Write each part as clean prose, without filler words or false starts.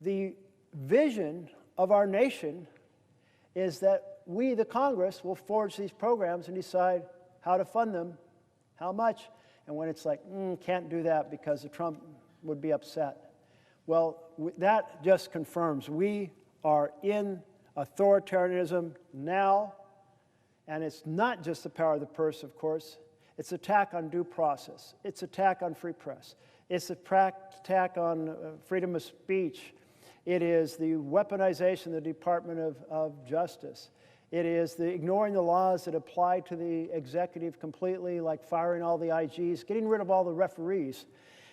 the vision of our nation is that we, the Congress, will forge these programs and decide how to fund them, how much, and when it's like, can't do that because the Trump would be upset. Well, that just confirms we are in authoritarianism now, and it's not just the power of the purse, of course. It's attack on due process. It's attack on free press. It's attack on freedom of speech. It is the weaponization of the Department of Justice. It is the ignoring the laws that apply to the executive completely, like firing all the IGs, getting rid of all the referees.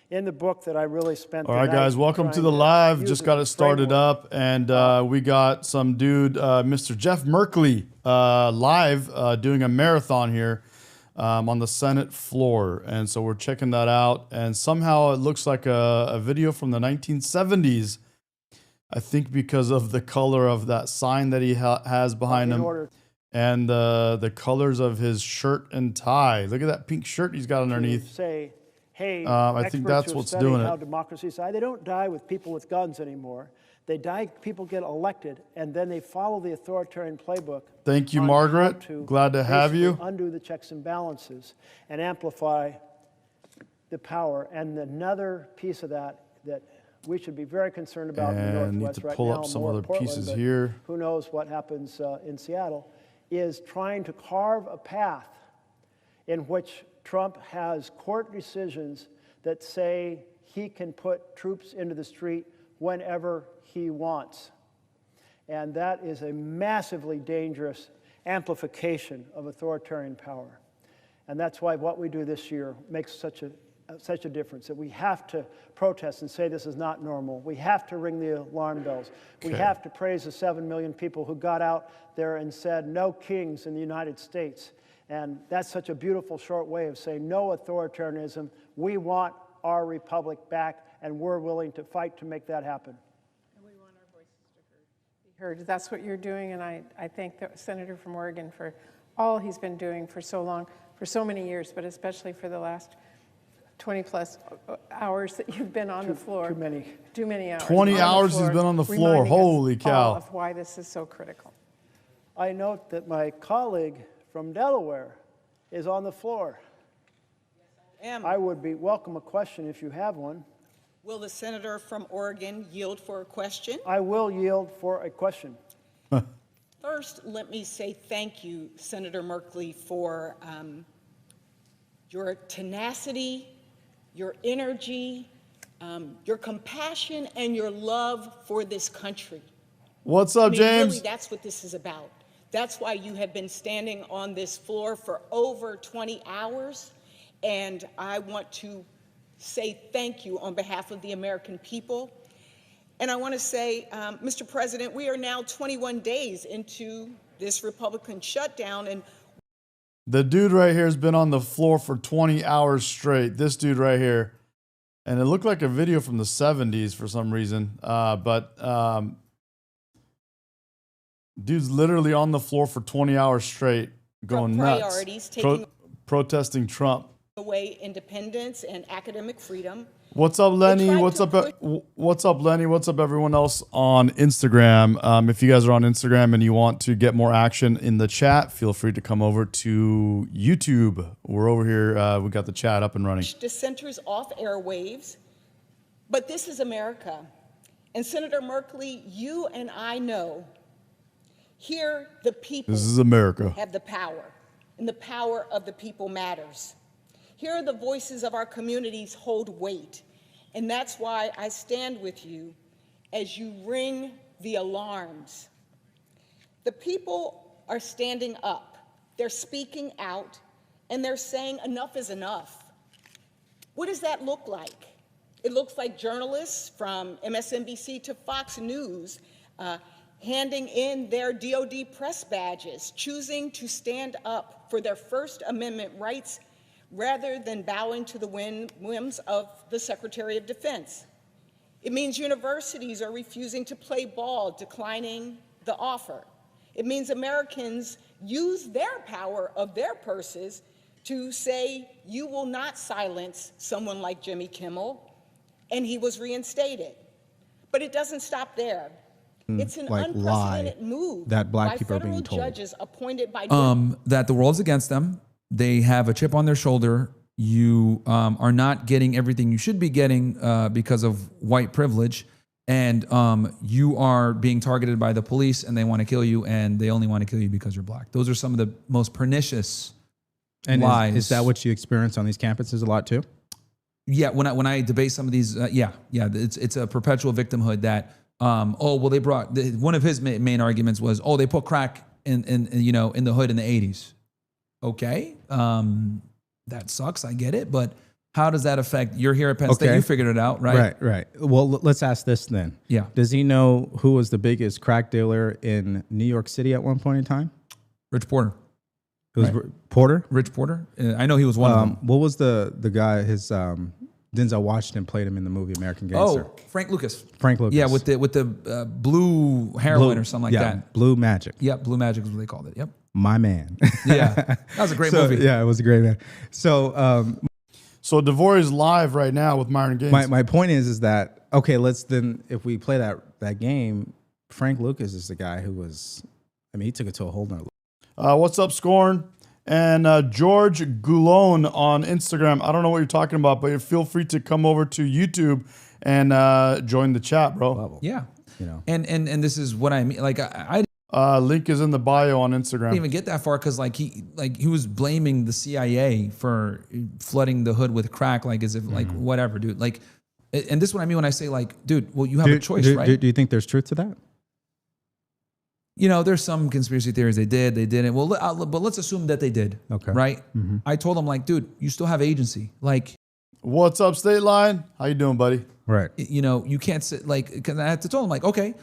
In the book that I really spent. All right, guys, welcome to the live. Just got it started up, and we got some dude, Mr. Jeff Merkley, live doing a marathon here on the Senate floor, and so we're checking that out. And somehow it looks like a video from the 1970s. I think because of the color of that sign that he has behind him, and the colors of his shirt and tie. Look at that pink shirt he's got underneath. Say, hey, I think that's what's doing it. How democracies die. They don't die with people with guns anymore. They die, people get elected, and then they follow the authoritarian playbook. Thank you, Margaret. Glad to have you. Undo the checks and balances and amplify the power. And another piece of that we should be very concerned about in the Northwest need to right pull now, up some more other Portland, pieces here. Who knows what happens in Seattle, is trying to carve a path in which Trump has court decisions that say he can put troops into the street whenever he wants. And that is a massively dangerous amplification of authoritarian power. And that's why what we do this year makes such a difference, that we have to protest and say this is not normal. We have to ring the alarm bells. We have to praise the 7 million people who got out there and said no kings in the United States. And that's such a beautiful short way of saying no authoritarianism. We want our republic back, and we're willing to fight to make that happen. And we want our voices to be heard. That's what you're doing, and I thank the Senator from Oregon for all he's been doing for so long, for so many years, but especially for the last 20-plus hours that you've been on the floor. Too many hours. 20 hours he's been on the floor. Holy cow. Of why this is so critical. I note that my colleague from Delaware is on the floor. Yes, I am. I would welcome a question if you have one. Will the senator from Oregon yield for a question? I will yield for a question. First, let me say thank you, Senator Merkley, for your tenacity, your energy, your compassion, and your love for this country. What's up, James? Really, that's what this is about. That's why you have been standing on this floor for over 20 hours. And I want to say thank you on behalf of the American people. And I want to say, Mr. President, we are now 21 days into this Republican shutdown. And the dude right here has been on the floor for 20 hours straight. This dude right here. And it looked like a video from the 70s for some reason. Dude's literally on the floor for 20 hours straight, going nuts, protesting Trump. Away independence and academic freedom. What's up, Lenny? What's up, Lenny? What's up, everyone else on Instagram? If you guys are on Instagram and you want to get more action in the chat, feel free to come over to YouTube. We're over here. We got the chat up and running. Dissenters off airwaves, but this is America. And Senator Merkley, you and I know here the people. This is America. Have the power, and the power of the people matters. Here the voices of our communities hold weight, and that's why I stand with you as you ring the alarms. The people are standing up, they're speaking out, and they're saying enough is enough. What does that look like? It looks like journalists from MSNBC to Fox News handing in their DOD press badges, choosing to stand up for their First Amendment rights rather than bowing to the whims of the Secretary of Defense. It means universities are refusing to play ball, declining the offer. It means Americans use their power of their purses to say, you will not silence someone like Jimmy Kimmel, and he was reinstated. But it doesn't stop there. It's an like unprecedented lie move that black by people are federal being told. judges appointed by That the world's against them. They have a chip on their shoulder. You are not getting everything you should be getting because of white privilege. And you are being targeted by the police and they want to kill you, and they only want to kill you because you're black. Those are some of the most pernicious lies. Is that what you experience on these campuses a lot too? Yeah, when I debate some of these, it's a perpetual victimhood that, they brought, one of his main arguments was, they put crack in the hood in the 80s. Okay, that sucks, I get it, but how does that affect, you're here at Penn State, you figured it out, right? Right. Well, let's ask this then. Yeah. Does he know who was the biggest crack dealer in New York City at one point in time? Rich Porter. It was Porter? Rich Porter? I know he was one of them. What was the guy, his Denzel Washington played him in the movie American Gangster? Frank Lucas. Frank Lucas. Yeah, with the blue heroin or something like that. Blue Magic. Yep, Blue Magic is what they called it. Yep. My man. Yeah, that was a great movie. Yeah, it was a great man. So So Devory's live right now with Myron Gaines. my point is that, okay, let's then, if we play that game, Frank Lucas is the guy who was, he took it to a whole nother level. What's up, Scorn? And George Goulon on Instagram. I don't know what you're talking about, but feel free to come over to YouTube and join the chat, bro. Yeah. And this is what I mean. Like I link is in the bio on Instagram. didn't even get that far because he was blaming the CIA for flooding the hood with crack, like as if like whatever, dude. Like, and this is what I mean when I say like, dude, well, you have a choice, right? Do you think there's truth to that? There's some conspiracy theories. They didn't. Well, but let's assume that they did. Okay. Right. I told him like, dude, you still have agency. Like, what's up, State Line? How you doing, buddy? Right. You can't sit like, because I had to tell him like, okay,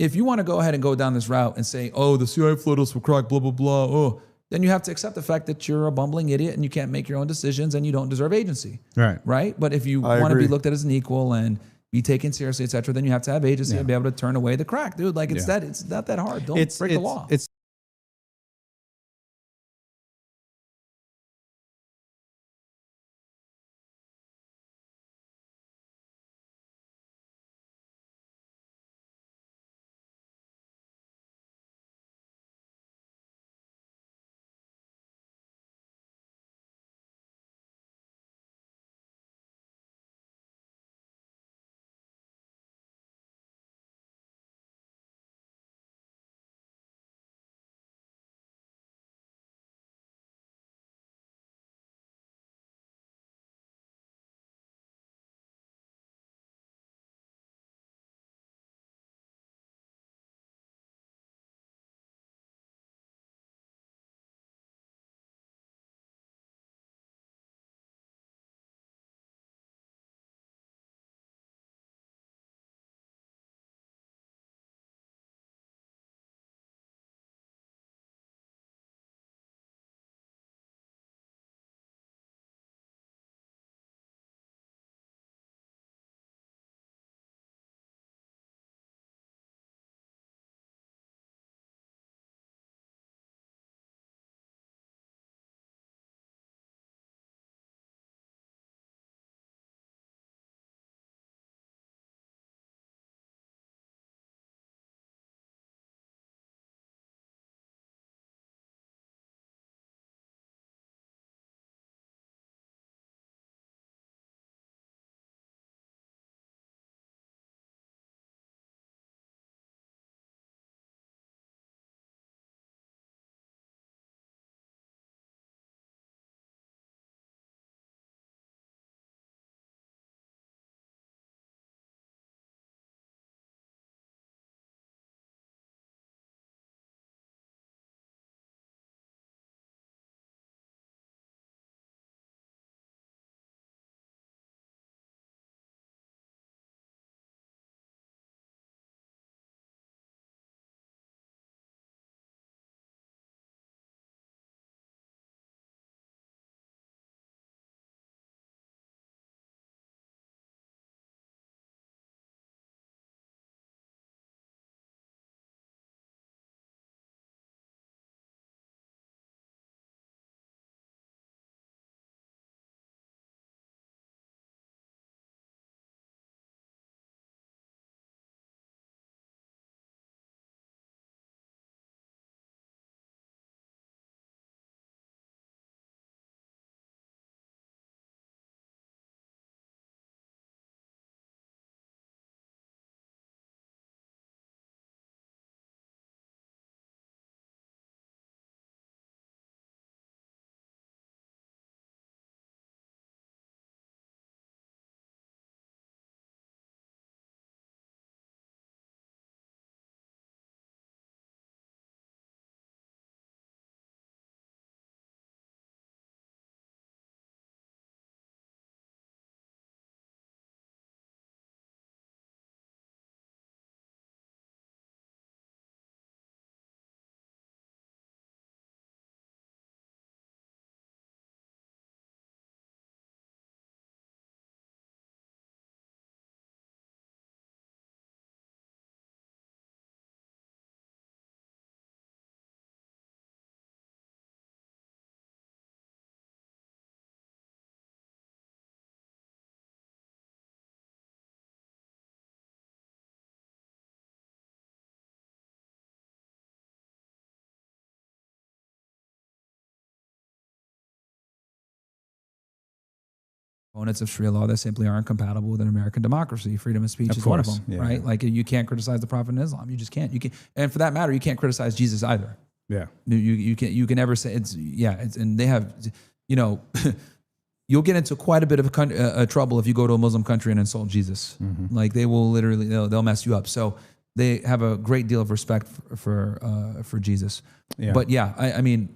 if you want to go ahead and go down this route and say, the CIA flooded us with crack, blah, blah, blah, then you have to accept the fact that you're a bumbling idiot and you can't make your own decisions and you don't deserve agency. Right. Right. But if you want to be looked at as an equal and be taken seriously, et cetera, then you have to have agency and be able to turn away the crack, dude. Like it's not that hard. Don't break the law. It's components of Sharia law that simply aren't compatible with an American democracy. Freedom of speech is one of them, yeah. right? Like you can't criticize the Prophet in Islam. You just can't. You can, and for that matter, you can't criticize Jesus either. Yeah. You can never say and they have, you'll get into quite a bit of trouble if you go to a Muslim country and insult Jesus. Like they will literally, they'll mess you up. So they have a great deal of respect for Jesus. Yeah. But yeah, I mean,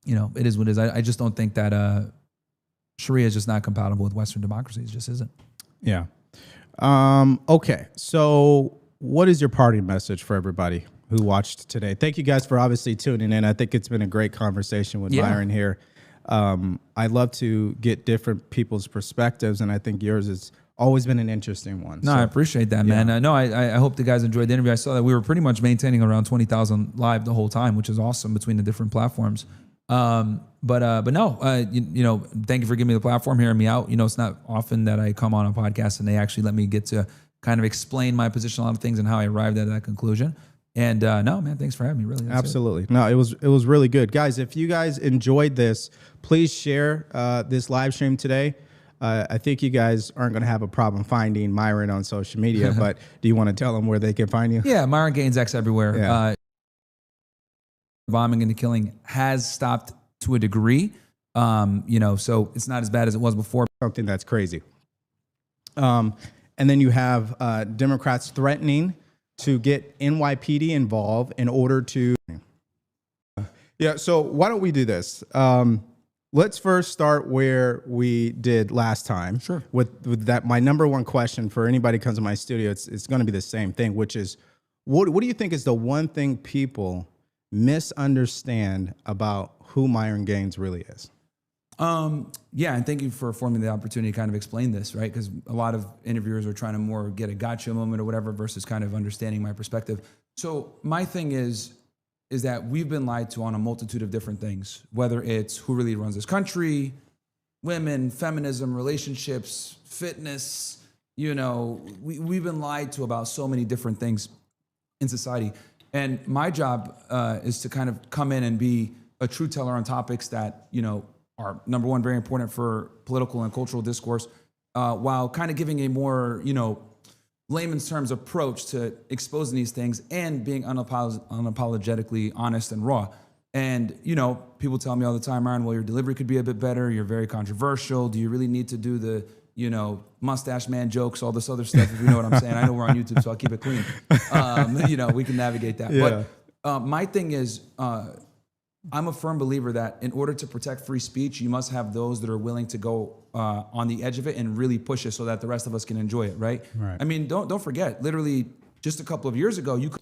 it is what it is. I just don't think that Sharia is just not compatible with Western democracies. It just isn't. Yeah. Okay. So what is your parting message for everybody who watched today? Thank you guys for obviously tuning in. I think it's been a great conversation with Myron here. I love to get different people's perspectives, and I think yours has always been an interesting one. No, I appreciate that, man. I hope the guys enjoyed the interview. I saw that we were pretty much maintaining around 20,000 live the whole time, which is awesome between the different platforms. But no, thank you for giving me the platform, hearing me out. It's not often that I come on a podcast and they actually let me get to kind of explain my position on a lot of things and how I arrived at that conclusion. And no, man, thanks for having me. Really, absolutely. No, it was really good, guys. If you guys enjoyed this, please share this live stream today. I think you guys aren't going to have a problem finding Myron on social media, but do you want to tell them where they can find you? Yeah, Myron Gaines X everywhere. Yeah. Bombing and the killing has stopped to a degree, so it's not as bad as it was before. Something that's crazy. And then you have Democrats threatening to get NYPD involved in order to. Yeah. So why don't we do this? Let's first start where we did last time. Sure. With that, my number one question for anybody who comes to my studio, it's going to be the same thing, which is, what do you think is the one thing people misunderstand about who Myron Gaines really is? Yeah, and thank you for affording me the opportunity to kind of explain this, right? Because a lot of interviewers are trying to more get a gotcha moment or whatever versus kind of understanding my perspective. So my thing is that we've been lied to on a multitude of different things, whether it's who really runs this country, women, feminism, relationships, fitness, we've been lied to about so many different things in society. And my job is to kind of come in and be a truth teller on topics that, are, number one, very important for political and cultural discourse, while kind of giving a more, layman's terms approach to exposing these things and being unapologetically honest and raw. And, people tell me all the time, Myron, well, your delivery could be a bit better. You're very controversial. Do you really need to do the, mustache man jokes, all this other stuff, if you know what I'm saying? I know we're on YouTube, so I'll keep it clean. We can navigate that. Yeah. But my thing is, I'm a firm believer that in order to protect free speech, you must have those that are willing to go on the edge of it and really push it so that the rest of us can enjoy it, right? I mean, don't forget, literally just a couple of years ago, you could.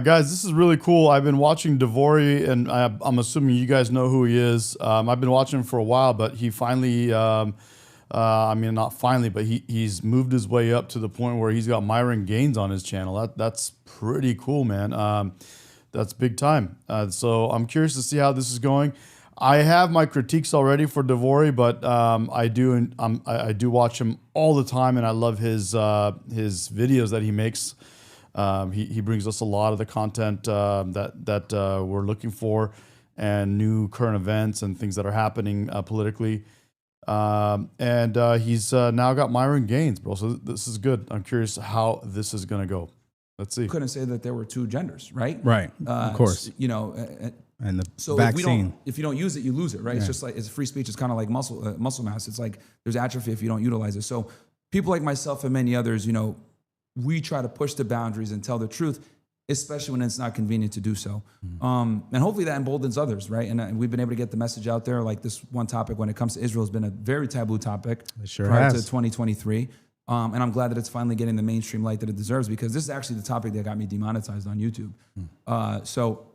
Guys, this is really cool. I've been watching Devory, and I'm assuming you guys know who he is. I've been watching him for a while, but he finally, not finally, but he's moved his way up to the point where he's got Myron Gaines on his channel. That's pretty cool, man. That's big time. So I'm curious to see how this is going. I have my critiques already for Devory, but I do watch him all the time, and I love his videos that he makes. He brings us a lot of the content that we're looking for, and new current events and things that are happening politically. And he's now got Myron Gaines, bro. So this is good. I'm curious how this is going to go. Let's see. Couldn't say that there were two genders, right? Right. Of course. And the vaccine. If you don't use it, you lose it, right? Yeah. It's just like, it's free speech. It's kind of like muscle mass. It's like there's atrophy if you don't utilize it. So people like myself and many others, we try to push the boundaries and tell the truth, especially when it's not convenient to do so. And hopefully that emboldens others, right? And we've been able to get the message out there. Like this one topic when it comes to Israel has been a very taboo topic prior to 2023. And I'm glad that it's finally getting the mainstream light that it deserves, because this is actually the topic that got me demonetized on YouTube. So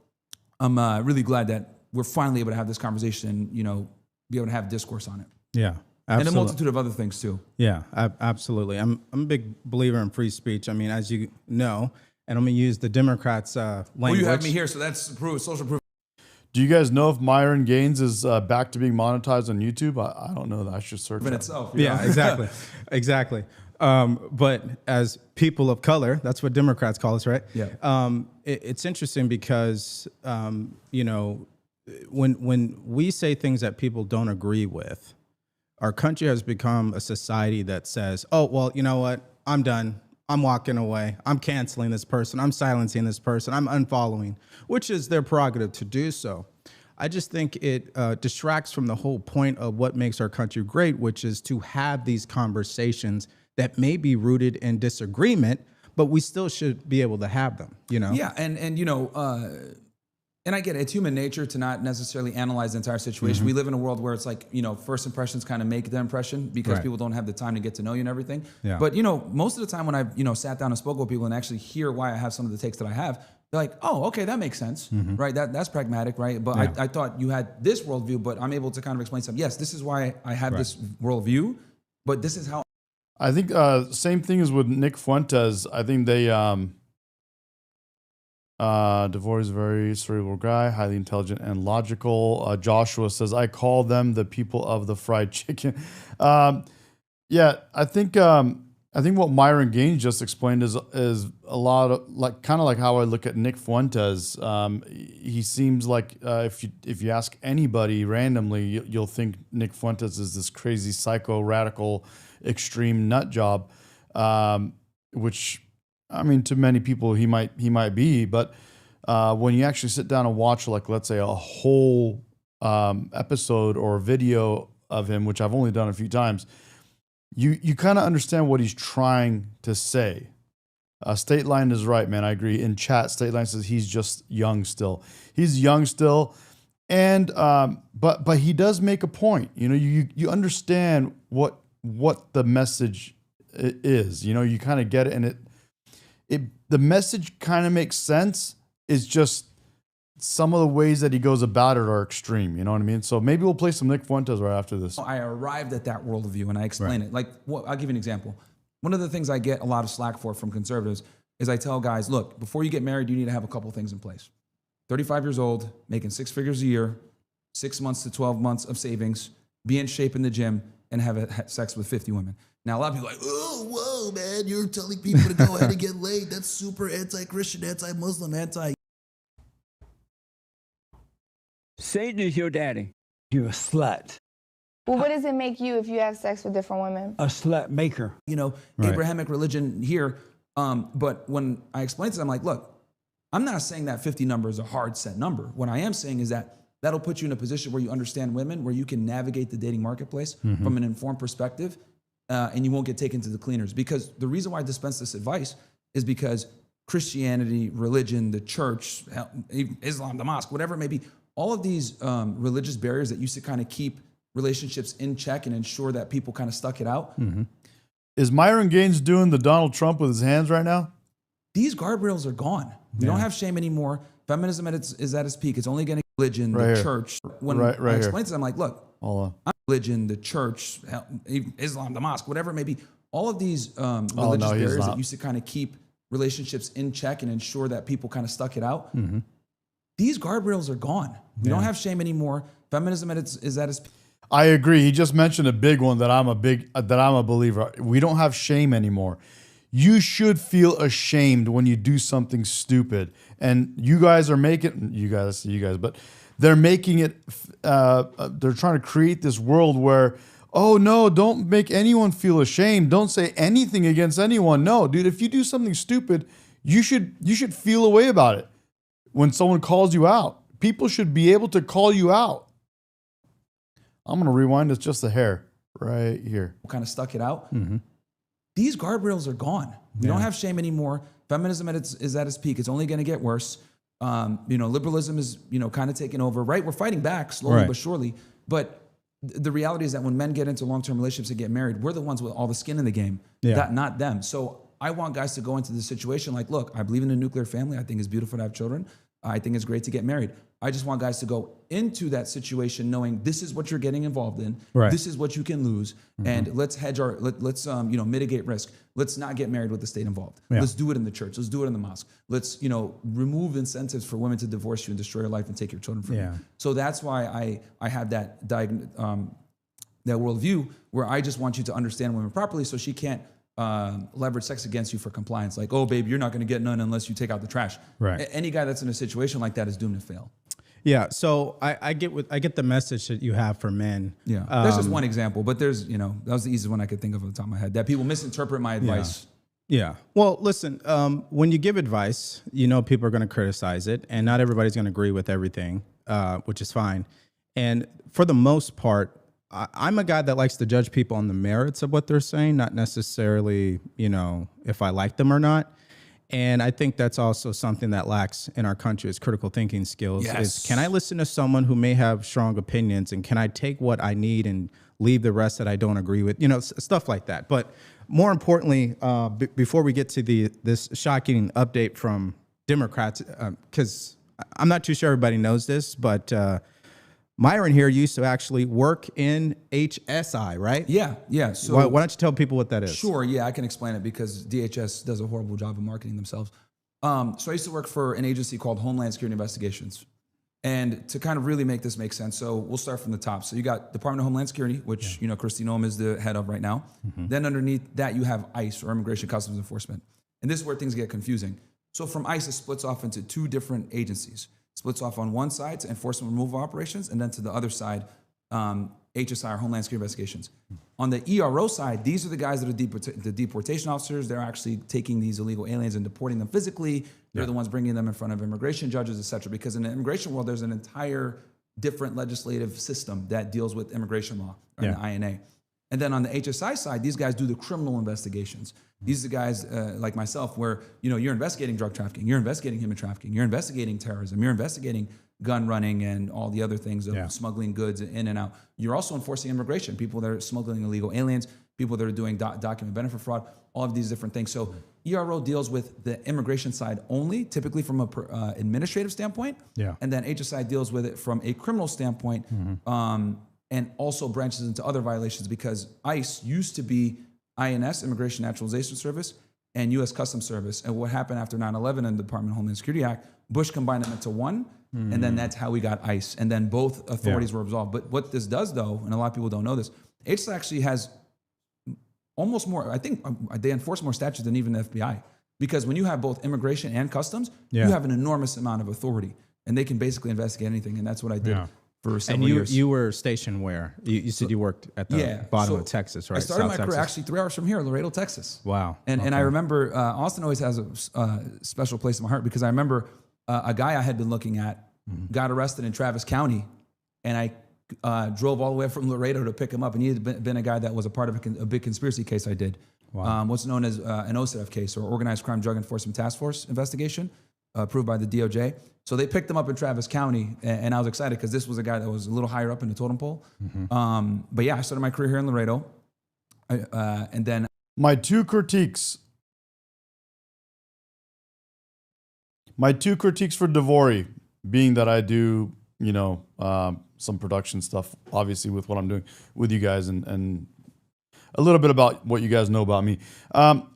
I'm really glad that we're finally able to have this conversation and, be able to have discourse on it. Yeah. Absolutely. And a multitude of other things too. Yeah, absolutely. I'm a big believer in free speech. I mean, as you know, and I'm going to use the Democrats' language. Well, you have me here, so that's proof, social proof. Do you guys know if Myron Gaines is back to being monetized on YouTube? I don't know that. I should search it. Itself. Yeah, exactly. Exactly. But as people of color, that's what Democrats call us, right? Yeah. It's interesting because, when we say things that people don't agree with, our country has become a society that says, oh, well, you know what? I'm done. I'm walking away. I'm canceling this person. I'm silencing this person. I'm unfollowing, which is their prerogative to do so. I just think it distracts from the whole point of what makes our country great, which is to have these conversations that may be rooted in disagreement, but we still should be able to have them, you know? Yeah, and you know, and I get it. It's human nature to not necessarily analyze the entire situation. We live in a world where it's like, you know, first impressions kind of make the impression because people don't have the time to get to know you and everything. Yeah. But, you know, most of the time when I've, you know, sat down and spoke with people and actually hear why I have some of the takes that I have, they're like, oh, okay, that makes sense, right? That's pragmatic, right? But I thought you had this worldview, but I'm able to kind of explain something. Yes, this is why I have this worldview, but this is how. I think same thing as with Nick Fuentes. I think they Devory is a very cerebral guy, highly intelligent and logical. Joshua says, I call them the people of the fried chicken. Yeah, I think what Myron Gaines just explained is a lot of like kind of like how I look at Nick Fuentes. He seems like if you ask anybody randomly, you'll think Nick Fuentes is this crazy psycho radical extreme nut job, which I mean to many people he might be, but when you actually sit down and watch like let's say a whole episode or video of him, which I've only done a few times. You kind of understand what he's trying to say. State Line is right, man. I agree. In chat, State Line says he's just young still. He's young still, and but he does make a point. You know, you understand what the message is. You know, you kind of get it, and the message kind of makes sense. It's just some of the ways that he goes about it are extreme. You know what I mean? So maybe we'll play some Nick Fuentes right after this. I arrived at that worldview and I explain it. Like, I'll give you an example. One of the things I get a lot of slack for from conservatives is I tell guys, look, before you get married, you need to have a couple things in place. 35 years old, making 6 figures a year, 6 months to 12 months of savings, be in shape in the gym, and have sex with 50 women. Now, a lot of people are like, oh, whoa, man, you're telling people to go ahead and get laid. That's super anti-Christian, anti-Muslim, anti... Satan is your daddy. You're a slut. Well, what does it make you if you have sex with different women? A slut maker. You know, Abrahamic religion here. But when I explain to them, I'm like, look, I'm not saying that 50 number is a hard set number. What I am saying is that that'll put you in a position where you understand women, where you can navigate the dating marketplace from an informed perspective, and you won't get taken to the cleaners. Because the reason why I dispense this advice is because Christianity, religion, the church, Islam, the mosque, whatever it may be, all of these religious barriers that used to kind of keep relationships in check and ensure that people kind of stuck it out. Is Myron Gaines doing the Donald Trump with his hands right now? These guardrails are gone. We don't have shame anymore. Feminism is at its peak. It's only getting religion, Right the here. church. When Right I explain here. to them, I'm like, look, Hold on. religion, the church, Islam, the mosque, whatever it may be, all of these religious no, he's barriers not. that used to kind of keep relationships in check and ensure that people kind of stuck it out. These guardrails are gone. We don't have shame anymore. Feminism is at its peak. I agree. He just mentioned a big one that I'm a believer. We don't have shame anymore. You should feel ashamed when you do something stupid. And you guys are making but they're making it they're trying to create this world where, oh no, don't make anyone feel ashamed. Don't say anything against anyone. No, dude, if you do something stupid, you should feel a way about it. When someone calls you out, people should be able to call you out. I'm going to rewind. It's just a hair right here. Kind of stuck it out. These guardrails are gone. We don't have shame anymore. Feminism is at its peak. It's only going to get worse. You know, liberalism is, you know, kind of taking over, right? We're fighting back slowly but surely. But the reality is that when men get into long-term relationships and get married, we're the ones with all the skin in the game, not them. So I want guys to go into this situation like, look, I believe in a nuclear family. I think it's beautiful to have children. I think it's great to get married. I just want guys to go into that situation knowing this is what you're getting involved in. This is what you can lose, and let's hedge our let's mitigate risk. Let's not get married with the state involved. Let's do it in the church. Let's do it in the mosque. Let's remove incentives for women to divorce you and destroy your life and take your children from you. So that's why I have that that worldview where I just want you to understand women properly, so she can't leverage sex against you for compliance. Like, oh, babe, you're not going to get none unless you take out the trash. Any guy that's in a situation like that is doomed to fail. Yeah. So I get the message that you have for men. Yeah, that's just one example, but there's, that was the easiest one I could think of off the top of my head, that people misinterpret my advice. Yeah. Well, listen, when you give advice, people are going to criticize it, and not everybody's going to agree with everything, which is fine. And for the most part, I'm a guy that likes to judge people on the merits of what they're saying, not necessarily, if I like them or not. And I think that's also something that lacks in our country is critical thinking skills. Yes. Is, can I listen to someone who may have strong opinions, and can I take what I need and leave the rest that I don't agree with? Stuff like that. But more importantly, before we get to this shocking update from Democrats, because I'm not too sure everybody knows this, but Myron here used to actually work in HSI, right? Yeah. So why don't you tell people what that is? Sure. Yeah, I can explain it because DHS does a horrible job of marketing themselves. So I used to work for an agency called Homeland Security Investigations. And to kind of really make this make sense, so we'll start from the top. So you got Department of Homeland Security, which, Christy Noem is the head of right now. Mm-hmm. Then underneath that, you have ICE, or Immigration Customs Enforcement. And this is where things get confusing. So from ICE, it splits off into two different agencies. Splits off on one side to enforcement removal operations, and then to the other side, HSI, or Homeland Security Investigations. On the ERO side, these are the guys that are the deportation officers. They're actually taking these illegal aliens and deporting them physically. They're the ones bringing them in front of immigration judges, et cetera. Because in the immigration world, there's an entire different legislative system that deals with immigration law, or the INA. And then on the HSI side, these guys do the criminal investigations. These are the guys like myself where, you're investigating drug trafficking, you're investigating human trafficking, you're investigating terrorism, you're investigating gun running and all the other things of smuggling goods in and out. You're also enforcing immigration, people that are smuggling illegal aliens, people that are doing document benefit fraud, all of these different things. So ERO deals with the immigration side only, typically from a administrative standpoint. Yeah. And then HSI deals with it from a criminal standpoint, and also branches into other violations, because ICE used to be INS, Immigration Naturalization Service, and U.S. Customs Service. And what happened after 9/11 and the Department of Homeland Security Act, Bush combined them into one, and then that's how we got ICE. And then both authorities were absolved. But what this does, though, and a lot of people don't know this, HSI actually has almost more, I think they enforce more statutes than even the FBI. Because when you have both immigration and customs, you have an enormous amount of authority. And they can basically investigate anything. And that's what I did. For several years. You were stationed where? You said you worked at the bottom of Texas, right? I started my career actually 3 hours from here, Laredo, Texas. Wow. And I remember, Austin always has a special place in my heart, because I remember a guy I had been looking at got arrested in Travis County, and I drove all the way from Laredo to pick him up, and he had been a guy that was a part of a big conspiracy case I did. Wow. What's known as an OCF case, or Organized Crime Drug Enforcement Task Force investigation, approved by the DOJ. So they picked him up in Travis County, and I was excited because this was a guy that was a little higher up in the totem pole. But yeah, I started my career here in Laredo, and then my two critiques for Devory, being that I do, some production stuff, obviously with what I'm doing with you guys, and a little bit about what you guys know about me.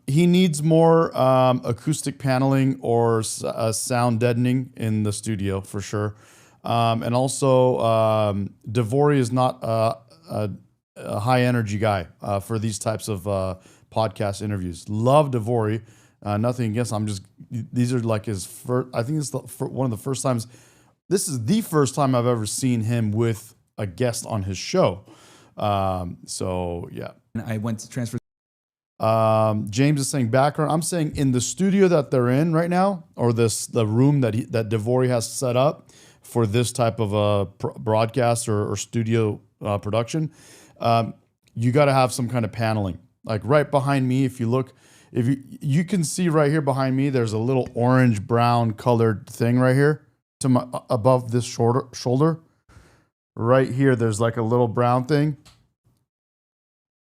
He needs more acoustic paneling or sound deadening in the studio for sure. And also, Devory is not a high energy guy for these types of podcast interviews. Love Devory. Nothing against him. These are like his first, I think it's one of the first times. This is the first time I've ever seen him with a guest on his show. So yeah. I went to transfer. James is saying background. I'm saying in the studio that they're in right now, or the room that Devory has set up for this type of a broadcast or studio production. You got to have some kind of paneling. Like right behind me, if you look, you can see right here behind me, there's a little orange brown colored thing right here to my above this shoulder. Right here, there's like a little brown thing.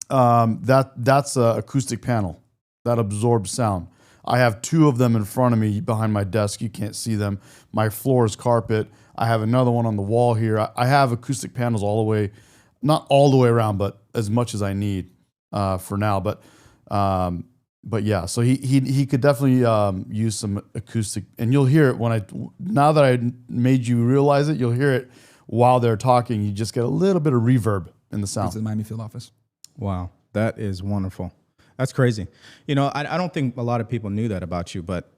That's an acoustic panel that absorbs sound. I have 2 of them in front of me behind my desk. You can't see them. My floor is carpet. I have another one on the wall here. I have acoustic panels all the way, not all the way around, but as much as I need for now. But yeah, so he could definitely use some acoustic, and you'll hear it now that I made you realize it. You'll hear it while they're talking. You just get a little bit of reverb in the sound. It's the Miami field office. Wow, that is wonderful. That's crazy. I don't think a lot of people knew that about you, but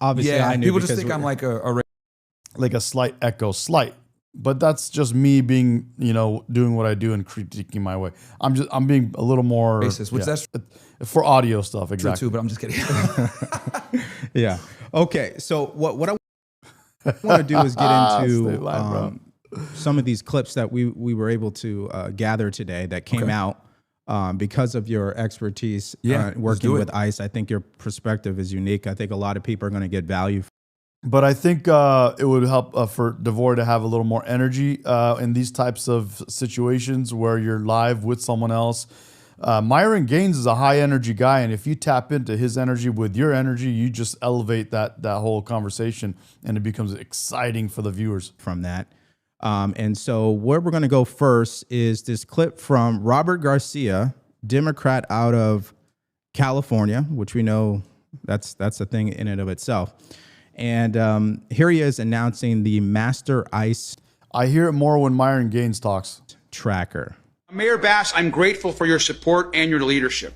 obviously I knew. People just think I'm like a slight echo, slight. but that's just me being, doing what I do and critiquing my way. I'm being a little more Racist, which that's for audio stuff, true exactly. too, but I'm just kidding. Yeah. Okay. So what I want to do is get into State line, some of these clips that we were able to gather today that came out because of your expertise working with ICE. I think your perspective is unique. I think a lot of people are going to get value. But I think it would help for Devory to have a little more energy in these types of situations where you're live with someone else. Myron Gaines is a high energy guy, and if you tap into his energy with your energy, you just elevate that whole conversation, and it becomes exciting for the viewers. From that. And so where we're going to go first is this clip from Robert Garcia, Democrat out of California, which we know that's a thing in and of itself. And here he is announcing the Master ICE. I hear it more when Myron Gaines talks. Tracker. Mayor Bass, I'm grateful for your support and your leadership.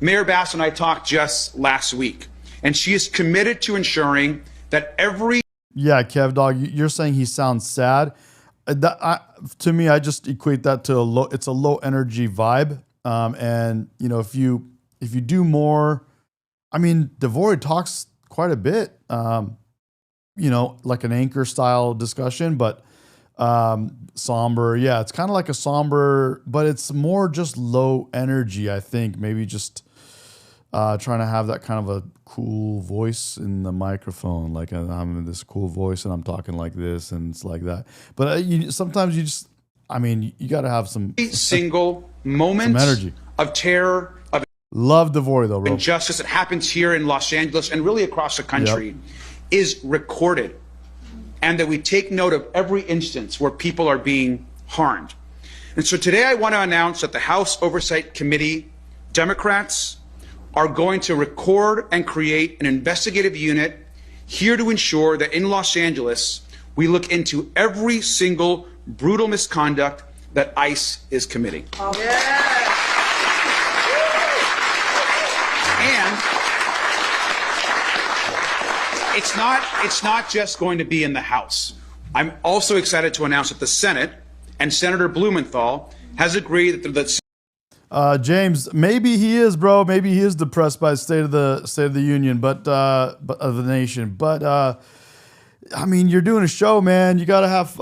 Mayor Bass and I talked just last week, and she is committed to ensuring that every... Yeah, Kev Dog, you're saying he sounds sad. To me, I just equate that to it's a low energy vibe. And if you do more, I mean, Devory talks quite a bit, like an anchor style discussion, but somber. Yeah, it's kind of like a somber, but it's more just low energy, I think. Maybe just trying to have that kind of a cool voice in the microphone. Like I'm in this cool voice and I'm talking like this and it's like that. But sometimes you got to have some single moment some energy of terror, of love Devory though, bro. Injustice that happens here in Los Angeles and really across the country is recorded, and that we take note of every instance where people are being harmed. And so today I want to announce that the House Oversight Committee Democrats are going to record and create an investigative unit here to ensure that in Los Angeles, we look into every single brutal misconduct that ICE is committing. And it's not just going to be in the House. I'm also excited to announce that the Senate and Senator Blumenthal has agreed that James, maybe he is, bro. Maybe he is depressed by the State of the Union, but of the nation. But I mean, you're doing a show, man. You gotta have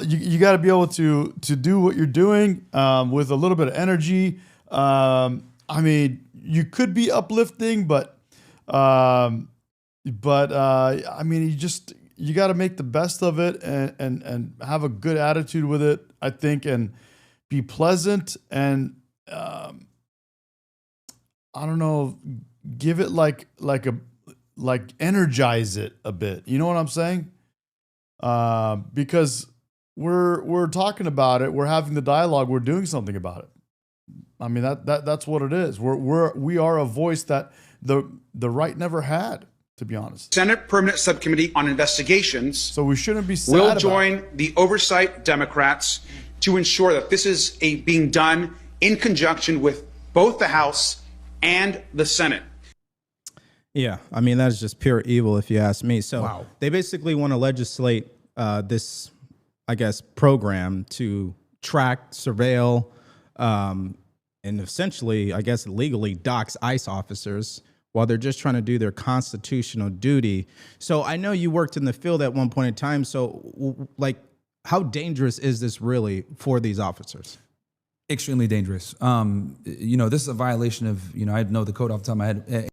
you gotta be able to do what you're doing with a little bit of energy. I mean, you could be uplifting, but I mean, you got to make the best of it and have a good attitude with it, I think, and be pleasant and. I don't know, give it like energize it a bit. You know what I'm saying? Because we're talking about it, we're having the dialogue, we're doing something about it. I mean that's what it is. We are a voice that the right never had, to be honest. Senate Permanent Subcommittee on Investigations. So we shouldn't be sad will about join the oversight Democrats to ensure that this is being done in conjunction with both the House and the Senate. Yeah, I mean, that is just pure evil, if you ask me. So they basically want to legislate this, I guess, program to track, surveil, and essentially, I guess, legally dox ICE officers while they're just trying to do their constitutional duty. So I know you worked in the field at one point in time. So, like, how dangerous is this really for these officers? Extremely dangerous. This is a violation of, I know the code off the top of my head.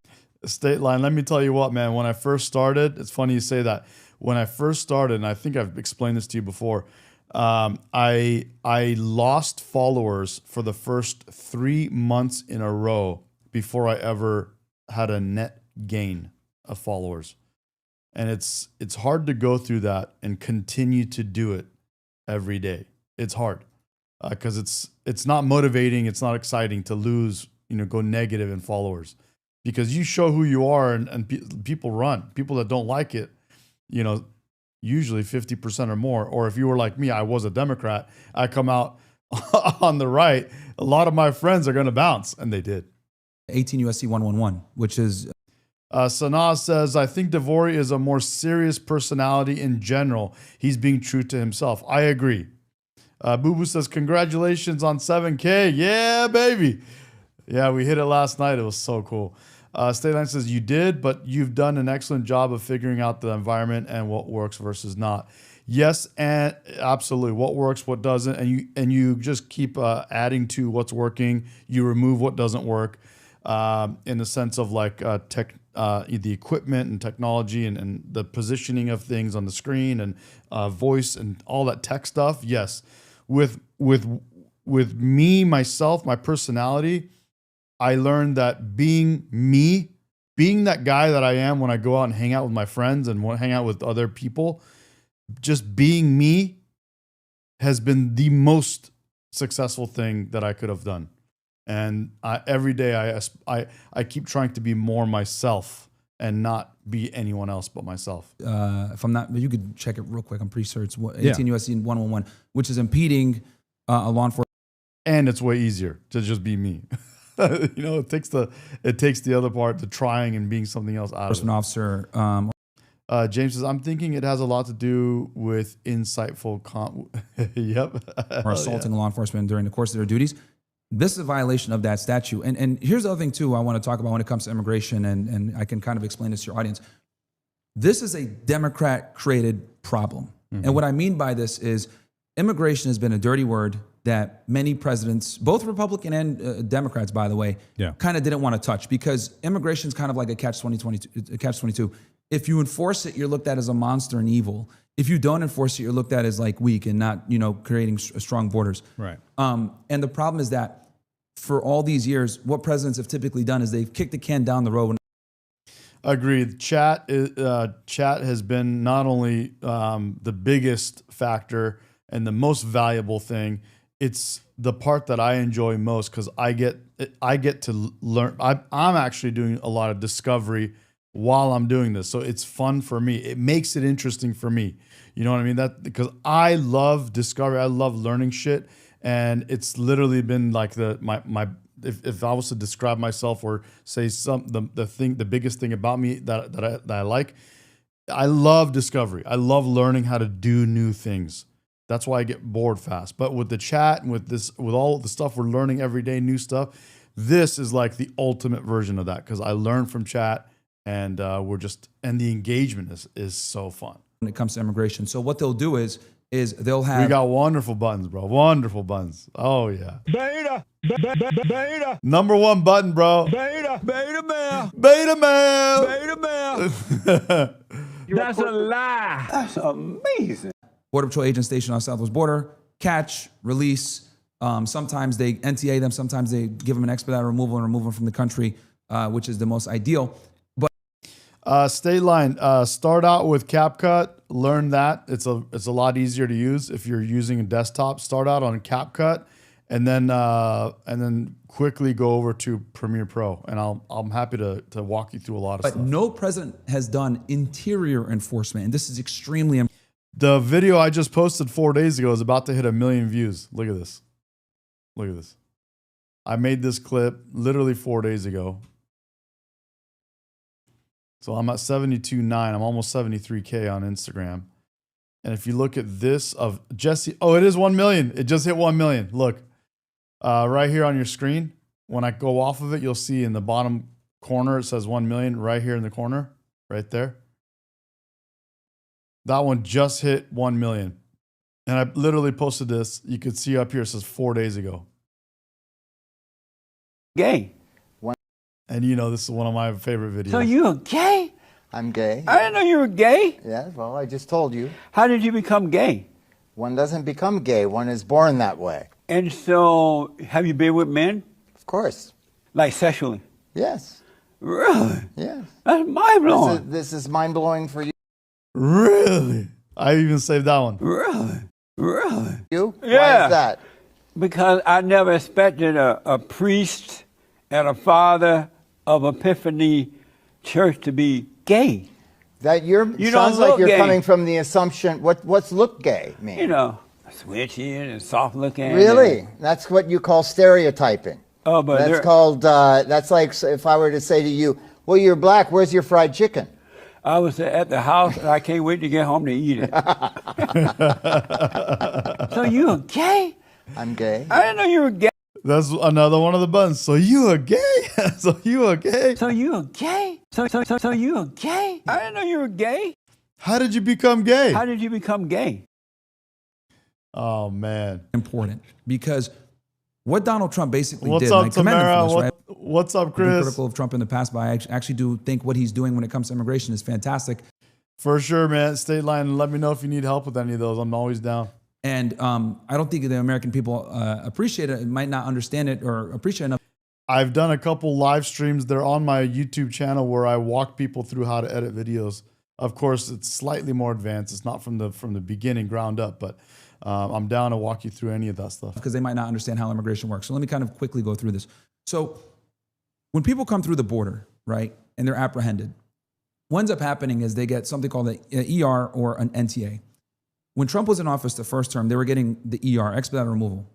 State line. Let me tell you what, man, when I first started, it's funny you say that. When I first started, and I think I've explained this to you before, I lost followers for the first 3 months in a row before I ever had a net gain of followers. And it's hard to go through that and continue to do it every day. It's hard. Because it's not motivating, it's not exciting to lose, go negative in followers, because you show who you are and people run. People that don't like it, usually 50% or more. Or if you were like me, I was a Democrat, I come out on the right, a lot of my friends are going to bounce, and they did. 18 USC 111, which is Sanaa says, I think Devory is a more serious personality in general. He's being true to himself. I agree. Boo Boo says, congratulations on 7K. Yeah, baby. Yeah, we hit it last night. It was so cool. State Line says, you did, but you've done an excellent job of figuring out the environment and what works versus not. Yes, and absolutely. What works, what doesn't, and you just keep adding to what's working. You remove what doesn't work, in the sense of like the equipment and technology and the positioning of things on the screen and voice and all that tech stuff. Yes, with me, myself, my personality, I learned that being me, being that guy that I am when I go out and hang out with my friends and hang out with other people. Just being me has been the most successful thing that I could have done. And every day I keep trying to be more myself and not be anyone else but myself. If I'm not, you could check it real quick. I'm pretty sure it's 18 U.S.C. 111, which is impeding a law enforcement. And it's way easier to just be me. It takes the other part, the trying and being something else out of it. Officer. James says, I'm thinking it has a lot to do with insightful or assaulting law enforcement during the course of their duties. This is a violation of that statute. And here's the other thing, too, I want to talk about when it comes to immigration, and I can kind of explain this to your audience. This is a Democrat-created problem. Mm-hmm. And what I mean by this is immigration has been a dirty word that many presidents, both Republican and Democrats, by the way, kind of didn't want to touch, because immigration is kind of like a catch-22. If you enforce it, you're looked at as a monster and evil. If you don't enforce it, you're looked at as like weak and not, creating strong borders. Right. And the problem is that for all these years, what presidents have typically done is they've kicked the can down the road. Agreed. Chat has been not only the biggest factor and the most valuable thing. It's the part that I enjoy most because I get to learn. I'm actually doing a lot of discovery while I'm doing this. So it's fun for me. It makes it interesting for me. You know what I mean? That because I love discovery. I love learning shit. And it's literally been like if I was to describe myself or say the biggest thing about me that I like, I love discovery. I love learning how to do new things. That's why I get bored fast. But with the chat and with all the stuff we're learning every day, new stuff, this is like the ultimate version of that because I learn from chat. And and the engagement is so fun when it comes to immigration. So what they'll do is they'll have. We got wonderful buttons, bro. Wonderful buttons. Oh yeah. Beta. Number one button, bro. Beta male. Beta male. Beta male. That's a lie. That's amazing. Border Patrol agents stationed on Southwest border catch, release. Sometimes they NTA them. Sometimes they give them an expedited removal and remove them from the country, which is the most ideal. State Line, start out with CapCut, learn that. It's a lot easier to use if you're using a desktop. Start out on CapCut and then quickly go over to Premiere Pro. And I'm happy to walk you through a lot of stuff. But no president has done interior enforcement, and this is extremely important. The video I just posted 4 days ago is about to hit 1 million views. Look at this. Look at this. I made this clip literally 4 days ago. So I'm at 72.9. I'm almost 73K on Instagram. And if you look at this of Jesse, oh, it is 1 million. It just hit 1 million. Look, right here on your screen. When I go off of it, you'll see in the bottom corner, it says 1 million right here in the corner, right there. That one just hit 1 million. And I literally posted this. You could see up here, it says 4 days ago. Gay. And this is one of my favorite videos. So you're gay? I'm gay. I didn't know you were gay. Yeah, well, I just told you. How did you become gay? One doesn't become gay. One is born that way. And so, have you been with men? Of course. Like sexually? Yes. Really? Yes. That's mind-blowing. This is mind-blowing for you. Really? I even saved that one. Really? Really? You? Yeah. Why is that? Because I never expected a priest and a father of Epiphany Church to be gay. That you sounds like you're coming from the assumption. What's look gay mean? Switchy and soft looking. Really? That's what you call stereotyping. Oh, but that's called. That's like if I were to say to you, Well, you're black. Where's your fried chicken? I was at the house, and I can't wait to get home to eat it. So you a gay? I'm gay. I didn't know you were gay. That's another one of the buttons. So you a gay? So you a gay? So you a gay? So you a gay? I didn't know you were gay. How did you become gay? How did you become gay? Oh, man. Important because what Donald Trump basically What's did, up, and I commend him Tamara? for this, right? What's up, I've been Chris? critical of Trump in the past, but I actually do think what he's doing when it comes to immigration is fantastic. For sure, man. State line, let me know if you need help with any of those. I'm always down. And I don't think the American people appreciate it, might not understand it or appreciate it enough. I've done a couple live streams. They're on my YouTube channel where I walk people through how to edit videos. Of course, it's slightly more advanced. It's not from the beginning, ground up, but I'm down to walk you through any of that stuff. Because they might not understand how immigration works. So let me kind of quickly go through this. So when people come through the border, right, and they're apprehended, what ends up happening is they get something called an ER or an NTA. When Trump was in office the first term, they were getting the ER, expedited removal.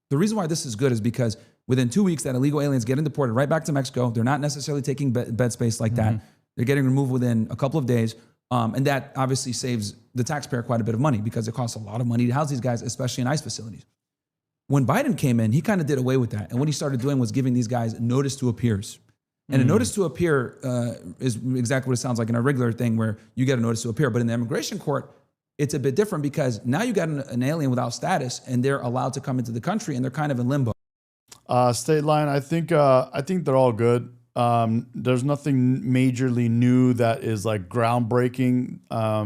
The reason why this is good is because within 2 weeks, that illegal aliens get deported right back to Mexico. They're not necessarily taking bed space like that. They're getting removed within a couple of days. And that obviously saves the taxpayer quite a bit of money because it costs a lot of money to house these guys, especially in ICE facilities. When Biden came in, he kind of did away with that. And what he started doing was giving these guys notice to appears. And a notice to appear is exactly what it sounds like in a regular thing where you get a notice to appear. But in the immigration court, it's a bit different because now you got an alien without status and they're allowed to come into the country and they're kind of in limbo. State line, I think they're all good. There's nothing majorly new that is like groundbreaking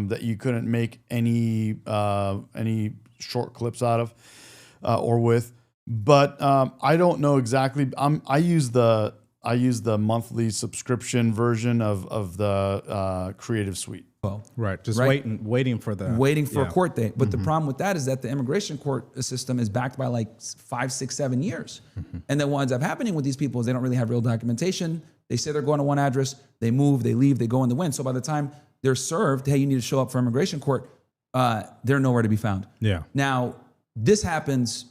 that you couldn't make any short clips out of or with. But I don't know exactly. I use the monthly subscription version of the Creative Suite. Well, Right. Just Right. waiting for a court date. But the problem with that is that the immigration court system is backed by like 5, 6, 7 years. And then what ends up happening with these people is they don't really have real documentation. They say they're going to one address, they move, they leave, they go in the wind. So by the time they're served, hey, you need to show up for immigration court, they're nowhere to be found. Yeah. Now, this happens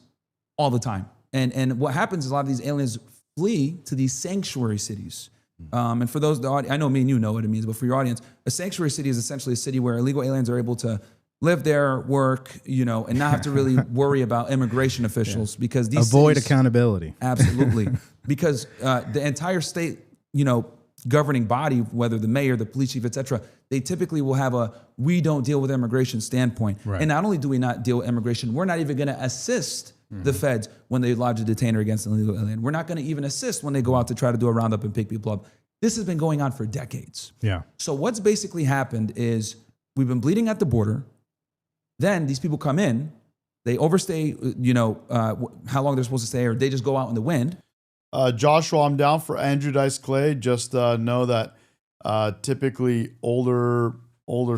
all the time. And what happens is a lot of these aliens flee to these sanctuary cities. And for those, I know me and you know what it means, but for your audience, a sanctuary city is essentially a city where illegal aliens are able to live there, work, and not have to really worry about immigration officials because these Avoid cities, accountability. Absolutely. Because the entire state, governing body, whether the mayor, the police chief, et cetera, they typically will have we don't deal with immigration standpoint. Right. And not only do we not deal with immigration, we're not even going to assist the feds when they lodge a detainer against an illegal alien. We're not going to even assist when they go out to try to do a roundup and pick people up. This has been going on for decades. Yeah. So what's basically happened is we've been bleeding at the border. Then these people come in, they overstay, how long they're supposed to stay, or they just go out in the wind. Joshua, I'm down for Andrew Dice Clay. Just know that typically older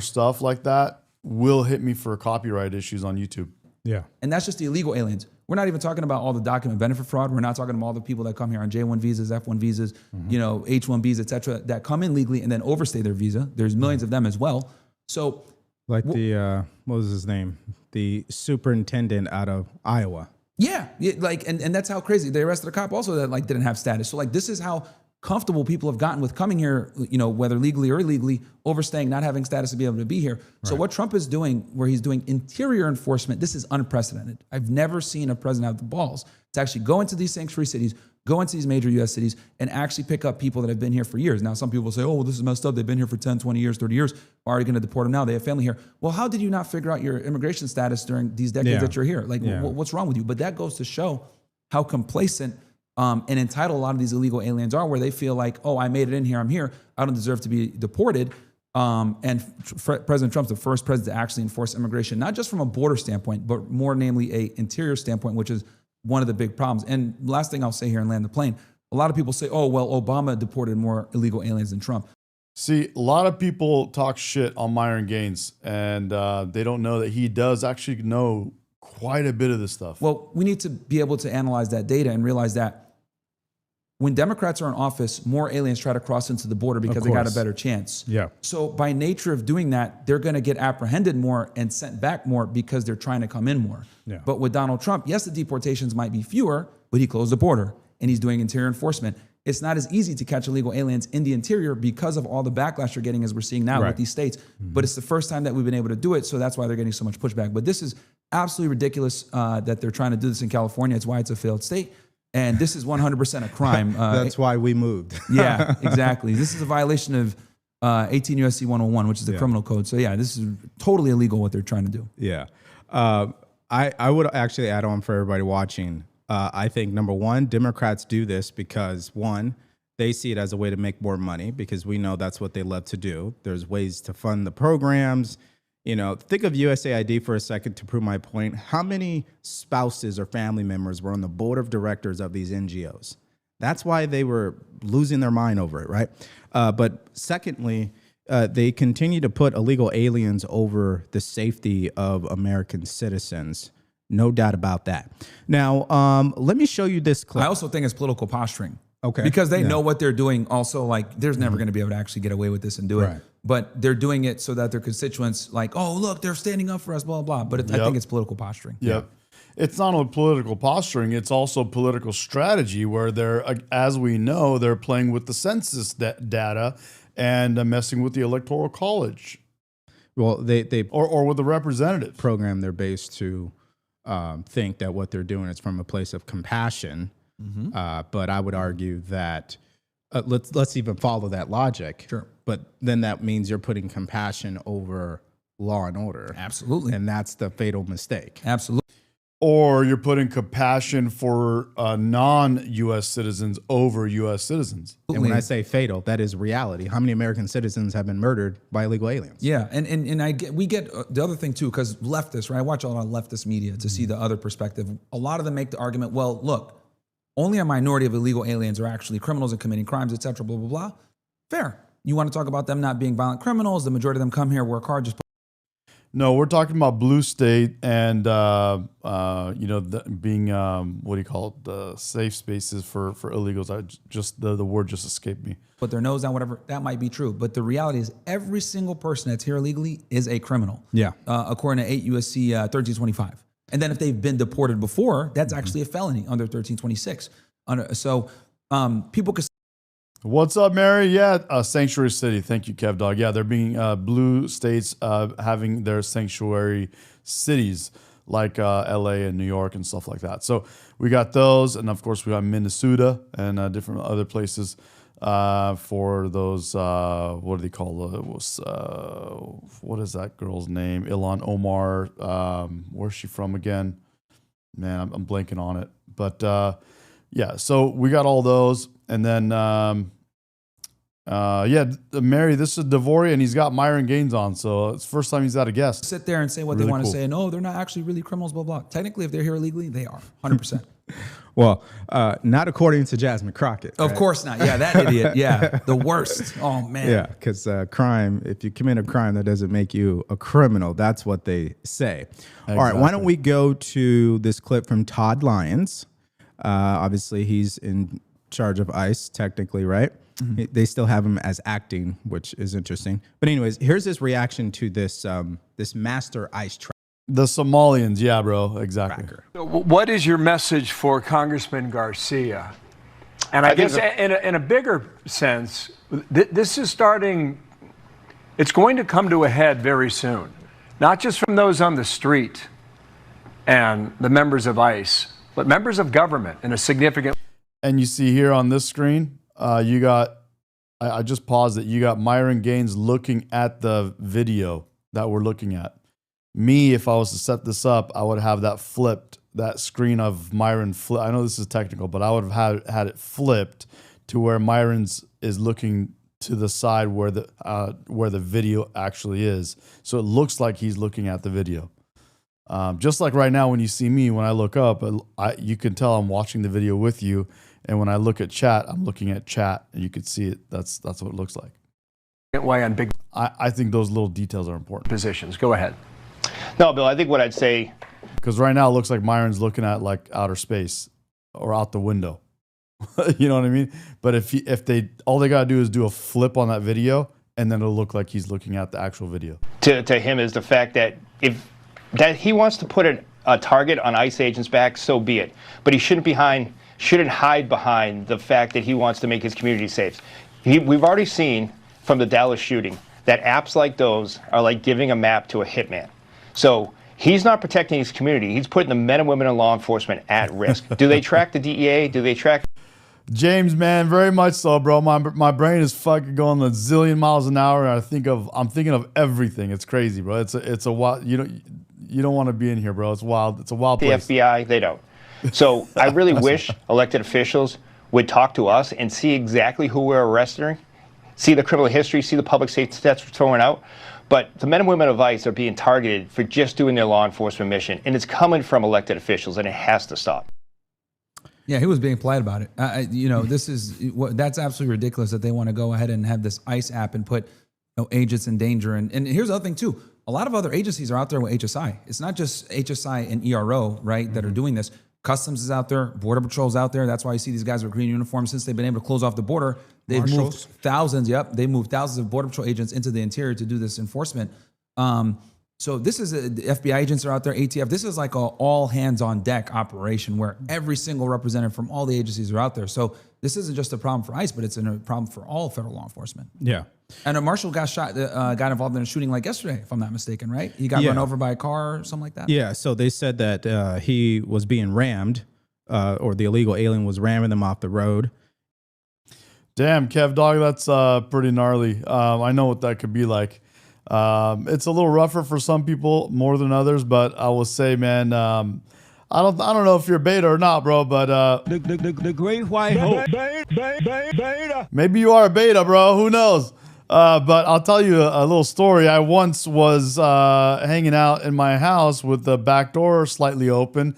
stuff like that will hit me for copyright issues on YouTube. Yeah. And that's just the illegal aliens. We're not even talking about all the document benefit fraud. We're not talking about all the people that come here on J1 visas, F1 visas, H1Bs, et cetera, that come in legally and then overstay their visa. There's millions of them as well. So Like the, what was his name? The superintendent out of Iowa. yeah, and that's how crazy. They arrested a cop also that didn't have status. So this is how comfortable people have gotten with coming here, whether legally or illegally, overstaying, not having status to be able to be here. Right. So what Trump is doing, where he's doing interior enforcement, this is unprecedented. I've never seen a president have the balls to actually go into these sanctuary cities, go into these major U.S. cities, and actually pick up people that have been here for years. Now, some people will say, oh, well, this is messed up. They've been here for 10, 20 years, 30 years. Why are you going to deport them now? They have family here. Well, how did you not figure out your immigration status during these decades that you're here? What's wrong with you? But that goes to show how complacent and entitled a lot of these illegal aliens are, where they feel like, oh, I made it in here, I'm here, I don't deserve to be deported. President Trump's the first president to actually enforce immigration, not just from a border standpoint, but more namely a interior standpoint, which is one of the big problems. And last thing I'll say here and land the plane, a lot of people say, oh, well, Obama deported more illegal aliens than Trump. See, a lot of people talk shit on Myron Gaines, and they don't know that he does actually know quite a bit of this stuff. Well, we need to be able to analyze that data and realize that when Democrats are in office, more aliens try to cross into the border because they got a better chance. Yeah. So by nature of doing that, they're going to get apprehended more and sent back more because they're trying to come in more. Yeah. But with Donald Trump, yes, the deportations might be fewer, but he closed the border and he's doing interior enforcement. it's not as easy to catch illegal aliens in the interior because of all the backlash you're getting, as we're seeing now with these states. But it's the first time that we've been able to do it, so that's why they're getting so much pushback. But this is absolutely ridiculous that they're trying to do this in California. It's why it's a failed state. And this is 100% a crime. That's why we moved. Yeah, exactly. This is a violation of 18 U.S.C. 101, which is the criminal code. So yeah, this is totally illegal what they're trying to do. Yeah. I would actually add on for everybody watching. I think, number one, Democrats do this because, one, they see it as a way to make more money because we know that's what they love to do. There's ways to fund the programs. You know, think of USAID for a second to prove my point. How many spouses or family members were on the board of directors of these NGOs? That's why they were losing their mind over it, right? But secondly, they continue to put illegal aliens over the safety of American citizens. No doubt about that. Now, let me show you this clip. I also think it's political posturing. Okay. Because they know what they're doing. Also, like, there's never going to be able to actually get away with this and do it. But they're doing it so that their constituents, like, oh, look, they're standing up for us, blah, blah. But I think it's political posturing. Yep. It's not only political posturing, it's also political strategy where they're, as we know, they're playing with the census data and messing with the Electoral College. Well, they or with the representatives. Program their base to think that what they're doing is from a place of compassion. But I would argue that let's even follow that logic. Sure. But then that means you're putting compassion over law and order. Absolutely. And that's the fatal mistake. Absolutely. Or you're putting compassion for non-U.S. citizens over U.S. citizens. And when I say fatal, that is reality. How many American citizens have been murdered by illegal aliens? Yeah, and we get the other thing too, because leftists, right? I watch a lot of leftist media to see the other perspective. A lot of them make the argument, well, look, only a minority of illegal aliens are actually criminals and committing crimes, et cetera, blah, blah, blah. Fair. You want to talk about them not being violent criminals? The majority of them come here, work hard, just. No, we're talking about blue state and being what do you call it? The safe spaces for illegals. The word just escaped me. Put their nose down, whatever. That might be true, but the reality is every single person that's here illegally is a criminal. Yeah. According to 8 U.S.C. 1325. And then if they've been deported before, that's actually a felony under 1326. So people could. What's up, Mary? Yeah, sanctuary city. Thank you, Kev Dog. Yeah, they're being blue states having their sanctuary cities like LA and New York and stuff like that. So we got those, and of course we got Minnesota and different other places for those. What do they call those? What is that girl's name? Ilhan Omar. Where's she from again? Man, I'm blanking on it. But yeah, so we got all those. And then, Mary, this is Devory, and he's got Myron Gaines on, so it's the first time he's had a guest. Sit there and say what they want to say. No, they're not actually really criminals, blah, blah. Technically, if they're here illegally, they are, 100%. Well, not according to Jasmine Crockett. Of course not. Yeah, that idiot. Yeah, the worst. Oh, man. Yeah, because crime, if you commit a crime, that doesn't make you a criminal. That's what they say. Exactly. All right, why don't we go to this clip from Todd Lyons. Obviously, he's in charge of ICE, technically, right? Mm-hmm. They still have him as acting, which is interesting. But anyways, here's his reaction to this this master ICE tracker. The Somalians, yeah, bro, exactly. So what is your message for Congressman Garcia? And I guess in a bigger sense, this is starting, it's going to come to a head very soon. Not just from those on the street and the members of ICE, but members of government in a significant. And you see here on this screen, you got, I just paused it, you got Myron Gaines looking at the video that we're looking at. Me, if I was to set this up, I would have that flipped, that screen of Myron flip. I know this is technical, but I would have had it flipped to where Myron's is looking to the side where the video actually is. So it looks like he's looking at the video. Just like right now when you see me, when I look up, you can tell I'm watching the video with you. And when I look at chat, I'm looking at chat, and you can see it. That's what it looks like. Way on big. I think those little details are important. Positions. Go ahead. No, Bill, I think what I'd say. Because right now it looks like Myron's looking at like outer space or out the window. You know what I mean? But all they got to do is do a flip on that video, and then it'll look like he's looking at the actual video. To him is the fact that that he wants to put a target on ICE agents' back, so be it. But he shouldn't be shouldn't hide behind the fact that he wants to make his community safe. We've already seen from the Dallas shooting that apps like those are like giving a map to a hitman. So he's not protecting his community. He's putting the men and women in law enforcement at risk. Do they track the DEA? Do they track? James, man, very much so, bro. My brain is fucking going a zillion miles an hour, and I'm thinking of everything. It's crazy, bro. It's a wild. You don't want to be in here, bro. It's wild. It's a wild place. The FBI, they don't. So I really wish elected officials would talk to us and see exactly who we're arresting, see the criminal history, see the public safety stats we're throwing out. But the men and women of ICE are being targeted for just doing their law enforcement mission, and it's coming from elected officials, and it has to stop. Yeah, he was being polite about it. That's absolutely ridiculous that they want to go ahead and have this ICE app and put agents in danger. And here's the other thing too. A lot of other agencies are out there with HSI. It's not just HSI and ERO, right, that are doing this. Customs is out there, Border Patrol's out there. That's why you see these guys with green uniforms. Since they've been able to close off the border, they've moved thousands. Yep, they moved thousands of Border Patrol agents into the interior to do this enforcement. So this is the FBI agents are out there, ATF. This is like a all hands on deck operation where every single representative from all the agencies are out there. So this isn't just a problem for ICE, but it's a problem for all federal law enforcement. Yeah. And a marshal got shot, got involved in a shooting like yesterday, if I'm not mistaken, right? He got run over by a car or something like that. Yeah. So they said that he was being rammed, or the illegal alien was ramming them off the road. Damn, Kev Dog, that's pretty gnarly. I know what that could be like. It's a little rougher for some people more than others, but I will say, man, I don't know if you're beta or not, bro, but the great white hope. Beta. Maybe you are a beta, bro. Who knows? But I'll tell you a little story. I once was hanging out in my house with the back door slightly open,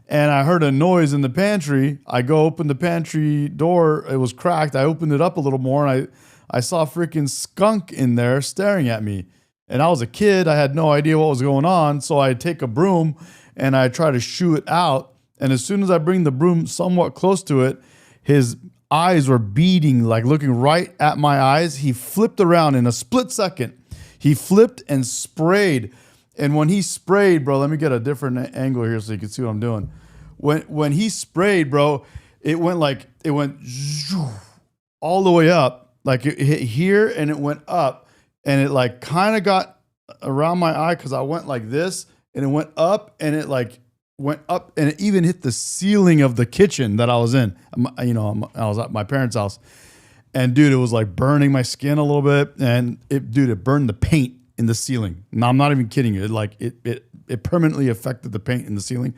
and I heard a noise in the pantry. I go open the pantry door. It was cracked. I opened it up a little more, and I saw a freaking skunk in there staring at me. And I was a kid. I had no idea what was going on. So I take a broom and I try to shoo it out. And as soon as I bring the broom somewhat close to it, his eyes were beating, like looking right at my eyes. He flipped around in a split second. He flipped and sprayed. And when he sprayed, bro, let me get a different angle here so you can see what I'm doing. When he sprayed, bro, it went all the way up. Like it hit here and it went up. And it like kind of got around my eye because I went like this and it went up and it like went up and it even hit the ceiling of the kitchen that I was in. I was at my parents' house. And dude, it was like burning my skin a little bit. And it burned the paint in the ceiling. No, I'm not even kidding you. It permanently affected the paint in the ceiling.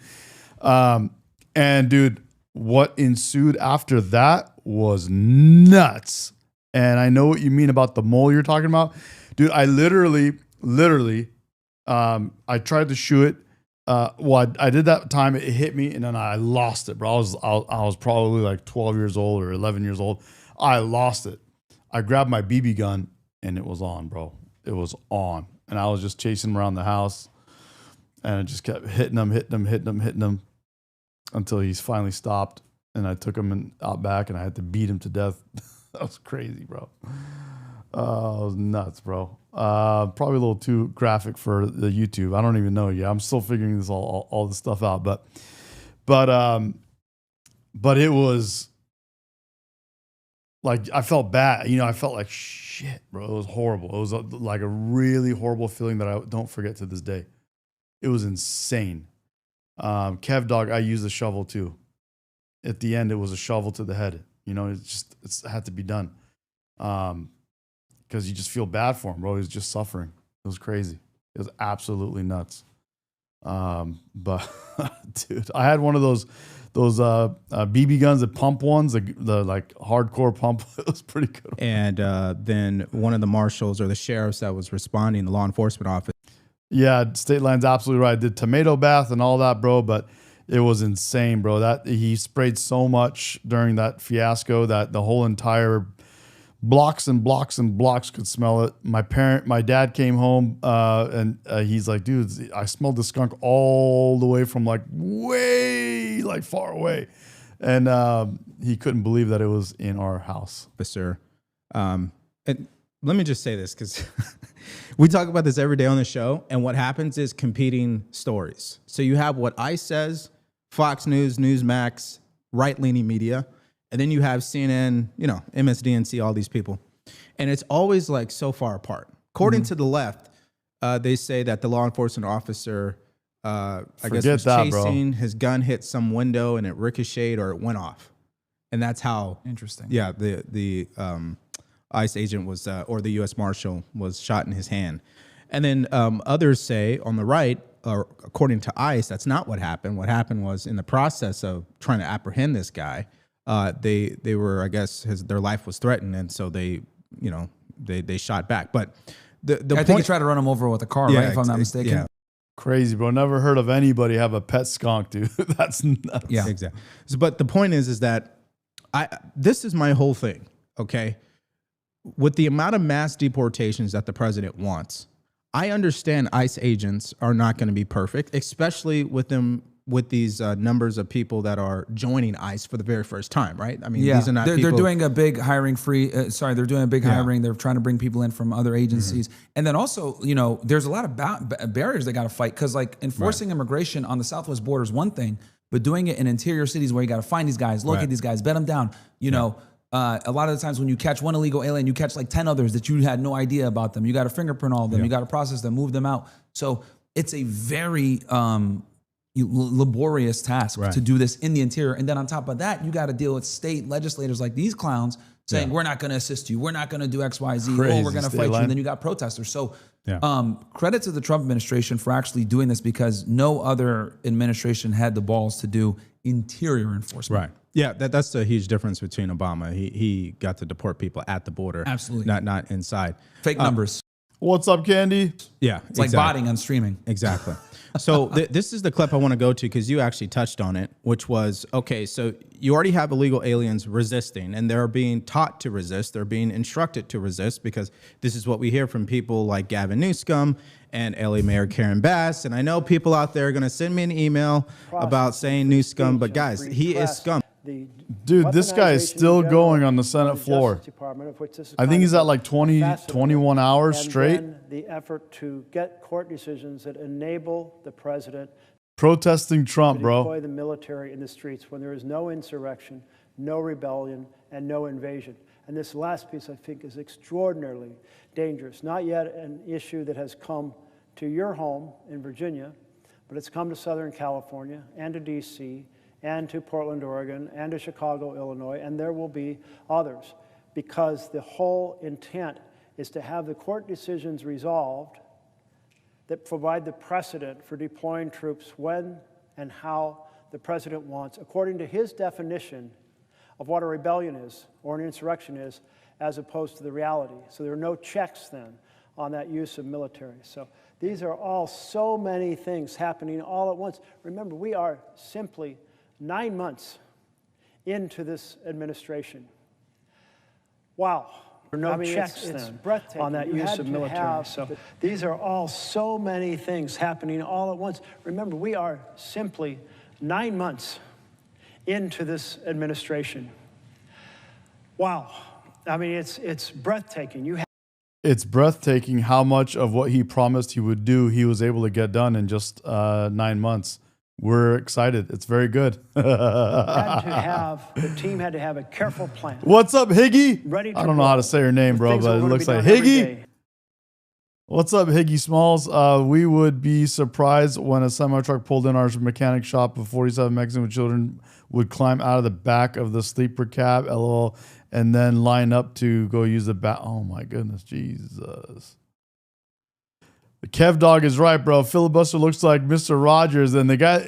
And dude, what ensued after that was nuts. And I know what you mean about the mole you're talking about. Dude, I literally, I tried to shoot it. I did that time, it hit me, and then I lost it, bro. I was probably like 12 years old or 11 years old. I lost it. I grabbed my BB gun, and it was on, bro. It was on. And I was just chasing him around the house, and I just kept hitting him until he finally stopped. And I took him out back, and I had to beat him to death. That was crazy, bro. It was nuts, bro. Probably a little too graphic for the YouTube. I don't even know yet. I'm still figuring this all this stuff out. But it was like I felt bad. I felt like shit, bro. It was horrible. It was like a really horrible feeling that I don't forget to this day. It was insane. Kev Dog, I used a shovel too. At the end, it was a shovel to the head. It had to be done. Because you just feel bad for him, bro. He was just suffering. It was crazy. It was absolutely nuts. But dude, I had one of those BB guns, the pump ones, the like hardcore pump. It was pretty good. And then one of the marshals or the sheriffs that was responding, the law enforcement office. Yeah, State Line's absolutely right. I did tomato bath and all that, bro. But it was insane, bro. That he sprayed so much during that fiasco that the whole entire blocks and blocks and blocks could smell it. My dad came home and he's like, dude, I smelled the skunk all the way from way far away. And he couldn't believe that it was in our house. Officer. And let me just say this because we talk about this every day on the show. And what happens is competing stories. So you have what ICE says, Fox News, Newsmax, right-leaning media, and then you have CNN, you know, MSDNC, all these people. And it's always like so far apart. According to the left, they say that the law enforcement officer, I guess, was chasing, his gun hit some window and it ricocheted or it went off. And that's how interesting. Yeah, the ICE agent was, or the U.S. Marshal was shot in his hand. And then others say on the right, according to ICE, that's not what happened. What happened was in the process of trying to apprehend this guy, they were, I guess, their life was threatened, and so they shot back. But I think he tried to run him over with a car, right? If I'm not mistaken. Yeah. Crazy, bro. Never heard of anybody have a pet skunk, dude. That's nuts. Yeah, exactly. So, but the point is that this is my whole thing. Okay, with the amount of mass deportations that the president wants, I understand ICE agents are not going to be perfect, especially with these numbers of people that are joining ICE for the very first time, right? I mean, these are not they're doing a big hiring they're doing a big hiring. They're trying to bring people in from other agencies. And then also, you know, there's a lot of barriers they got to fight, because like enforcing immigration on the southwest border is one thing, but doing it in interior cities where you got to find these guys, locate these guys, bed them down, you know, a lot of the times when you catch one illegal alien, you catch like 10 others that you had no idea about them. You got to fingerprint all of them. You got to process them, move them out. So it's a very laborious task to do this in the interior. And then on top of that, you got to deal with state legislators like these clowns saying, we're not going to assist you. We're not going to do X, Y, Z. Crazy, we're going to fight you. And then you got protesters. So credit to the Trump administration for actually doing this, because no other administration had the balls to do interior enforcement. Right. Yeah, that's a huge difference between Obama. He got to deport people at the border. Absolutely. Not inside. Fake numbers. What's up, Candy? Yeah. It's like botting on streaming. Exactly. So this is the clip I want to go to, because you actually touched on it, which was, okay, so you already have illegal aliens resisting, and they're being taught to resist. They're being instructed to resist, because this is what we hear from people like Gavin Newsom and LA Mayor Karen Bass. And I know people out there are going to send me an email about saying Newsom, but guys, he is scum. Dude, this guy is still going on the Senate floor. I think he's at like 21 hours straight. And then the effort to get court decisions that enable the president protesting Trump, to deploy the military in the streets when there is no insurrection, no rebellion, and no invasion. And this last piece, I think, is extraordinarily dangerous. Not yet an issue that has come to your home in Virginia, but it's come to Southern California and to D.C., and to Portland, Oregon, and to Chicago, Illinois, and there will be others, because the whole intent is to have the court decisions resolved that provide the precedent for deploying troops when and how the president wants, according to his definition of what a rebellion is or an insurrection is, as opposed to the reality. So there are no checks then on that use of military. So these are all so many things happening all at once. Remember, we are simply 9 months into this administration. Wow. There are no checks then on that use of military. So these are all so many things happening all at once. Remember, we are simply 9 months into this administration. Wow. I mean, it's breathtaking. It's breathtaking how much of what he promised he would do, he was able to get done in just 9 months. We're excited. It's very good. The team had to have a careful plan. What's up, Higgy? I don't know how to say her name, bro, but it looks like Higgy. What's up, Higgy Smalls? We would be surprised when a semi-truck pulled in our mechanic shop of 47 Mexicans with children would climb out of the back of the sleeper cab, LOL, and then line up to go use the back. Oh, my goodness, Jesus. The Kev Dog is right, bro. Filibuster looks like Mr. Rogers, and the guy.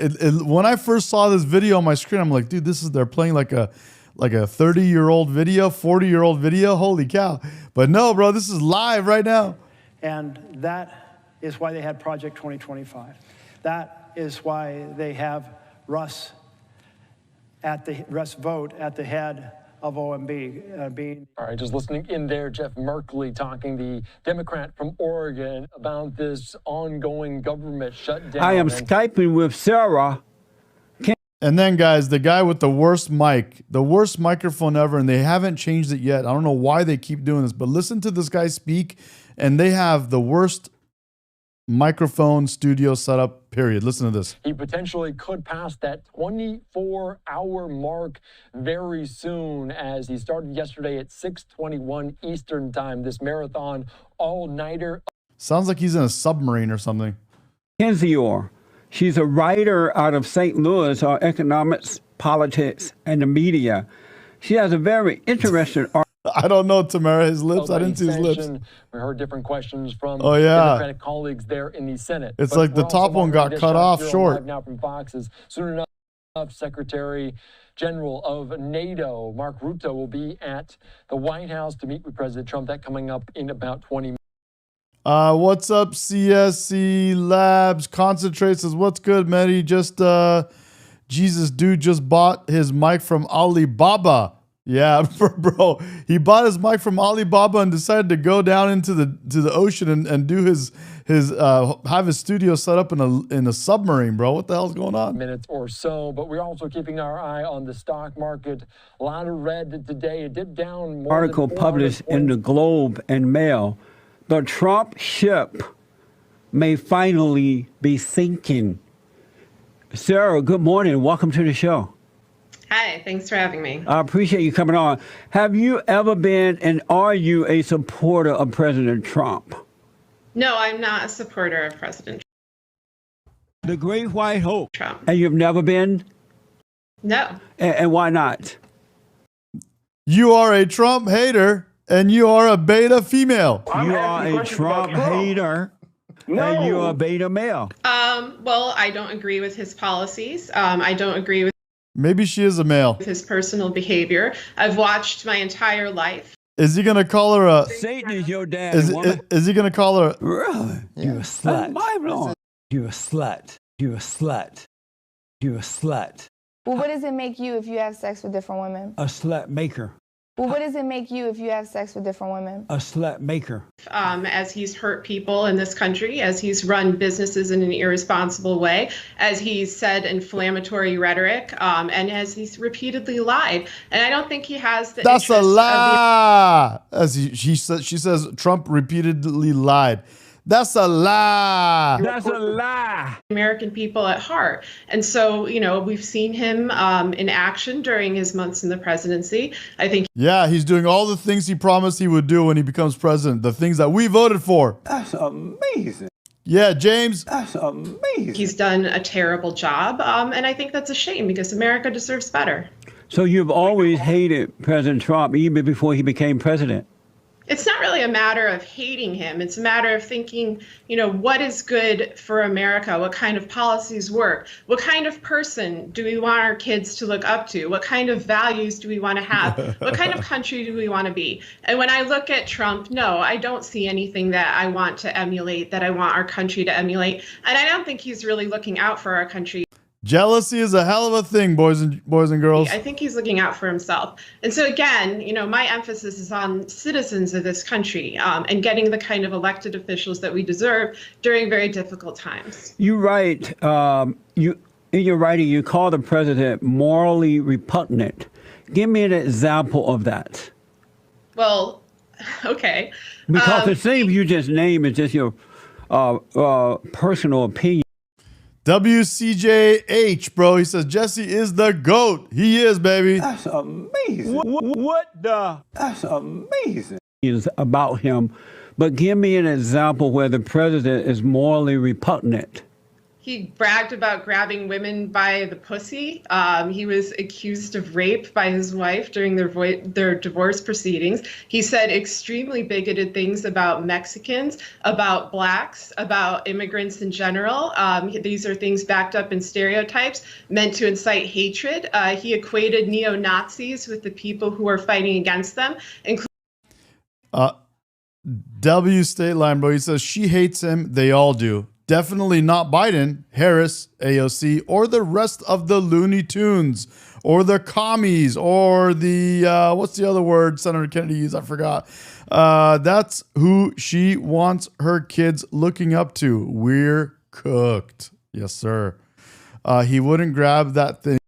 When I first saw this video on my screen, I'm like, dude, they're playing like a 30-year-old video, 40-year-old video. Holy cow! But no, bro, this is live right now. And that is why they had Project 2025. That is why they have Russ Vogt at the head of OMB being. All right, just listening in there, Jeff Merkley talking, the Democrat from Oregon, about this ongoing government shutdown. I am Skyping with Sarah. And then, guys, the guy with the worst microphone ever, and they haven't changed it yet. I don't know why they keep doing this, but listen to this guy speak, and they have the worst microphone studio setup, period. Listen to this. He potentially could pass that 24-hour mark very soon, as he started yesterday at 6:21 Eastern time. This marathon all-nighter. Sounds like he's in a submarine or something. Kenzior. She's a writer out of St. Louis on economics, politics, and the media. She has a very interesting I don't know, Tamara, his lips. I didn't see his lips. We heard different questions from yeah. Democratic colleagues there in the Senate. It's like the top one got cut off short. Now from Fox is soon enough, Secretary General of NATO, Mark Rutte, will be at the White House to meet with President Trump. That coming up in about 20 minutes. What's up, CSC Labs? Concentrate says, what's good, Medi? Just, Jesus, dude just bought his mic from Alibaba. Yeah, bro. He bought his mic from Alibaba and decided to go down into the ocean and do his have his studio set up in a submarine, bro. What the hell's going on? Minutes or so, but we're also keeping our eye on the stock market. A lot of red today. It dipped down more. article published in the Globe and Mail. The Trump ship may finally be sinking. Sarah, good morning. Welcome to the show. Hi, thanks for having me. I appreciate you coming on. Have you ever been and are you a supporter of President Trump? No, I'm not a supporter of President The Great White Hope. Trump. And you've never been? No. And why not? You are a Trump hater and you are a beta female. You are a Trump hater and you are a beta male. Well, I don't agree with his policies. I don't agree with Maybe she is a male. his personal behavior. I've watched my entire life. Is he gonna call her a? Satan is your dad. Is he gonna call her? Really? You're a slut. You're a slut. You're a slut. You're a slut. Well, what does it make you if you have sex with different women? A slut maker. Well, what does it make you if you have sex with different women? A slut maker. As he's hurt people in this country, as he's run businesses in an irresponsible way, as he's said inflammatory rhetoric, and as he's repeatedly lied. And I don't think he has the That's a interest of lie. As she says, Trump repeatedly lied. That's a lie. That's a lie. American people at heart. And so, we've seen him in action during his months in the presidency. I think. Yeah, he's doing all the things he promised he would do when he becomes president. The things that we voted for. That's amazing. Yeah, James. That's amazing. He's done a terrible job. And I think that's a shame because America deserves better. So you've always hated President Trump even before he became president? It's not really a matter of hating him. It's a matter of thinking, what is good for America? What kind of policies work? What kind of person do we want our kids to look up to? What kind of values do we want to have? What kind of country do we want to be? And when I look at Trump, no, I don't see anything that I want to emulate, that I want our country to emulate. And I don't think he's really looking out for our country. Jealousy is a hell of a thing, boys and girls. I think he's looking out for himself. And so again, my emphasis is on citizens of this country and getting the kind of elected officials that we deserve during very difficult times. You write, in your writing, you call the president morally repugnant. Give me an example of that. Well, okay. Because the thing you just named is just your personal opinion. WCJH, bro. He says Jesse is the GOAT. He is, baby. That's amazing. That's amazing. Is about him. But give me an example where the president is morally repugnant. He bragged about grabbing women by the pussy. He was accused of rape by his wife during their divorce proceedings. He said extremely bigoted things about Mexicans, about blacks, about immigrants in general. These are things backed up in stereotypes meant to incite hatred. He equated neo-Nazis with the people who are fighting against them, including W State Line, bro. He says she hates him. They all do. Definitely not Biden, Harris, AOC, or the rest of the Looney Tunes, or the commies, or the, what's the other word Senator Kennedy used? I forgot. That's who she wants her kids looking up to. We're cooked. Yes, sir. He wouldn't grab that thing.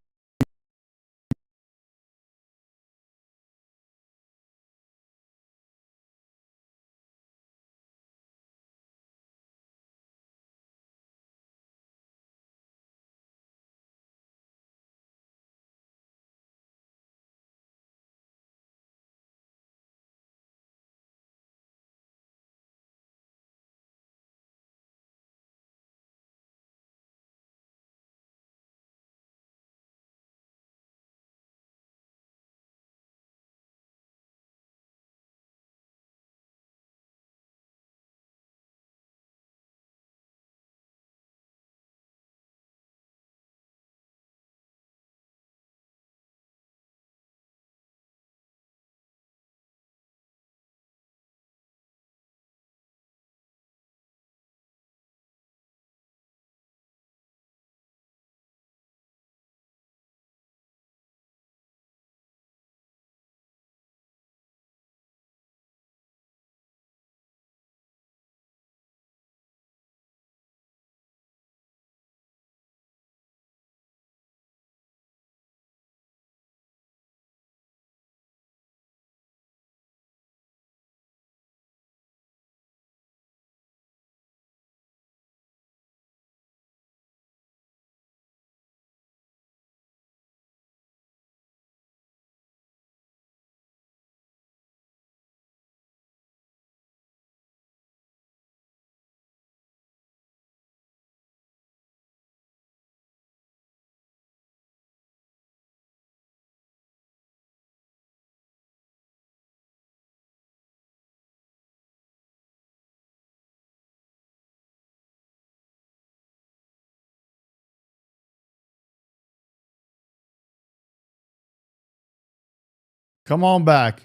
Come on back.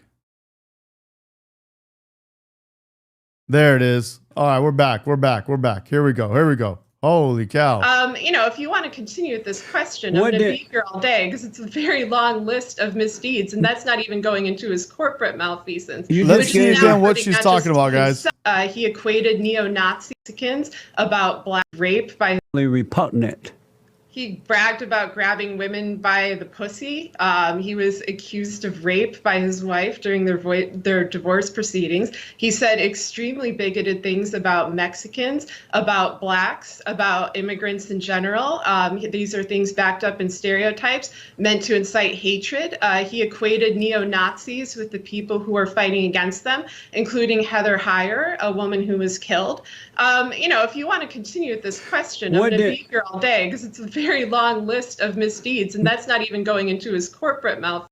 There it is. All right, we're back. Here we go. Holy cow. If you want to continue with this question, I'm going to be here all day because it's a very long list of misdeeds, and that's not even going into his corporate malfeasance. Let's see again what she's talking about, guys. He equated neo-Nazis about black rape by repugnant. He bragged about grabbing women by the pussy. He was accused of rape by his wife during their divorce proceedings. He said extremely bigoted things about Mexicans, about blacks, about immigrants in general. These are things backed up in stereotypes meant to incite hatred. He equated neo-Nazis with the people who are fighting against them, including Heather Heyer, a woman who was killed. If you want to continue with this question, I'm going to be here all day because it's a very long list of misdeeds, and that's not even going into his corporate mouth.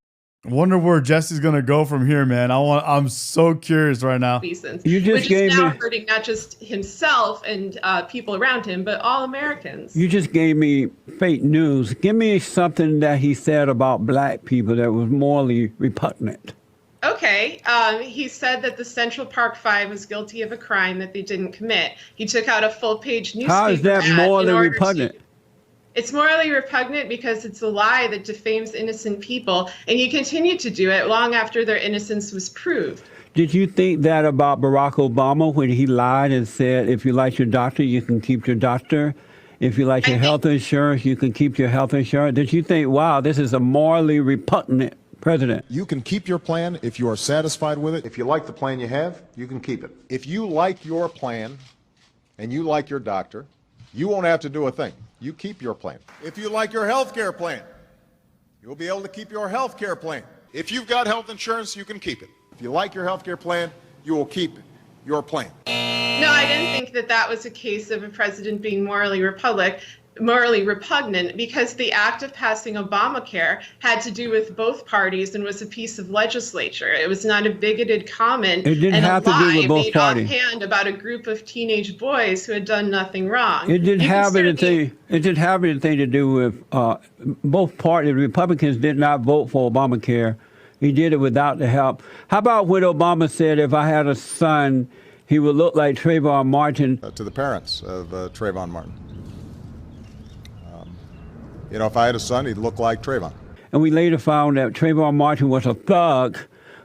I wonder where Jesse's gonna go from here, man. I'm so curious right now. Which is now hurting not just himself and people around him, but all Americans. You just gave me fake news. Give me something that he said about black people that was morally repugnant. Okay, he said that the Central Park Five was guilty of a crime that they didn't commit. He took out a full-page newspaper. How is that morally repugnant? It's morally repugnant because it's a lie that defames innocent people, and he continued to do it long after their innocence was proved. Did you think that about Barack Obama when he lied and said, if you like your doctor, you can keep your doctor? If you like your health insurance, you can keep your health insurance? Did you think, wow, this is a morally repugnant president? You can keep your plan if you are satisfied with it. If you like the plan you have, you can keep it. If you like your plan and you like your doctor, you won't have to do a thing. You keep your plan. If you like your health care plan, you'll be able to keep your health care plan. If you've got health insurance, you can keep it. If you like your health care plan, you will keep your plan. No, I didn't think that was a case of a president being morally repugnant, because the act of passing Obamacare had to do with both parties and was a piece of legislature. It was not a bigoted comment and a lie made offhand about a group of teenage boys who had done nothing wrong. It didn't have anything. It didn't have anything to do with both parties. The Republicans did not vote for Obamacare. He did it without the help. How about when Obama said, "If I had a son, he would look like Trayvon Martin"? To the parents of Trayvon Martin. If I had a son, he'd look like Trayvon. And we later found that Trayvon Martin was a thug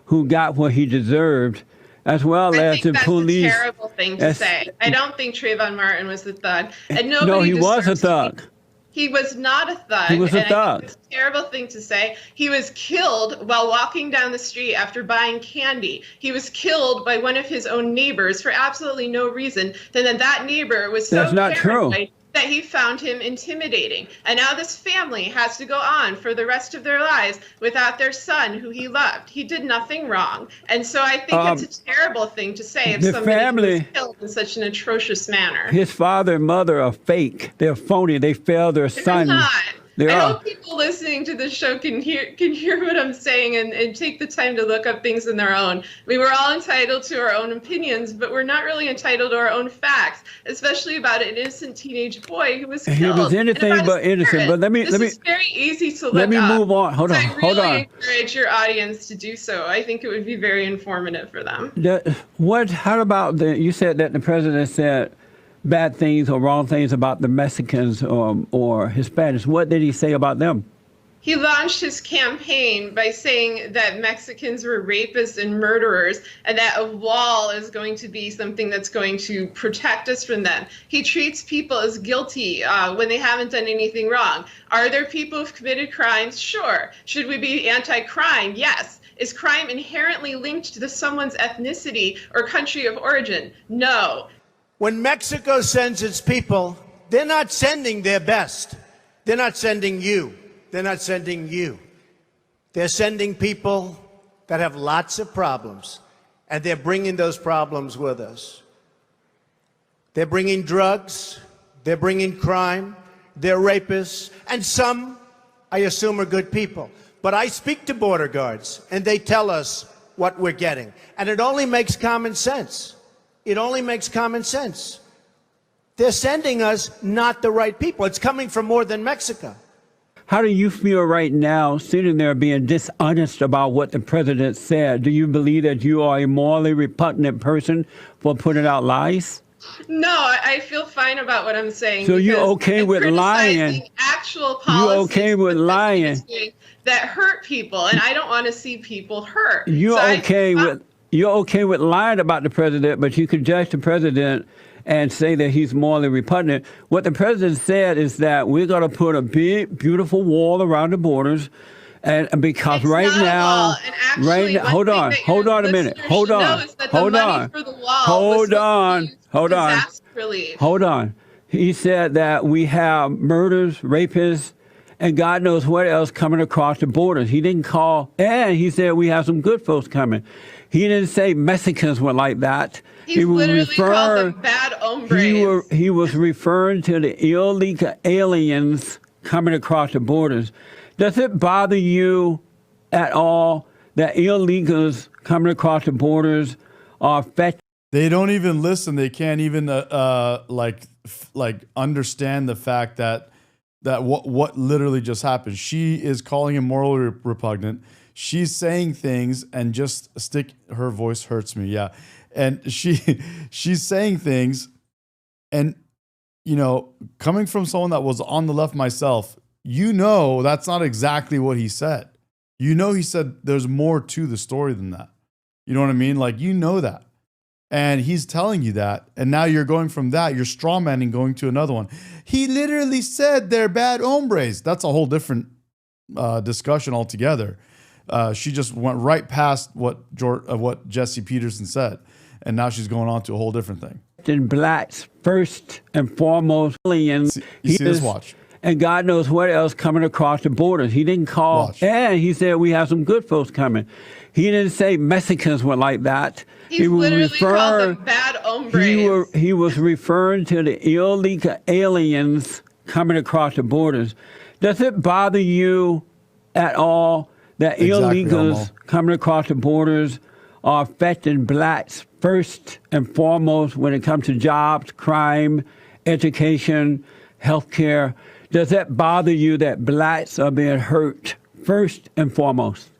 who got what he deserved, as well as the police. That's a terrible thing to say. I don't think Trayvon Martin was a thug. And no, he was a thug. He was not a thug. He was a thug. It's a terrible thing to say. He was killed while walking down the street after buying candy. He was killed by one of his own neighbors for absolutely no reason. Then that neighbor was so paranoid that he found him intimidating. And now this family has to go on for the rest of their lives without their son who he loved. He did nothing wrong. And so I think it's a terrible thing to say if somebody was killed in such an atrocious manner. His father and mother are fake. They're phony. They failed their son. They're not. I hope people listening to the show can hear what I'm saying and take the time to look up things on their own. We were all entitled to our own opinions, but we're not really entitled to our own facts, especially about an innocent teenage boy who was killed. He was anything but innocent. But this is very easy to look up. Let me move on. Hold on. I really encourage your audience to do so. I think it would be very informative for them. How about you said that the president said bad things or wrong things about the Mexicans or Hispanics. What did he say about them? He launched his campaign by saying that Mexicans were rapists and murderers, and that a wall is going to be something that's going to protect us from them. He treats people as guilty when they haven't done anything wrong. Are there people who've committed crimes? Sure. Should we be anti-crime? Yes. Is crime inherently linked to someone's ethnicity or country of origin? No. When Mexico sends its people, they're not sending their best. They're not sending you. They're not sending you. They're sending people that have lots of problems, and they're bringing those problems with us. They're bringing drugs. They're bringing crime. They're rapists. And some, I assume, are good people. But I speak to border guards, and they tell us what we're getting. And it only makes common sense. It only makes common sense. They're sending us not the right people. It's coming from more than Mexico. How do you feel right now sitting there being dishonest about what the president said? Do you believe that you are a morally repugnant person for putting out lies? No, I feel fine about what I'm saying. So you're okay with lying? Actual policies You okay with lying? That hurt people, and I don't want to see people hurt. You're okay with lying about the president, but you can judge the president and say that he's morally repugnant. What the president said is that we're going to put a big, beautiful wall around the borders, and because hold on a minute, hold on. He said that we have murders, rapists, and God knows what else coming across the borders. He didn't call, and he said we have some good folks coming. He didn't say Mexicans were like that. He was literally called them bad hombres. He was referring to the illegal aliens coming across the borders. Does it bother you at all that illegals coming across the borders are affected? They don't even listen. They can't even like understand the fact that what literally just happened. She is calling him morally repugnant. She's saying things and just her voice hurts me. Yeah. And she's saying things, and coming from someone that was on the left myself, that's not exactly what he said. He said there's more to the story than that. You know what I mean? Like, that. And he's telling you that. And now you're going from that, you're strawmanning going to another one. He literally said they're bad hombres. That's a whole different discussion altogether. She just went right past what Jesse Peterson said. And now she's going on to a whole different thing. In blacks, first and foremost, aliens. You see this, watch. And God knows what else coming across the borders. He didn't call, and he said we have some good folks coming. He didn't say Mexicans were like that. He literally called them bad hombres. He was referring to the illegal aliens coming across the borders. Does it bother you at all that illegals coming across the borders are affecting blacks first and foremost when it comes to jobs, crime, education, healthcare? Does that bother you that blacks are being hurt first and foremost?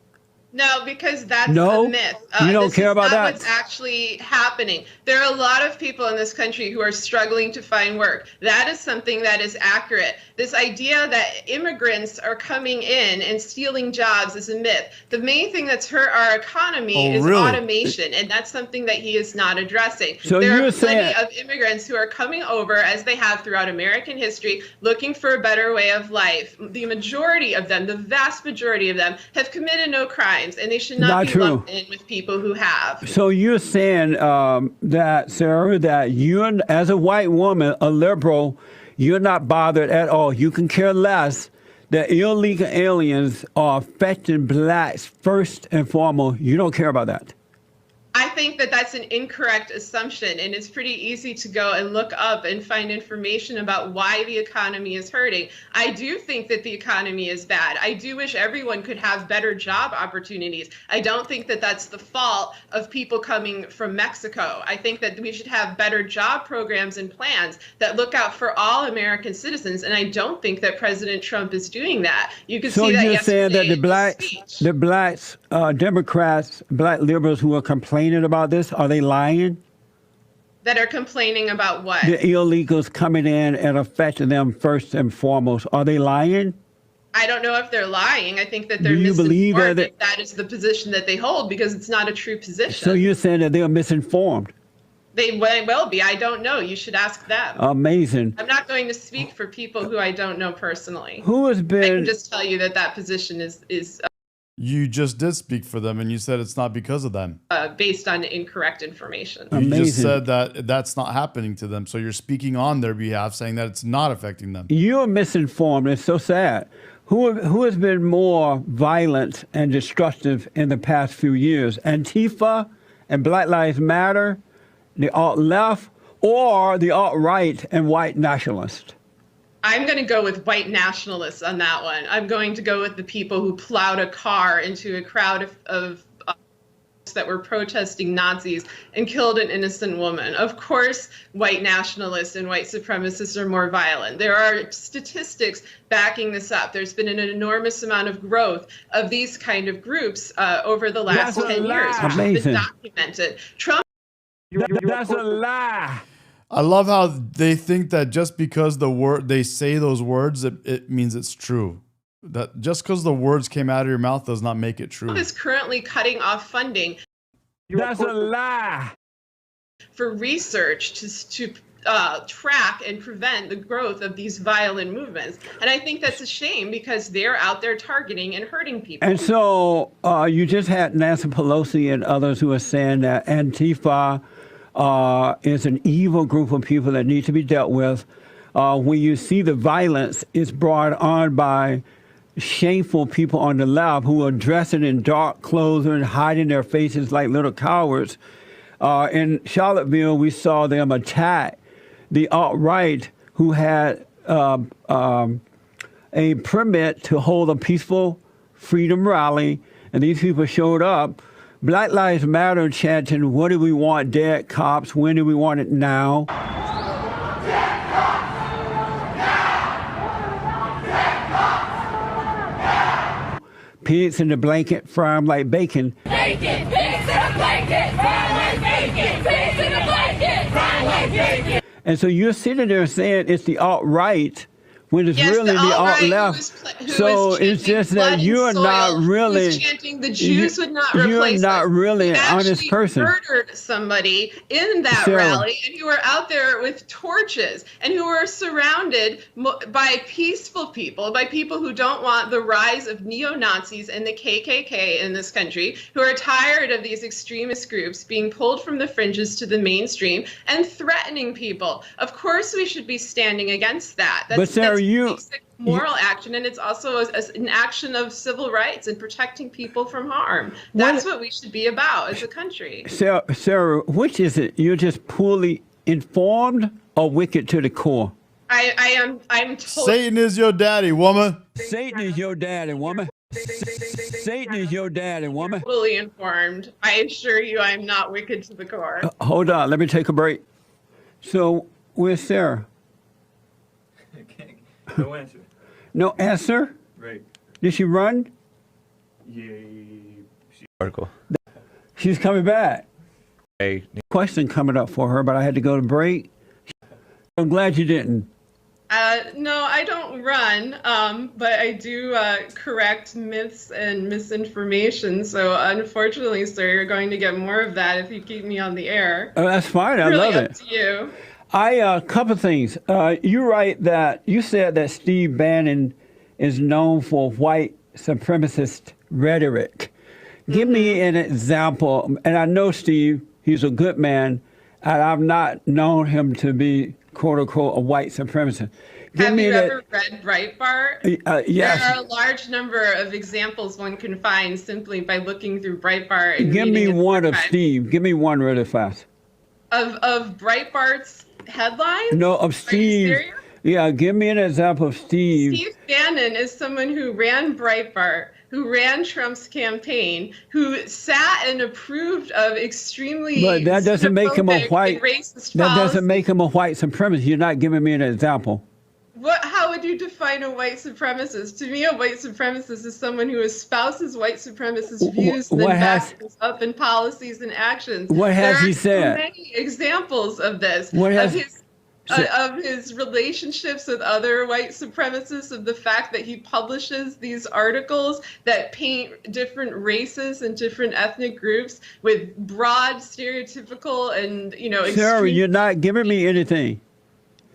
No, because that's a myth. You don't care about that? What's actually happening. There are a lot of people in this country who are struggling to find work. That is something that is accurate. This idea that immigrants are coming in and stealing jobs is a myth. The main thing that's hurt our economy is automation, and that's something that he is not addressing. So there are plenty of immigrants who are coming over, as they have throughout American history, looking for a better way of life. The majority of them, the vast majority of them, have committed no crimes, and they should not be lumped in with people who have. So you're saying that, Sarah, that you, as a white woman, a liberal, you're not bothered at all. You can care less that illegal aliens are affecting blacks first and foremost. You don't care about that. I think that that's an incorrect assumption, and it's pretty easy to go and look up and find information about why the economy is hurting. I do think that the economy is bad. I do wish everyone could have better job opportunities. I don't think that that's the fault of people coming from Mexico. I think that we should have better job programs and plans that look out for all American citizens, and I don't think that President Trump is doing that. You can see that yesterday. So you're saying that the blacks, Democrats, black liberals who are complaining about this, are they lying? That are complaining about what? The illegals coming in and affecting them first and foremost. Are they lying? I don't know if they're lying. I think that they're misinformed if that is the position that they hold, because it's not a true position. So you're saying that they are misinformed? They will be. I don't know. You should ask them. Amazing. I'm not going to speak for people who I don't know personally. Who has been? I can just tell you that that position is You just did speak for them, and you said it's not because of them. Based on incorrect information. You just said that that's not happening to them, so you're speaking on their behalf, saying that it's not affecting them. You're misinformed. It's so sad. Who has been more violent and destructive in the past few years? Antifa and Black Lives Matter, the alt-left, or the alt-right and white nationalists? I'm going to go with white nationalists on that one. I'm going to go with the people who plowed a car into a crowd of that were protesting Nazis and killed an innocent woman. Of course, white nationalists and white supremacists are more violent. There are statistics backing this up. There's been an enormous amount of growth of these kind of groups over the last 10 years, which has been documented. Trump. That's a lie. I love how they think that just because they say those words, it means it's true. That just because the words came out of your mouth does not make it true. Trump is currently cutting off funding. That's a lie. For research to track and prevent the growth of these violent movements. And I think that's a shame because they're out there targeting and hurting people. And so you just had Nancy Pelosi and others who are saying that Antifa is an evil group of people that need to be dealt with. When you see the violence, it's brought on by shameful people on the left who are dressing in dark clothes and hiding their faces like little cowards. In Charlottesville, we saw them attack the alt-right who had a permit to hold a peaceful freedom rally, and these people showed up. Black Lives Matter chanting, what do we want, dead cops? When do we want it now? Pigs in the blanket, fry 'em like bacon. Bacon, pigs in the blanket, fry like bacon, pigs in the blanket, fry like bacon. And so you're sitting there saying it's the alt-right when it's really the alt-left. So it's just that you're not really chanting the Jews would not replace you're not us. really an honest person. Murdered somebody in that rally, and who were out there with torches, and who were surrounded by peaceful people, by people who don't want the rise of neo-Nazis and the KKK in this country, who are tired of these extremist groups being pulled from the fringes to the mainstream and threatening people. Of course, we should be standing against that. That's basic moral action, and it's also an action of civil rights and protecting people from harm. That's what we should be about as a country. Sarah, which is it? You're just poorly informed or wicked to the core? I'm totally. Satan is your daddy, woman. Satan is your daddy, woman. Satan is your daddy, woman. Totally informed. I assure you, I'm not wicked to the core. Hold on, let me take a break. So, where's Sarah? No answer. No answer? Right. Did she run? Yeah. Article. She's coming back. Hey. Question coming up for her, but I had to go to break. I'm glad you didn't. No, I don't run, but I do correct myths and misinformation. So unfortunately, sir, you're going to get more of that if you keep me on the air. Oh, that's fine. I really love it. Up to you. Couple things. You write that you said that Steve Bannon is known for white supremacist rhetoric. Give me an example. And I know Steve, he's a good man, and I've not known him to be, quote unquote, a white supremacist. Have you ever read Breitbart? Yes. There are a large number of examples one can find simply by looking through Breitbart. And give me one of Steve. Give me one really fast. Of Breitbart's headlines? No, of Steve. Yeah, give me an example of Steve. Steve Bannon is someone who ran Breitbart, who ran Trump's campaign, who sat and approved of extremely But that doesn't make him a white. Racist that doesn't make him a white supremacist. You're not giving me an example. How would you define a white supremacist? To me, a white supremacist is someone who espouses white supremacist views and then backs those up in policies and actions. What has he said? There are so many examples of this. Of his relationships with other white supremacists, of the fact that he publishes these articles that paint different races and different ethnic groups with broad, stereotypical, and Sarah, you're not giving me anything.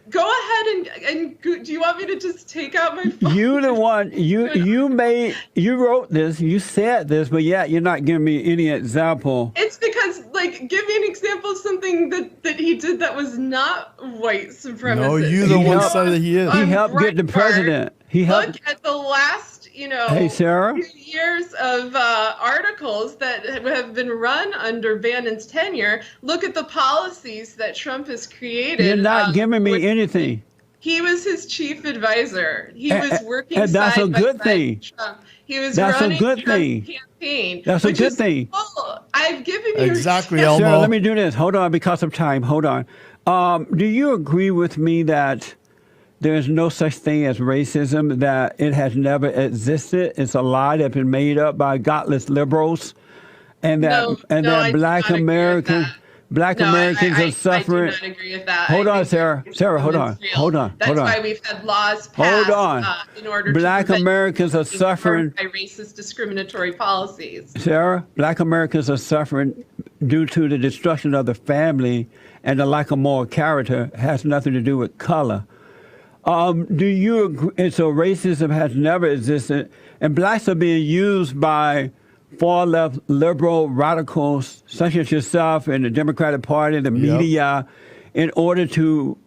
Go ahead and do you want me to just take out my phone? You the one, you wrote this, you said this, but yeah, you're not giving me any example. It's because, give me an example of something that he did that was not white supremacist. No, you the one said that he is. He helped get the president. Look at the last, hey, Sarah? few years of articles that have been run under Bannon's tenure. Look at the policies that Trump has created. You're not giving me anything. He was his chief advisor. He was working and that's side a by good side thing. with Trump. He was That's a running good Trump's thing. campaign. That's a which good is thing. full. I've given you Exactly, examples. Elmo. Sarah, let me do this. Hold on, because of time. Hold on. Do you agree with me that there's no such thing as racism, that it has never existed? It's a lie that's been made up by godless liberals, and that I that do Black not agree with Americans. that. Black No, Americans are suffering. I do not agree with that. Hold I on, think Sarah. Sarah, hold on. racism is real. Hold on. That's Hold on. why we've had laws Hold passed on. in order Black to prevent Americans are being suffering. harmed by racist discriminatory policies. Sarah, Black Americans are suffering due to the destruction of the family and the lack of moral character. It has nothing to do with color. Do you agree? And so racism has never existed, and blacks are being used by far left liberal radicals such as yourself and the Democratic Party, the media, in order to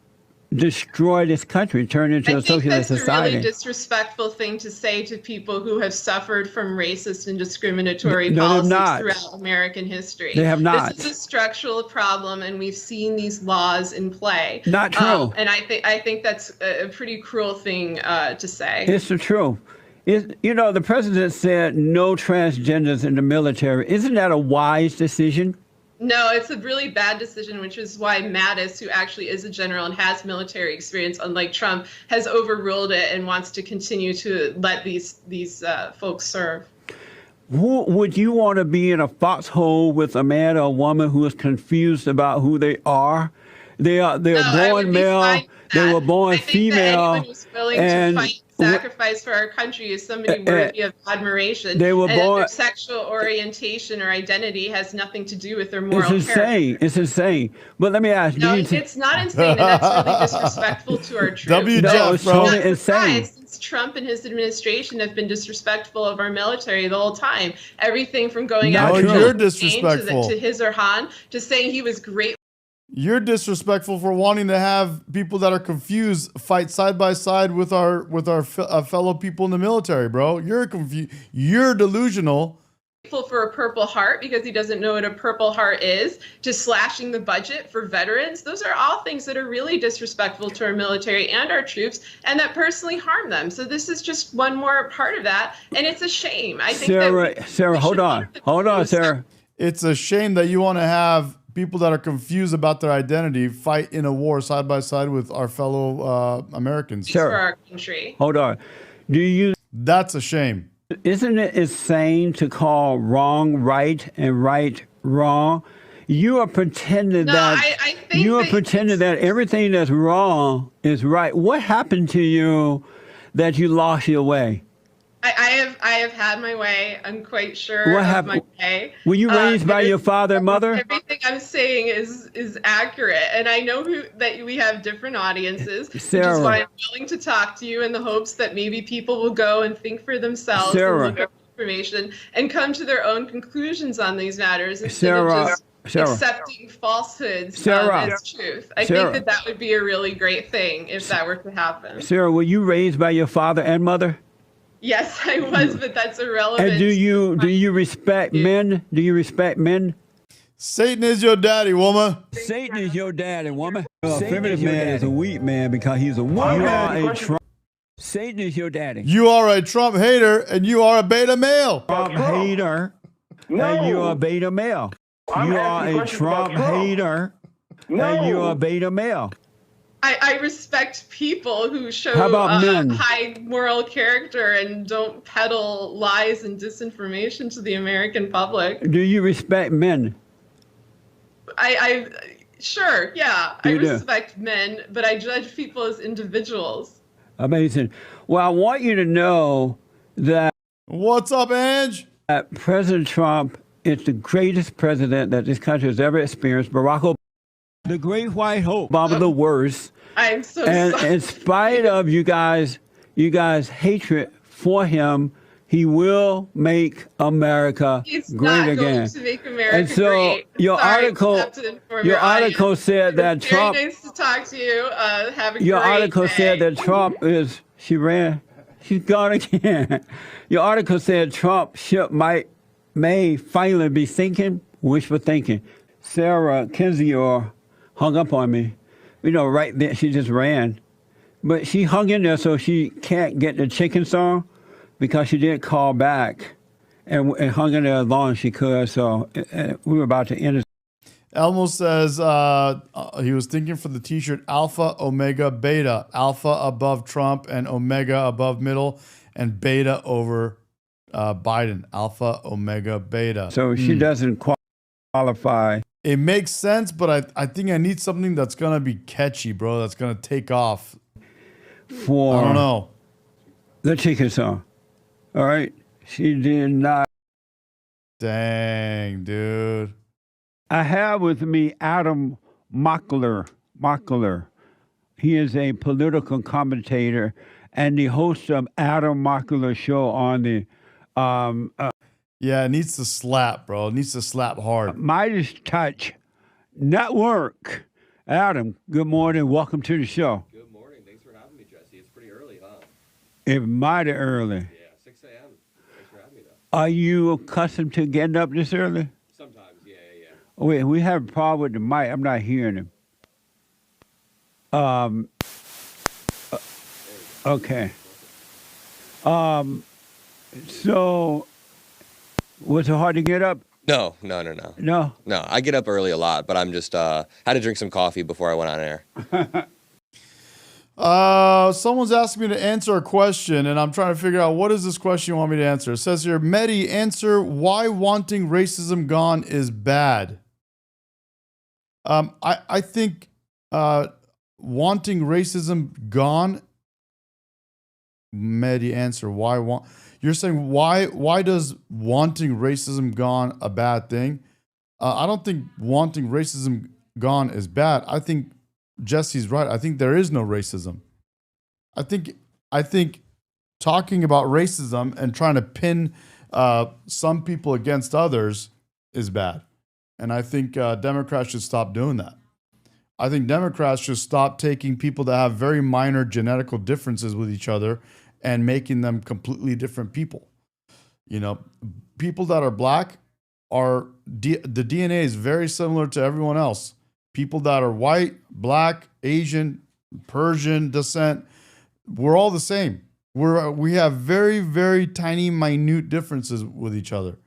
destroy this country, turn it into a socialist That's society. a really disrespectful thing to say to people who have suffered from racist and discriminatory No, they're policies not. throughout American history. They have not. This is a structural problem, and we've seen these laws in play. Not true. And I think that's a pretty cruel thing to say. It's the truth. You know, the president said no transgenders in the military. Isn't that a wise decision? No, it's a really bad decision, which is why Mattis, who actually is a general and has military experience, unlike Trump, has overruled it and wants to continue to let these folks serve. Who would you want to be in a foxhole with, a man or a woman who is confused about who they are? They're born male. They were born female. Anyone who's willing to fight and sacrifice for our country is somebody worthy of admiration. They were and born. their sexual orientation or identity has nothing to do with their moral It's insane. character. It's insane. But let me ask. No, do you it's not insane, and that's really disrespectful to our troops. No, it's totally insane. Since Trump and his administration have been disrespectful of our military the whole time. Everything from going No, out you're to disrespectful. to his or Han, to saying he was great. You're disrespectful for wanting to have people that are confused fight side by side with our fellow people in the military, bro. You're confused. You're delusional. For a Purple Heart because he doesn't know what a Purple Heart is, to slashing the budget for veterans. Those are all things that are really disrespectful to our military and our troops, and that personally harm them. So this is just one more part of that, and it's a shame. I think Sarah, hold on, Sarah. It's a shame that you want to have people that are confused about their identity fight in a war side by side with our fellow Americans. for our country. Hold on. That's a shame. Isn't it insane to call wrong right and right wrong? You are pretending that everything that's wrong is right. What happened to you that you lost your way? I have had my way. I'm quite sure What of happened? my way. Were you raised by your father and mother? Everything I'm saying is accurate, and I know that we have different audiences, which Sarah. is why I'm willing to talk to you in the hopes that maybe people will go and think for themselves Sarah. and look up information and come to their own conclusions on these matters instead Sarah. of just Sarah. accepting falsehoods Sarah. as truth. I Sarah. think that would be a really great thing if that were to happen. Sarah, were you raised by your father and mother? Yes, I was, but that's irrelevant. And do you respect men? Do you respect men? Satan is your daddy, woman. Satan is your daddy, woman. A primitive man is a weak man because he's a woman. You are a Trump. Satan is your daddy. You are a Trump hater and you are a beta male. Trump hater. And you are a beta male. You are a Trump hater. And you are a beta male. I respect people who show How about men? high moral character and don't peddle lies and disinformation to the American public. Do you respect men? Sure, yeah, I You do. respect men, but I judge people as individuals. Amazing. Well, I want you to know that. What's up, Ange? That President Trump is the greatest president that this country has ever experienced. Barack Obama, the great white hope. Obama, the worst. I'm so And sorry. in spite of you guys' hatred for him, he will make America He's great not again. going to make America And so great. your Sorry, article, I have to inform your your article audience. said that It's Trump. Very nice to talk to you. Have a Your great article day. said that Trump is. She's gone again. Your article said Trump ship may finally be sinking. Wishful thinking. Sarah Kendzior hung up on me. You know, right there, she just ran But she hung in there so she can't get the chicken song because she didn't call back and hung in there as long as she could. So we were about to end it. Elmo says he was thinking for the T-shirt Alpha, Omega, Beta. Alpha above Trump and Omega above middle and Beta over Biden. Alpha, Omega, Beta. So she doesn't qualify. It makes sense, but I think I need something that's going to be catchy, bro. That's going to take off. For I don't know. The chicken song. All right. She did not. Dang, dude. I have with me Adam Mockler. He is a political commentator and the host of Adam Mockler Show on the yeah, it needs to slap, bro. It needs to slap hard. Midas Touch Network. Adam, good morning. Welcome to the show. Good morning. Thanks for having me, Jesse. It's pretty early, huh? It's mighty early. Yeah, 6 a.m. Thanks for having me, though. Are you accustomed to getting up this early? Sometimes, yeah. Oh, wait, we have a problem with the mic. I'm not hearing him. Okay. So, was it hard to get up? No. No? No, I get up early a lot, but I'm just, had to drink some coffee before I went on air. Someone's asking me to answer a question, and I'm trying to figure out what is this question you want me to answer. It says here, Medi, answer why wanting racism gone is bad. I think wanting racism gone. Medi, answer why you're saying why does wanting racism gone a bad thing? I don't think wanting racism gone is bad. I think Jesse's right. I think there is no racism. I think talking about racism and trying to pin some people against others is bad. And I think Democrats should stop doing that. I think Democrats should stop taking people that have very minor genetical differences with each other and making them completely different people. You know, people that are black the DNA is very similar to everyone else. People that are white, black, Asian, Persian descent, we're all the same. We have very, very tiny, minute differences with each other.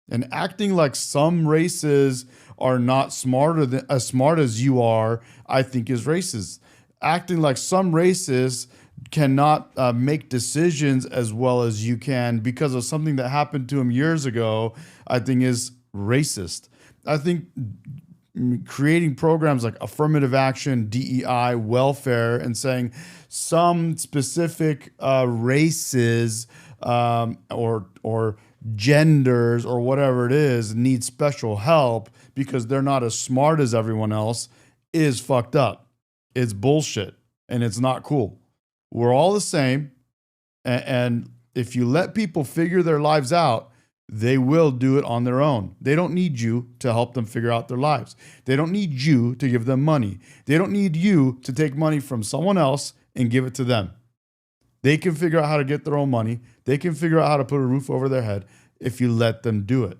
And acting like some races are not as smart as you are, I think is racist. Acting like some races cannot make decisions as well as you can because of something that happened to them years ago, I think is racist. I think creating programs like affirmative action, DEI, welfare, and saying some specific races or genders or whatever it is need special help because they're not as smart as everyone else is fucked up. It's bullshit and it's not cool. We're all the same. And if you let people figure their lives out, they will do it on their own. They don't need you to help them figure out their lives. They don't need you to give them money. They don't need you to take money from someone else and give it to them. They can figure out how to get their own money. They can figure out how to put a roof over their head if you let them do it.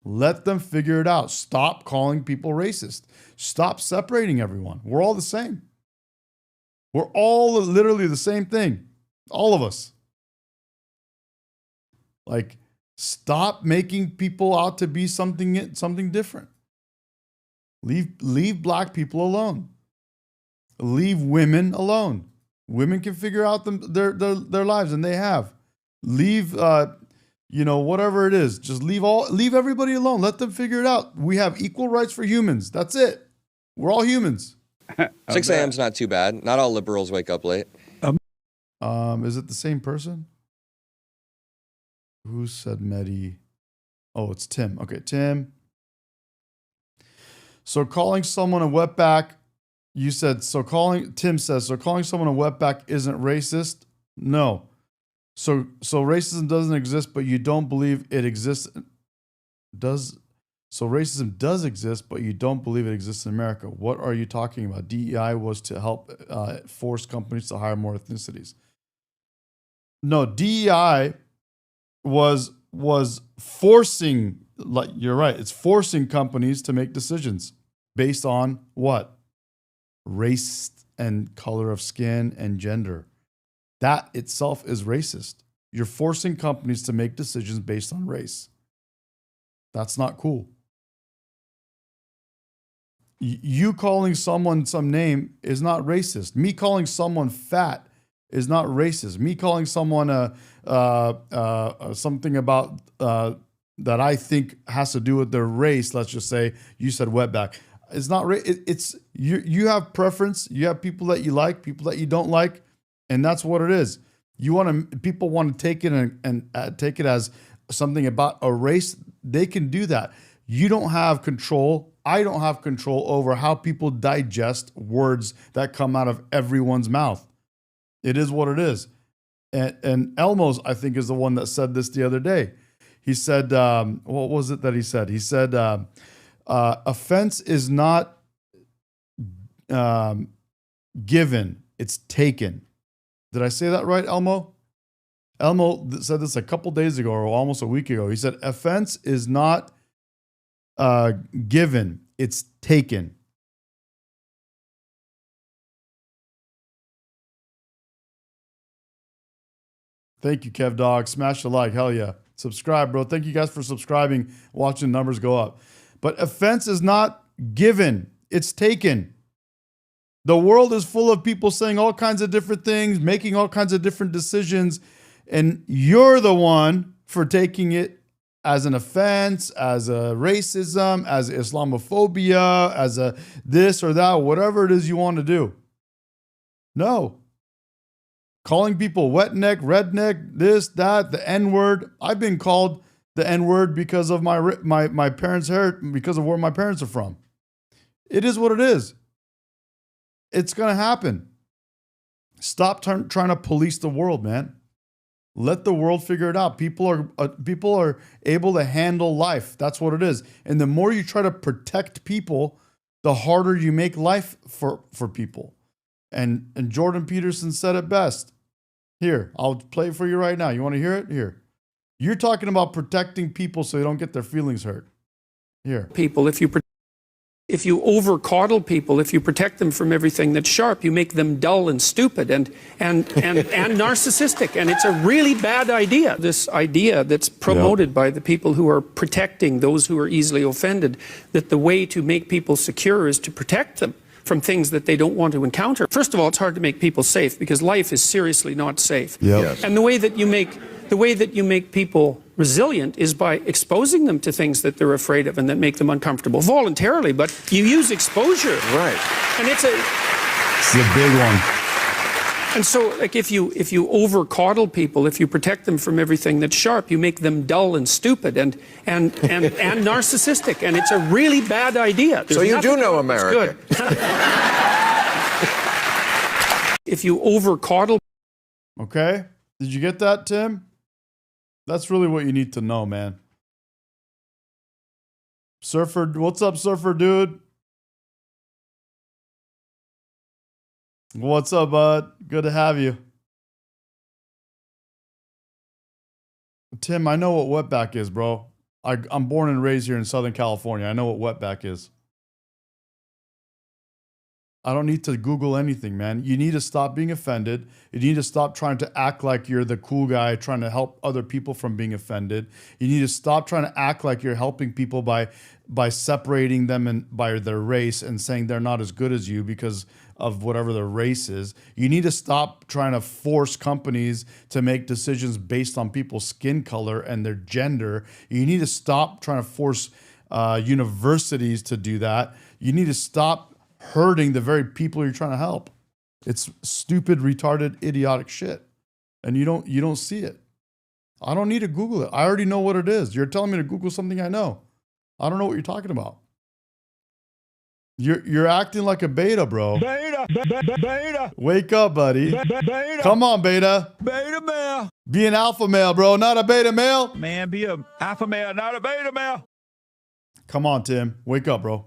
Let them figure it out. Stop calling people racist. Stop separating everyone. We're all the same. We're all literally the same thing. All of us. Like, stop making people out to be something different. Leave black people alone. Leave women alone. Women can figure out their lives, and they have. Leave, whatever it is. Just leave everybody alone. Let them figure it out. We have equal rights for humans. That's it. We're all humans. 6 a.m.'s not too bad. Not all liberals wake up late. Is it the same person? Who said Medi? Oh, it's Tim. Okay, Tim. So calling someone a wetback, you said, Tim says, so calling someone a wetback isn't racist? No. So racism doesn't exist, but you don't believe it exists. So racism does exist, but you don't believe it exists in America. What are you talking about? DEI was to help force companies to hire more ethnicities. No, DEI was forcing, like you're right, it's forcing companies to make decisions based on what? Race and color of skin and gender. That itself is racist. You're forcing companies to make decisions based on race. That's not cool. You calling someone some name is not racist. Me calling someone fat is not racist. Me calling someone something about that I think has to do with their race. Let's just say you said wetback. It's not. It's you have preference. You have people that you like, people that you don't like, and that's what it is. People want to take it and take it as something about a race. They can do that. You don't have control. I don't have control over how people digest words that come out of everyone's mouth. It is what it is. And Elmo's, I think, is the one that said this the other day. He said, what was it that he said? He said, offense is not given, it's taken. Did I say that right, Elmo? Elmo said this a couple days ago or almost a week ago. He said, offense is not given, it's taken. Thank you, Kev Dog. Smash the like. Hell yeah. Subscribe, bro. Thank you guys for subscribing, watching the numbers go up. But offense is not given, it's taken. The world is full of people saying all kinds of different things, making all kinds of different decisions, and you're the one for taking it as an offense, as a racism, as Islamophobia, as a this or that, whatever it is you want to do. No. Calling people wetneck, redneck, this, that, the N-word. I've been called the N-word because of my parents' because of where my parents are from. It is what it is. It's going to happen. Stop trying to police the world, man. Let the world figure it out. People are able to handle life. That's what it is. And the more you try to protect people, the harder you make life for people. And Jordan Peterson said it best. Here, I'll play it for you right now. You want to hear it? Here. You're talking about protecting people so they don't get their feelings hurt. Here. People, if you over coddle people, if you protect them from everything that's sharp, you make them dull and stupid and narcissistic. And it's a really bad idea. This idea that's promoted by the people who are protecting those who are easily offended, that the way to make people secure is to protect them from things that they don't want to encounter. First of all, it's hard to make people safe because life is seriously not safe. Yep. Yes. And the way that you make people resilient is by exposing them to things that they're afraid of and that make them uncomfortable voluntarily, but you use exposure. Right. And it's a big one. And so, like, if you over coddle people, if you protect them from everything that's sharp, you make them dull and stupid and narcissistic, and it's a really bad idea. So you do know America. Good. If you over coddle. Okay. Did you get that, Tim? That's really what you need to know, man. Surfer, what's up, Surfer dude? What's up, bud? Good to have you. Tim, I know what wetback is, bro. I'm born and raised here in Southern California. I know what wetback is. I don't need to Google anything, man. You need to stop being offended. You need to stop trying to act like you're the cool guy trying to help other people from being offended. You need to stop trying to act like you're helping people by separating them and by their race and saying they're not as good as you because of whatever their race is. You need to stop trying to force companies to make decisions based on people's skin color and their gender. You need to stop trying to force universities to do that. You need to stop hurting the very people you're trying to help. It's stupid, retarded, idiotic shit. And you don't see it. I don't need to Google it. I already know what it is. You're telling me to Google something I know. I don't know what you're talking about. You're acting like a beta, bro. Beta. Wake up, buddy. Beta. Come on, beta. Beta male. Be an alpha male, bro, not a beta male. Man, be a alpha male, not a beta male. Come on, Tim. Wake up, bro.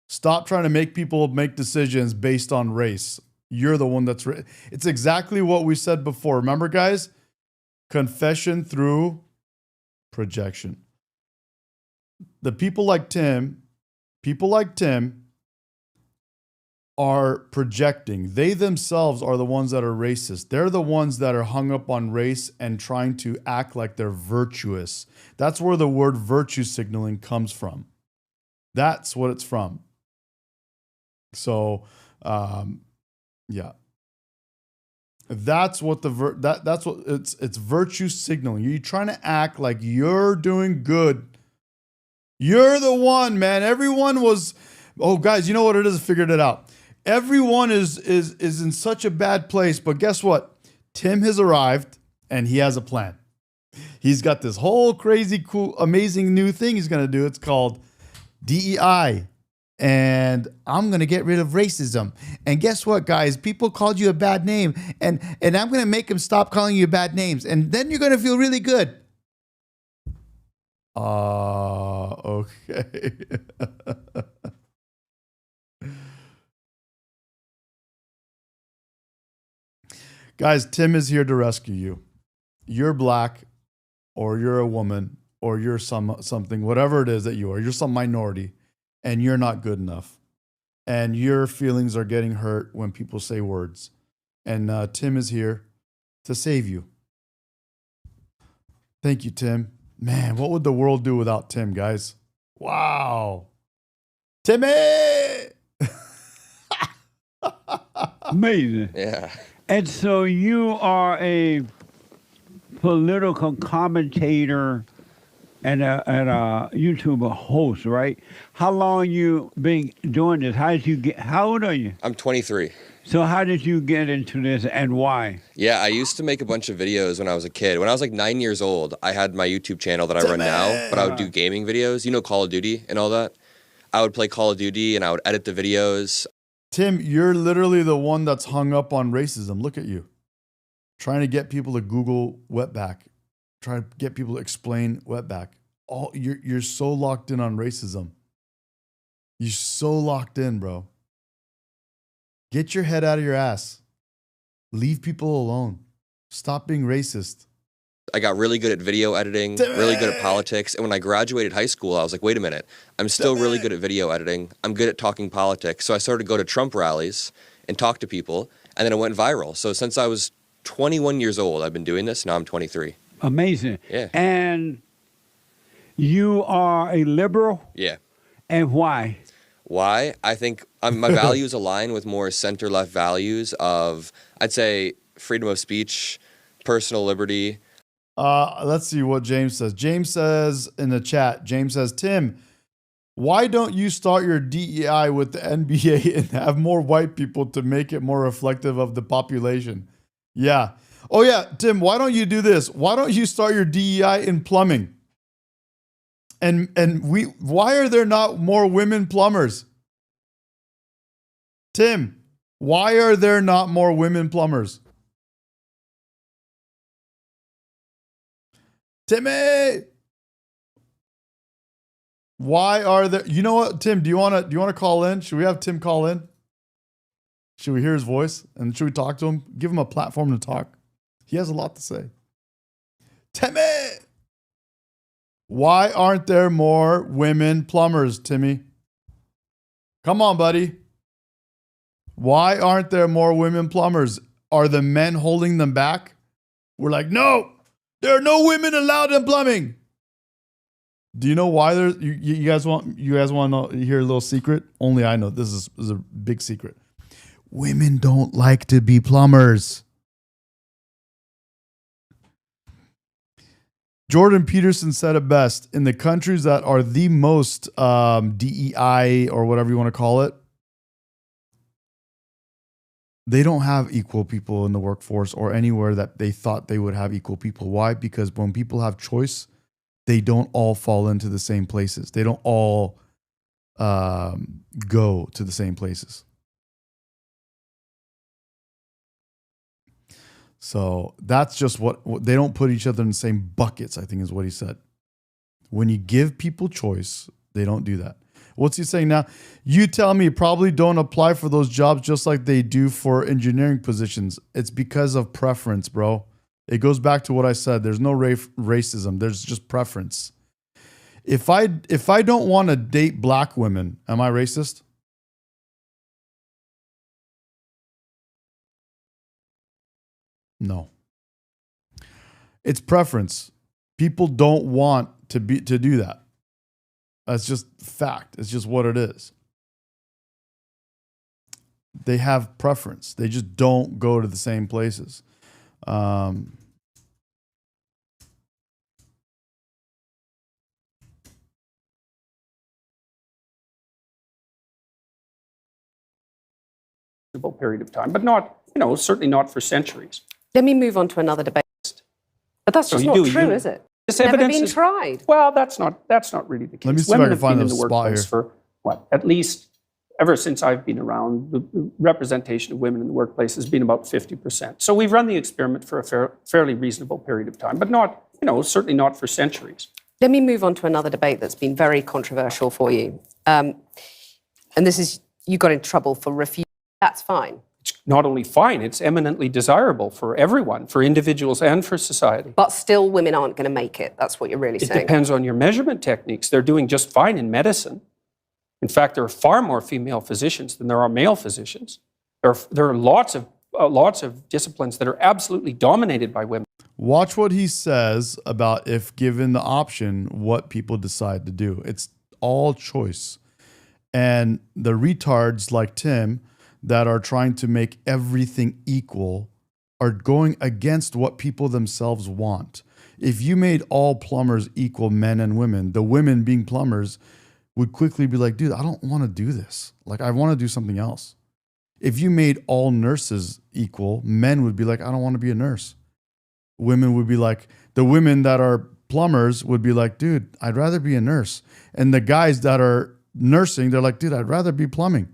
Stop trying to make people make decisions based on race. You're the one that's... It's exactly what we said before. Remember, guys? Confession through projection. The people like Tim are projecting. They themselves are the ones that are racist. They're the ones that are hung up on race and trying to act like they're virtuous. That's where the word virtue signaling comes from. That's what it's from. So, yeah. That's what that's what it's virtue signaling. You're trying to act like you're doing good. You're the one, man. Everyone was, oh guys, you know what it is? I figured it out. Everyone is in such a bad place, but guess what? Tim has arrived and he has a plan. He's got this whole crazy, cool, amazing new thing he's going to do. It's called DEI. And I'm going to get rid of racism. And guess what, guys? People called you a bad name. And I'm going to make them stop calling you bad names. And then you're going to feel really good. Okay. Guys, Tim is here to rescue you. You're black, or you're a woman, or you're something, whatever it is that you are. You're some minority, and you're not good enough. And your feelings are getting hurt when people say words. And Tim is here to save you. Thank you, Tim. Man, what would the world do without Tim, guys? Wow. Timmy! Amazing. Yeah. And so you are a political commentator and a YouTube host, right? How long you been doing this? How old are you? I'm 23. So how did you get into this and why? Yeah, I used to make a bunch of videos when I was a kid. When I was like 9 years old, I had my YouTube channel that I run now, but I would do gaming videos. You know, Call of Duty and all that? I would play Call of Duty and I would edit the videos. Tim, you're literally the one that's hung up on racism. Look at you. Trying to get people to Google wetback. Trying to get people to explain wetback. You're so locked in on racism. You're so locked in, bro. Get your head out of your ass. Leave people alone. Stop being racist. I got really good at video editing, really good at politics. And when I graduated high school, I was like, wait a minute, I'm still really good at video editing. I'm good at talking politics. So I started to go to Trump rallies and talk to people, and then it went viral. So since I was 21 years old, I've been doing this. Now I'm 23. Amazing. Yeah. And you are a liberal? Yeah. And why? Why? I think my values align with more center-left values of, I'd say, freedom of speech, personal liberty. Let's see what James says. James says in the chat, James says, Tim, why don't you start your DEI with the NBA and have more white people to make it more reflective of the population? Yeah. Oh yeah, Tim, why don't you do this? Why don't you start your DEI in plumbing? And why are there not more women plumbers? Tim, why are there not more women plumbers? Timmy, why are there? You know what, Tim? Do you want to call in? Should we have Tim call in? Should we hear his voice and should we talk to him? Give him a platform to talk. He has a lot to say. Timmy, why aren't there more women plumbers, Timmy? Come on, buddy. Why aren't there more women plumbers? Are the men holding them back? We're like, no. There are no women allowed in plumbing. Do you know why there's you guys want to hear a little secret? Only I know. This is a big secret. Women don't like to be plumbers. Jordan Peterson said it best. In the countries that are the most DEI or whatever you want to call it, they don't have equal people in the workforce or anywhere that they thought they would have equal people. Why? Because when people have choice, they don't all fall into the same places. They don't all go to the same places. So that's just what they don't put each other in the same buckets, I think is what he said. When you give people choice, they don't do that. What's he saying now? You tell me probably don't apply for those jobs just like they do for engineering positions. It's because of preference, bro. It goes back to what I said. There's no racism. There's just preference. If I don't want to date black women, am I racist? No. It's preference. People don't want to do that. That's just fact. It's just what it is. They have preference. They just don't go to the same places. Period of time, but not, certainly not for centuries. Let me move on to another debate. But that's just not true, is it? This It's never evidence been is- tried. Well, that's not really the case. Let me see if I Women can have find been in the the spot workplace here. for at least ever since I've been around. The representation of women in the workplace has been about 50%. So we've run the experiment for a fairly reasonable period of time, but not, certainly not for centuries. Let me move on to another debate that's been very controversial for you. And this is, you got in trouble for refusing. That's fine. It's not only fine, it's eminently desirable for everyone, for individuals and for society. But still, women aren't going to make it. That's what you're really It saying. depends on your measurement techniques. They're doing just fine in medicine. In fact, there are far more female physicians than there are male physicians. There are lots of disciplines that are absolutely dominated by women. Watch what he says about if given the option, what people decide to do. It's all choice. And the retards like Tim that are trying to make everything equal are going against what people themselves want. If you made all plumbers equal, men and women, the women being plumbers would quickly be like, dude, I don't want to do this. Like, I want to do something else. If you made all nurses equal, men would be like, I don't want to be a nurse. Women would be like, the women that are plumbers would be like, dude, I'd rather be a nurse. And the guys that are nursing, they're like, dude, I'd rather be plumbing.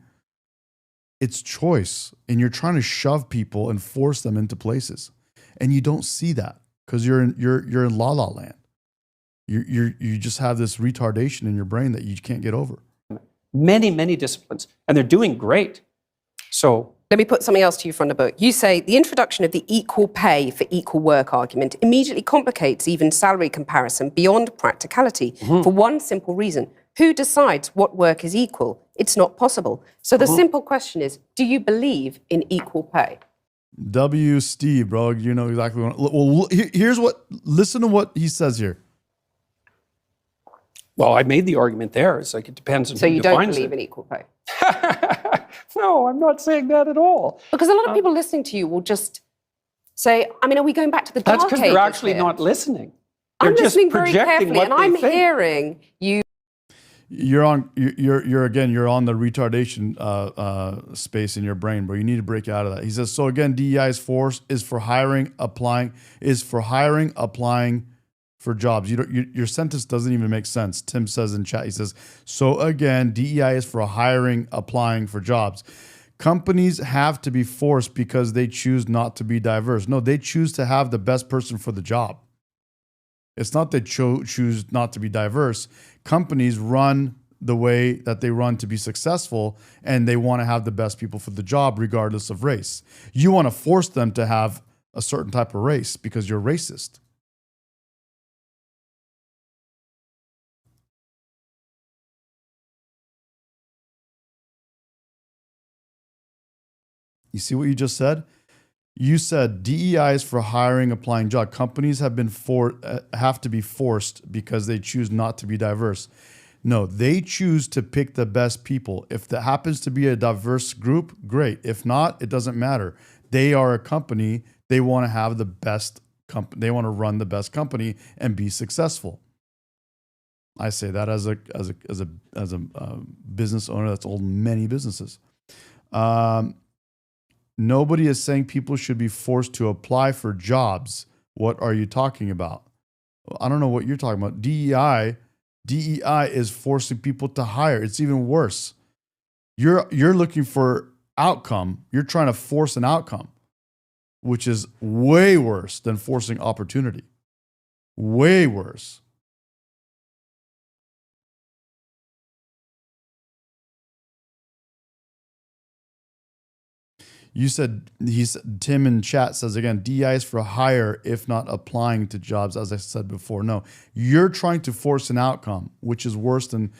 It's choice. And you're trying to shove people and force them into places. And you don't see that because you're in la la land. You just have this retardation in your brain that you can't get over. Many, many disciplines, and they're doing great. So let me put something else to you from the book. You say the introduction of the equal pay for equal work argument immediately complicates even salary comparison beyond practicality for one simple reason. Who decides what work is equal? It's not possible. So the simple question is, do you believe in equal pay? W. Steve, bro, you know exactly what. Well, listen to what he says here. Well, I made the argument there. It's like it depends on So who you don't defines believe it. in equal pay? No, I'm not saying that at all. Because a lot of people listening to you will just say, I mean, are we going back to the dark That's ages because they're actually here? not listening. I'm They're just listening very projecting carefully, what and they I'm think. hearing you. You're on the retardation space in your brain, bro. You need to break out of that. He says, so again, DEI is for hiring, applying for jobs. Your sentence doesn't even make sense. Tim says in chat, he says, so again, DEI is for hiring, applying for jobs. Companies have to be forced because they choose not to be diverse. No, they choose to have the best person for the job. It's not they choose not to be diverse. Companies run the way that they run to be successful, and they want to have the best people for the job regardless of race. You want to force them to have a certain type of race because you're racist. You see what you just said? You said DEI is for hiring, applying job. Companies have to be forced because they choose not to be diverse. No, they choose to pick the best people. If that happens to be a diverse group, great. If not, it doesn't matter. They are a company. They want to have the best company. They want to run the best company and be successful. I say that as a business owner that's owned many businesses. Nobody is saying people should be forced to apply for jobs. What are you talking about? I don't know what you're talking about. DEI is forcing people to hire. It's even worse. You're looking for outcome. You're trying to force an outcome, which is way worse than forcing opportunity. Way worse. You said, Tim in chat says again, DEI is for hire, if not applying to jobs, as I said before. No, you're trying to force an outcome, which is worse than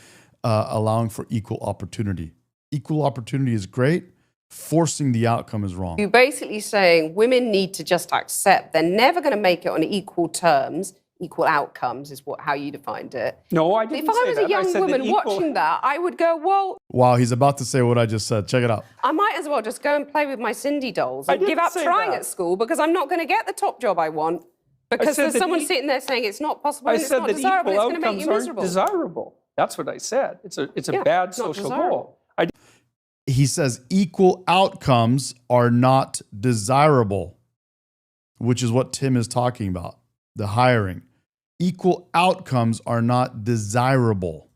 allowing for equal opportunity. Equal opportunity is great, Forcing the outcome is wrong. You're basically saying women need to just accept they're never going to make it on equal terms, equal outcomes is how you defined it. No, I didn't If I say was that. a young woman equal... watching that, I would go, well, Wow, he's about to say what I just said. Check it out. I might as well just go and play with my Cindy dolls and give up say trying that. at school because I'm not going to get the top job I want because there's someone sitting there saying it's not possible and it's not desirable, it's going to make you miserable. Desirable. That's what I said. It's a bad social goal. He says equal outcomes are not desirable, which is what Tim is talking about, the hiring. Equal outcomes are not desirable.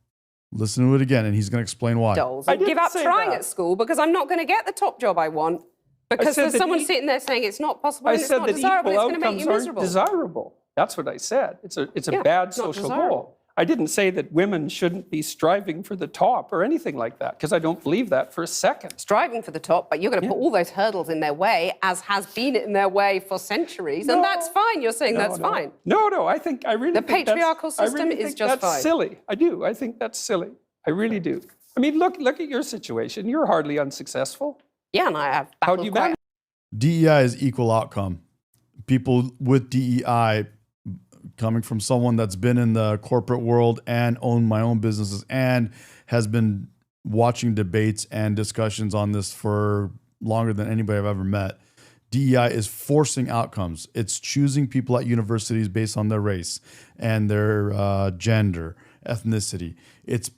Listen to it again, and he's going to explain why. I give up trying at school because I'm not going to get the top job I want because there's someone sitting there saying it's not possible and it's not desirable, it's going to make you miserable. Desirable. That's what I said. It's a bad social goal. I didn't say that women shouldn't be striving for the top or anything like that, because I don't believe that for a second. Striving for the top, but you're going to put all those hurdles in their way, as has been in their way for centuries, and that's fine. You're saying that's fine. No, I really think patriarchal system is just that's fine. Silly. I do. I think that's silly. I really do. I mean, look at your situation. You're hardly unsuccessful. Yeah, and I have. How do you manage? DEI is equal outcome. People with DEI, coming from someone that's been in the corporate world and owned my own businesses and has been watching debates and discussions on this for longer than anybody I've ever met. DEI is forcing outcomes. It's choosing people at universities based on their race and their gender, ethnicity. It's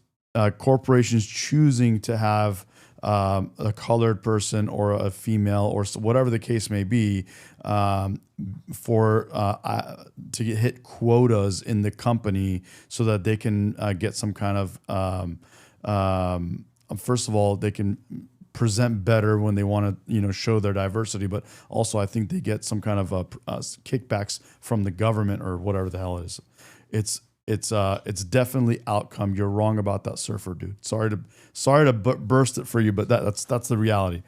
corporations choosing to have a colored person or a female or whatever the case may be to hit quotas in the company so that they can get some kind of first of all, they can present better when they want to show their diversity, but also I think they get some kind of kickbacks from the government or whatever the hell it is. It's definitely outcome. You're wrong about that, surfer dude. Sorry to burst it for you, but that's the reality.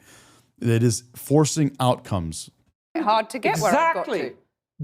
It is forcing outcomes. Hard to get where I've got to.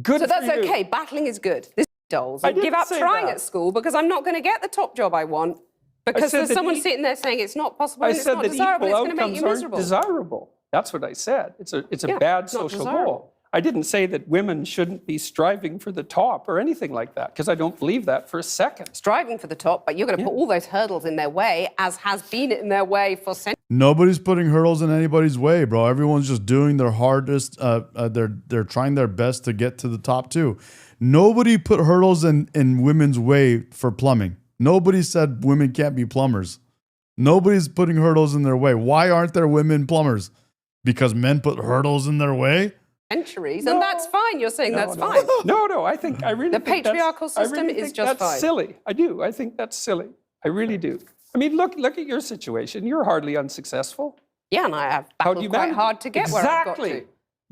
Good so for that's you. okay. Battling is good. This is dolls. I I give didn't up say trying that. at school because I'm not going to get the top job I want because said there's that someone sitting there saying it's not possible I and it's said not that desirable. It's equal going to make outcomes you aren't miserable. desirable. That's what I said. It's a bad it's not social desirable. goal. I didn't say that women shouldn't be striving for the top or anything like that, because I don't believe that for a second. Striving for the top, but you're going to put all those hurdles in their way, as has been in their way for centuries. Nobody's putting hurdles in anybody's way, bro. Everyone's just doing their hardest. They're trying their best to get to the top too. Nobody put hurdles in women's way for plumbing. Nobody said women can't be plumbers. Nobody's putting hurdles in their way. Why aren't there women plumbers? Because men put hurdles in their way? Centuries, and that's fine. You're saying that's fine. No, I think I really the think patriarchal system is just that's fine. Silly. I do. I think that's silly. I really do. I mean, look at your situation. You're hardly unsuccessful. Yeah, and I have battled quite hard to get where I've got to.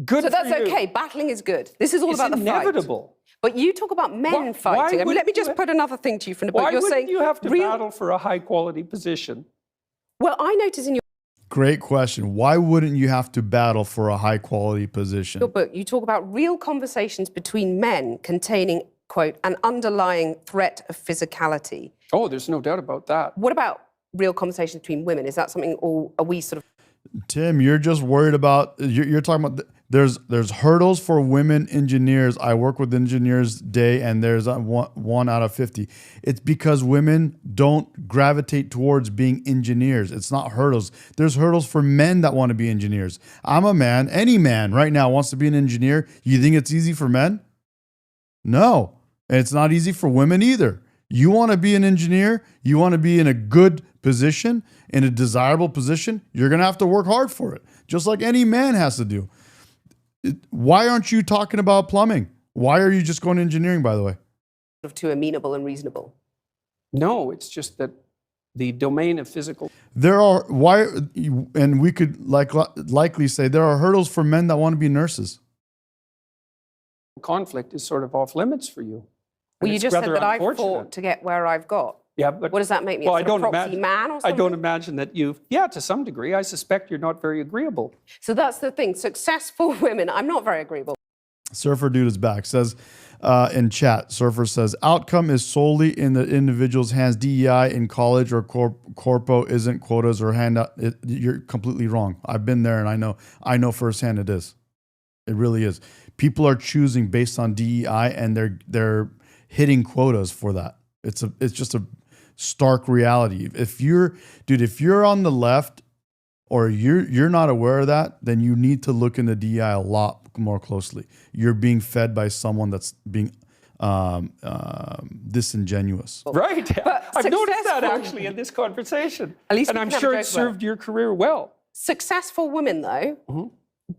Good so for that's you. okay. Battling is good. This is all about the fight. It's inevitable. But you talk about men fighting. I mean, let me just put another thing to you from the book. Why You're wouldn't saying you have to battle for a high quality position? Well, I notice in your Great question. Why wouldn't you have to battle for a high quality position? book, you talk about real conversations between men containing, quote, an underlying threat of physicality. Oh, there's no doubt about that. What about real conversations between women? Is that something, or are we sort of... Tim, you're just worried about, you're talking about, there's hurdles for women engineers. I work with engineers day and there's one out of 50. It's because women don't gravitate towards being engineers. It's not hurdles. There's hurdles for men that want to be engineers. I'm a man. Any man right now wants to be an engineer. You think it's easy for men? No. And it's not easy for women either. You want to be an engineer, you want to be in a good position, in a desirable position, you're going to have to work hard for it, just like any man has to do. Why aren't you talking about plumbing? Why are you just going to engineering, by the way? too amenable and reasonable? No, it's just that the domain of physical... There are, and we could likely say there are hurdles for men that want to be nurses. Conflict is sort of off limits for you. Well, you just said that I fought to get where I've got. Yeah, but what does that make me? Well, a proxy man or something? I don't imagine that you've... Yeah, to some degree. I suspect you're not very agreeable. So that's the thing. Successful women, I'm not very agreeable. Surfer Dude is back. Says in chat, Surfer says, outcome is solely in the individual's hands. DEI in college or corpo isn't quotas or handout. You're completely wrong. I've been there and I know firsthand it is. It really is. People are choosing based on DEI and they're hitting quotas for that. It's just a stark reality. If you're on the left or you're not aware of that, then you need to look into DEI a lot more closely. You're being fed by someone that's being disingenuous. Right. I've noticed that actually in this conversation. At least and I'm sure it served your career well. Successful women, though,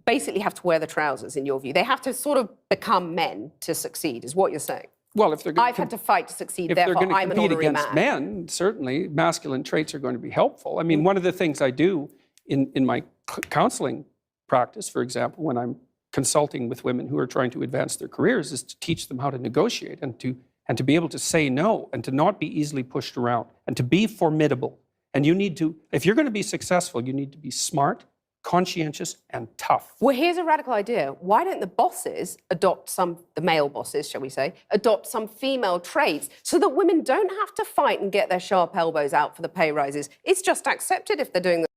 basically have to wear the trousers, in your view. They have to sort of become men to succeed, is what you're saying. Well, if they're going I've had to fight to succeed, if they're therefore going to I'm an compete honorary against man. men, certainly masculine traits are going to be helpful. I mean, one of the things I do in my counseling practice, for example, when I'm consulting with women who are trying to advance their careers, is to teach them how to negotiate and to be able to say no and to not be easily pushed around and to be formidable. And you need to, if you're going to be successful, you need to be smart, conscientious, and tough. Well, here's a radical idea. Why don't the bosses adopt the male bosses, shall we say, adopt some female traits so that women don't have to fight and get their sharp elbows out for the pay rises? It's just accepted if they're doing the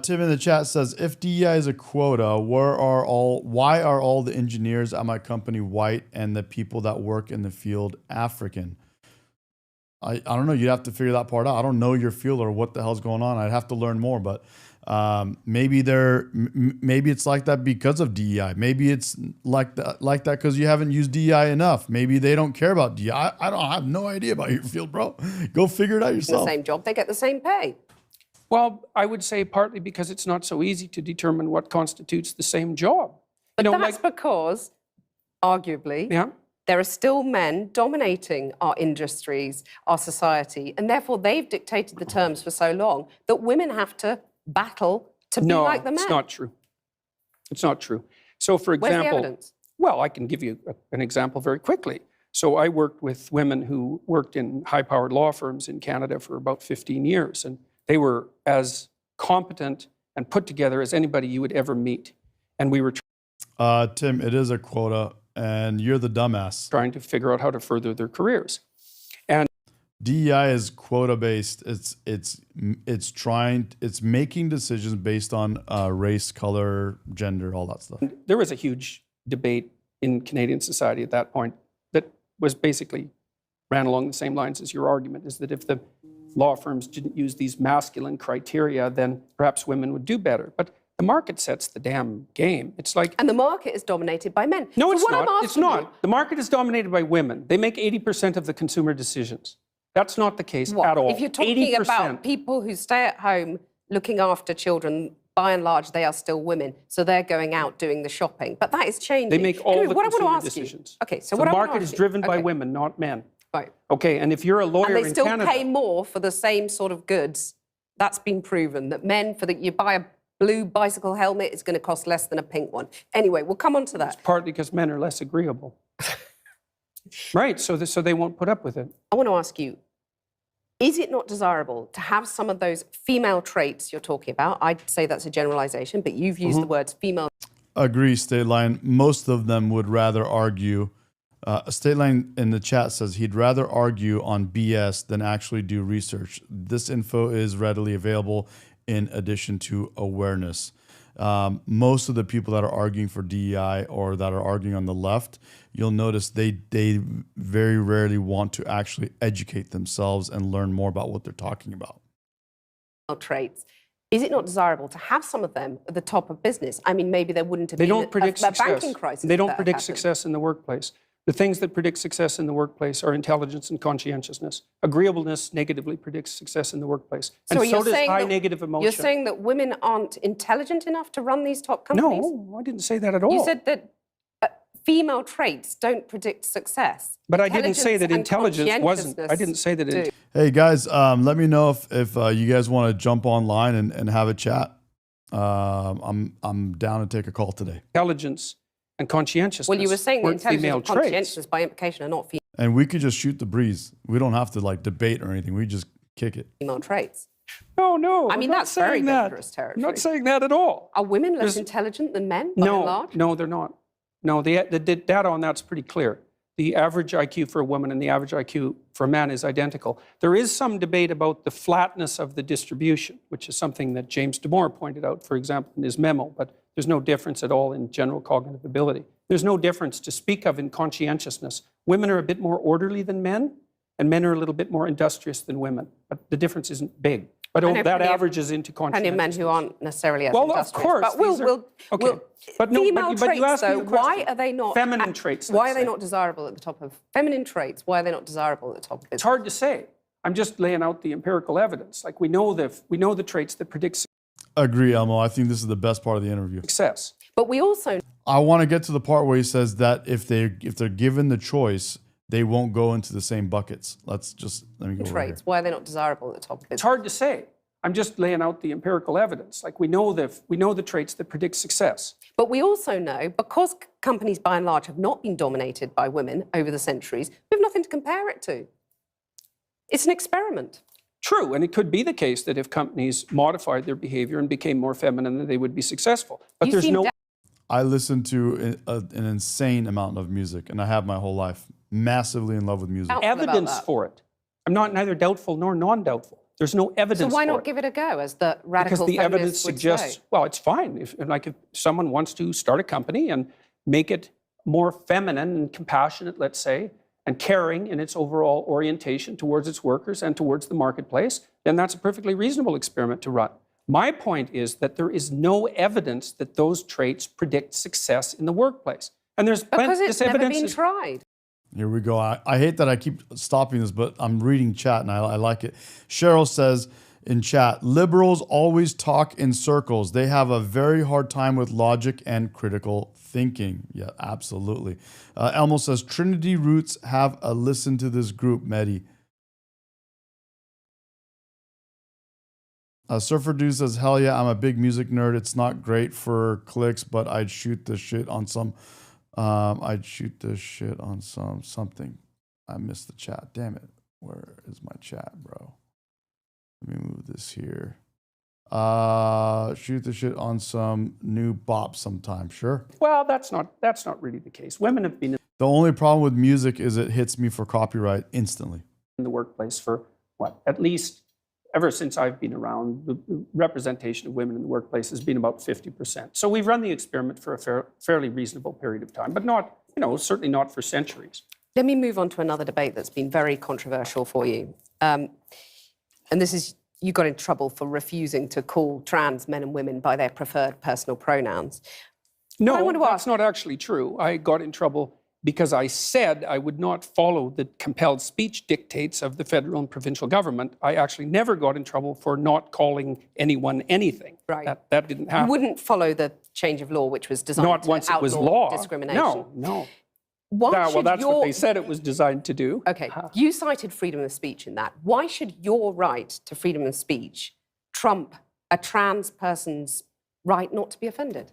Tim in the chat says, if DEI is a quota, why are all the engineers at my company white and the people that work in the field African? I don't know. You'd have to figure that part out. I don't know your field or what the hell's going on. I'd have to learn more, but maybe it's like that because of DEI. Maybe it's like that because you haven't used DEI enough. Maybe they don't care about DEI. I have no idea about your field, bro. Go figure it out yourself. The same job, they get the same pay. Well, I would say partly because it's not so easy to determine what constitutes the same job. But that's because, arguably, there are still men dominating our industries, our society, and therefore they've dictated the terms for so long that women have to battle to be like the men. No, it's not true. It's not true. So, for example, where's the evidence? Well, I can give you an example very quickly. So I worked with women who worked in high-powered law firms in Canada for about 15 years, and they were as competent and put together as anybody you would ever meet. And we were Tim, it is a quota, and you're the dumbass. Trying to figure out how to further their careers. And DEI is quota based. It's making decisions based on race, color, gender, all that stuff. There was a huge debate in Canadian society at that point that was basically ran along the same lines as your argument, is that if the law firms didn't use these masculine criteria, then perhaps women would do better. But the market sets the damn game. It's like... And the market is dominated by men. No, so it's not. It's not. The market is dominated by women. They make 80% of the consumer decisions. That's not the case at all. If you're talking 80%. about people who stay at home looking after children, by and large, they are still women. So they're going out doing the shopping. But that is changing. They make all the consumer decisions. Okay, so the market is driven by women, not men. Right. Okay, and if you're a lawyer in Canada... And they still Canada, pay more for the same sort of goods. That's been proven, that men, you buy a blue bicycle helmet, it's going to cost less than a pink one. Anyway, we'll come on to that. It's partly because men are less agreeable. Right, so they won't put up with it. I want to ask you, is it not desirable to have some of those female traits you're talking about? I'd say that's a generalization, but you've used the words female. Agree, State Line. Most of them would rather argue. State Line in the chat says he'd rather argue on BS than actually do research. This info is readily available in addition to awareness. Most of the people that are arguing for DEI or that are arguing on the left, you'll notice they very rarely want to actually educate themselves and learn more about what they're talking about. Traits. Is it not desirable to have some of them at the top of business? I mean, maybe there wouldn't have been a banking crisis. They don't predict success in the workplace. The things that predict success in the workplace are intelligence and conscientiousness. Agreeableness negatively predicts success in the workplace. And so does high negative emotion. You're saying that women aren't intelligent enough to run these top companies? No, I didn't say that at all. You said that female traits don't predict success. But I didn't say that intelligence wasn't. I didn't say that. Hey guys, let me know if you guys want to jump online and have a chat. I'm down to take a call today. Intelligence and conscientiousness. Well, you were saying that intelligence and conscientiousness by implication are not female. And we could just shoot the breeze. We don't have to debate or anything. We just kick it. Female traits. No. I mean, that's very dangerous territory. I'm not saying that at all. Are women less intelligent than men, by and large? No, they're not. No, the data on that's pretty clear. The average IQ for a woman and the average IQ for a man is identical. There is some debate about the flatness of the distribution, which is something that James Devory pointed out, for example, in his memo, but there's no difference at all in general cognitive ability. There's no difference to speak of in conscientiousness. Women are a bit more orderly than men, and men are a little bit more industrious than women, but the difference isn't big. But that averages into conscientiousness. And men who aren't necessarily as well, industrious. of course. But female traits, though, why are they not... Feminine traits, why are they not desirable at the top of... Feminine traits, why are they not desirable at the top of business? It's hard to say. I'm just laying out the empirical evidence. Like, we know the traits that predict Agree, Elmo. I think this is the best part of the interview. success. But we also... I want to get to the part where he says that if they're given the choice, they won't go into the same buckets. Let me go traits, over here. why are they not desirable at the top of business? It's hard to say. I'm just laying out the empirical evidence. Like, we know the traits that predict success. But we also know, because companies by and large have not been dominated by women over the centuries, we have nothing to compare it to. It's an experiment. True, and it could be the case that if companies modified their behavior and became more feminine, that they would be successful. But there's no... I listen to an insane amount of music, and I have my whole life. Massively in love with music. Evidence for it. I'm not neither doubtful nor non-doubtful. There's no evidence. So why for not it. give it a go, as the radical Because the evidence feminists would suggests, say? well, it's fine. If someone wants to start a company and make it more feminine and compassionate, let's say, and caring in its overall orientation towards its workers and towards the marketplace, then that's a perfectly reasonable experiment to run. My point is that there is no evidence that those traits predict success in the workplace. And there's Because it's this never evidence been is- tried. Here we go. I hate that I keep stopping this, but I'm reading chat and I like it. Cheryl says in chat, liberals always talk in circles. They have a very hard time with logic and critical thinking. Yeah, absolutely. Elmo says, Trinity Roots have a listen to this group, Medi. Surfer Dude says, hell yeah, I'm a big music nerd. It's not great for clicks, but I'd shoot the shit on some... something. I missed the chat. Damn it. Where is my chat, bro? Let me move this here. Shoot the shit on some new bop sometime. Sure. Well, that's not really the case. Women have been The only problem with music is it hits me for copyright instantly. in the workplace for, at least ever since I've been around, the representation of women in the workplace has been about 50%. So we've run the experiment for a fairly reasonable period of time, but not, certainly not for centuries. Let me move on to another debate that's been very controversial for you. And this is, you got in trouble for refusing to call trans men and women by their preferred personal pronouns. No, that's not actually true. I got in trouble because I said I would not follow the compelled speech dictates of the federal and provincial government. I actually never got in trouble for not calling anyone anything. Right. That didn't happen. You wouldn't follow the change of law, which was designed Not to once it was outlaw law. discrimination. No. Why that's what they said it was designed to do. Okay, you cited freedom of speech in that. Why should your right to freedom of speech trump a trans person's right not to be offended?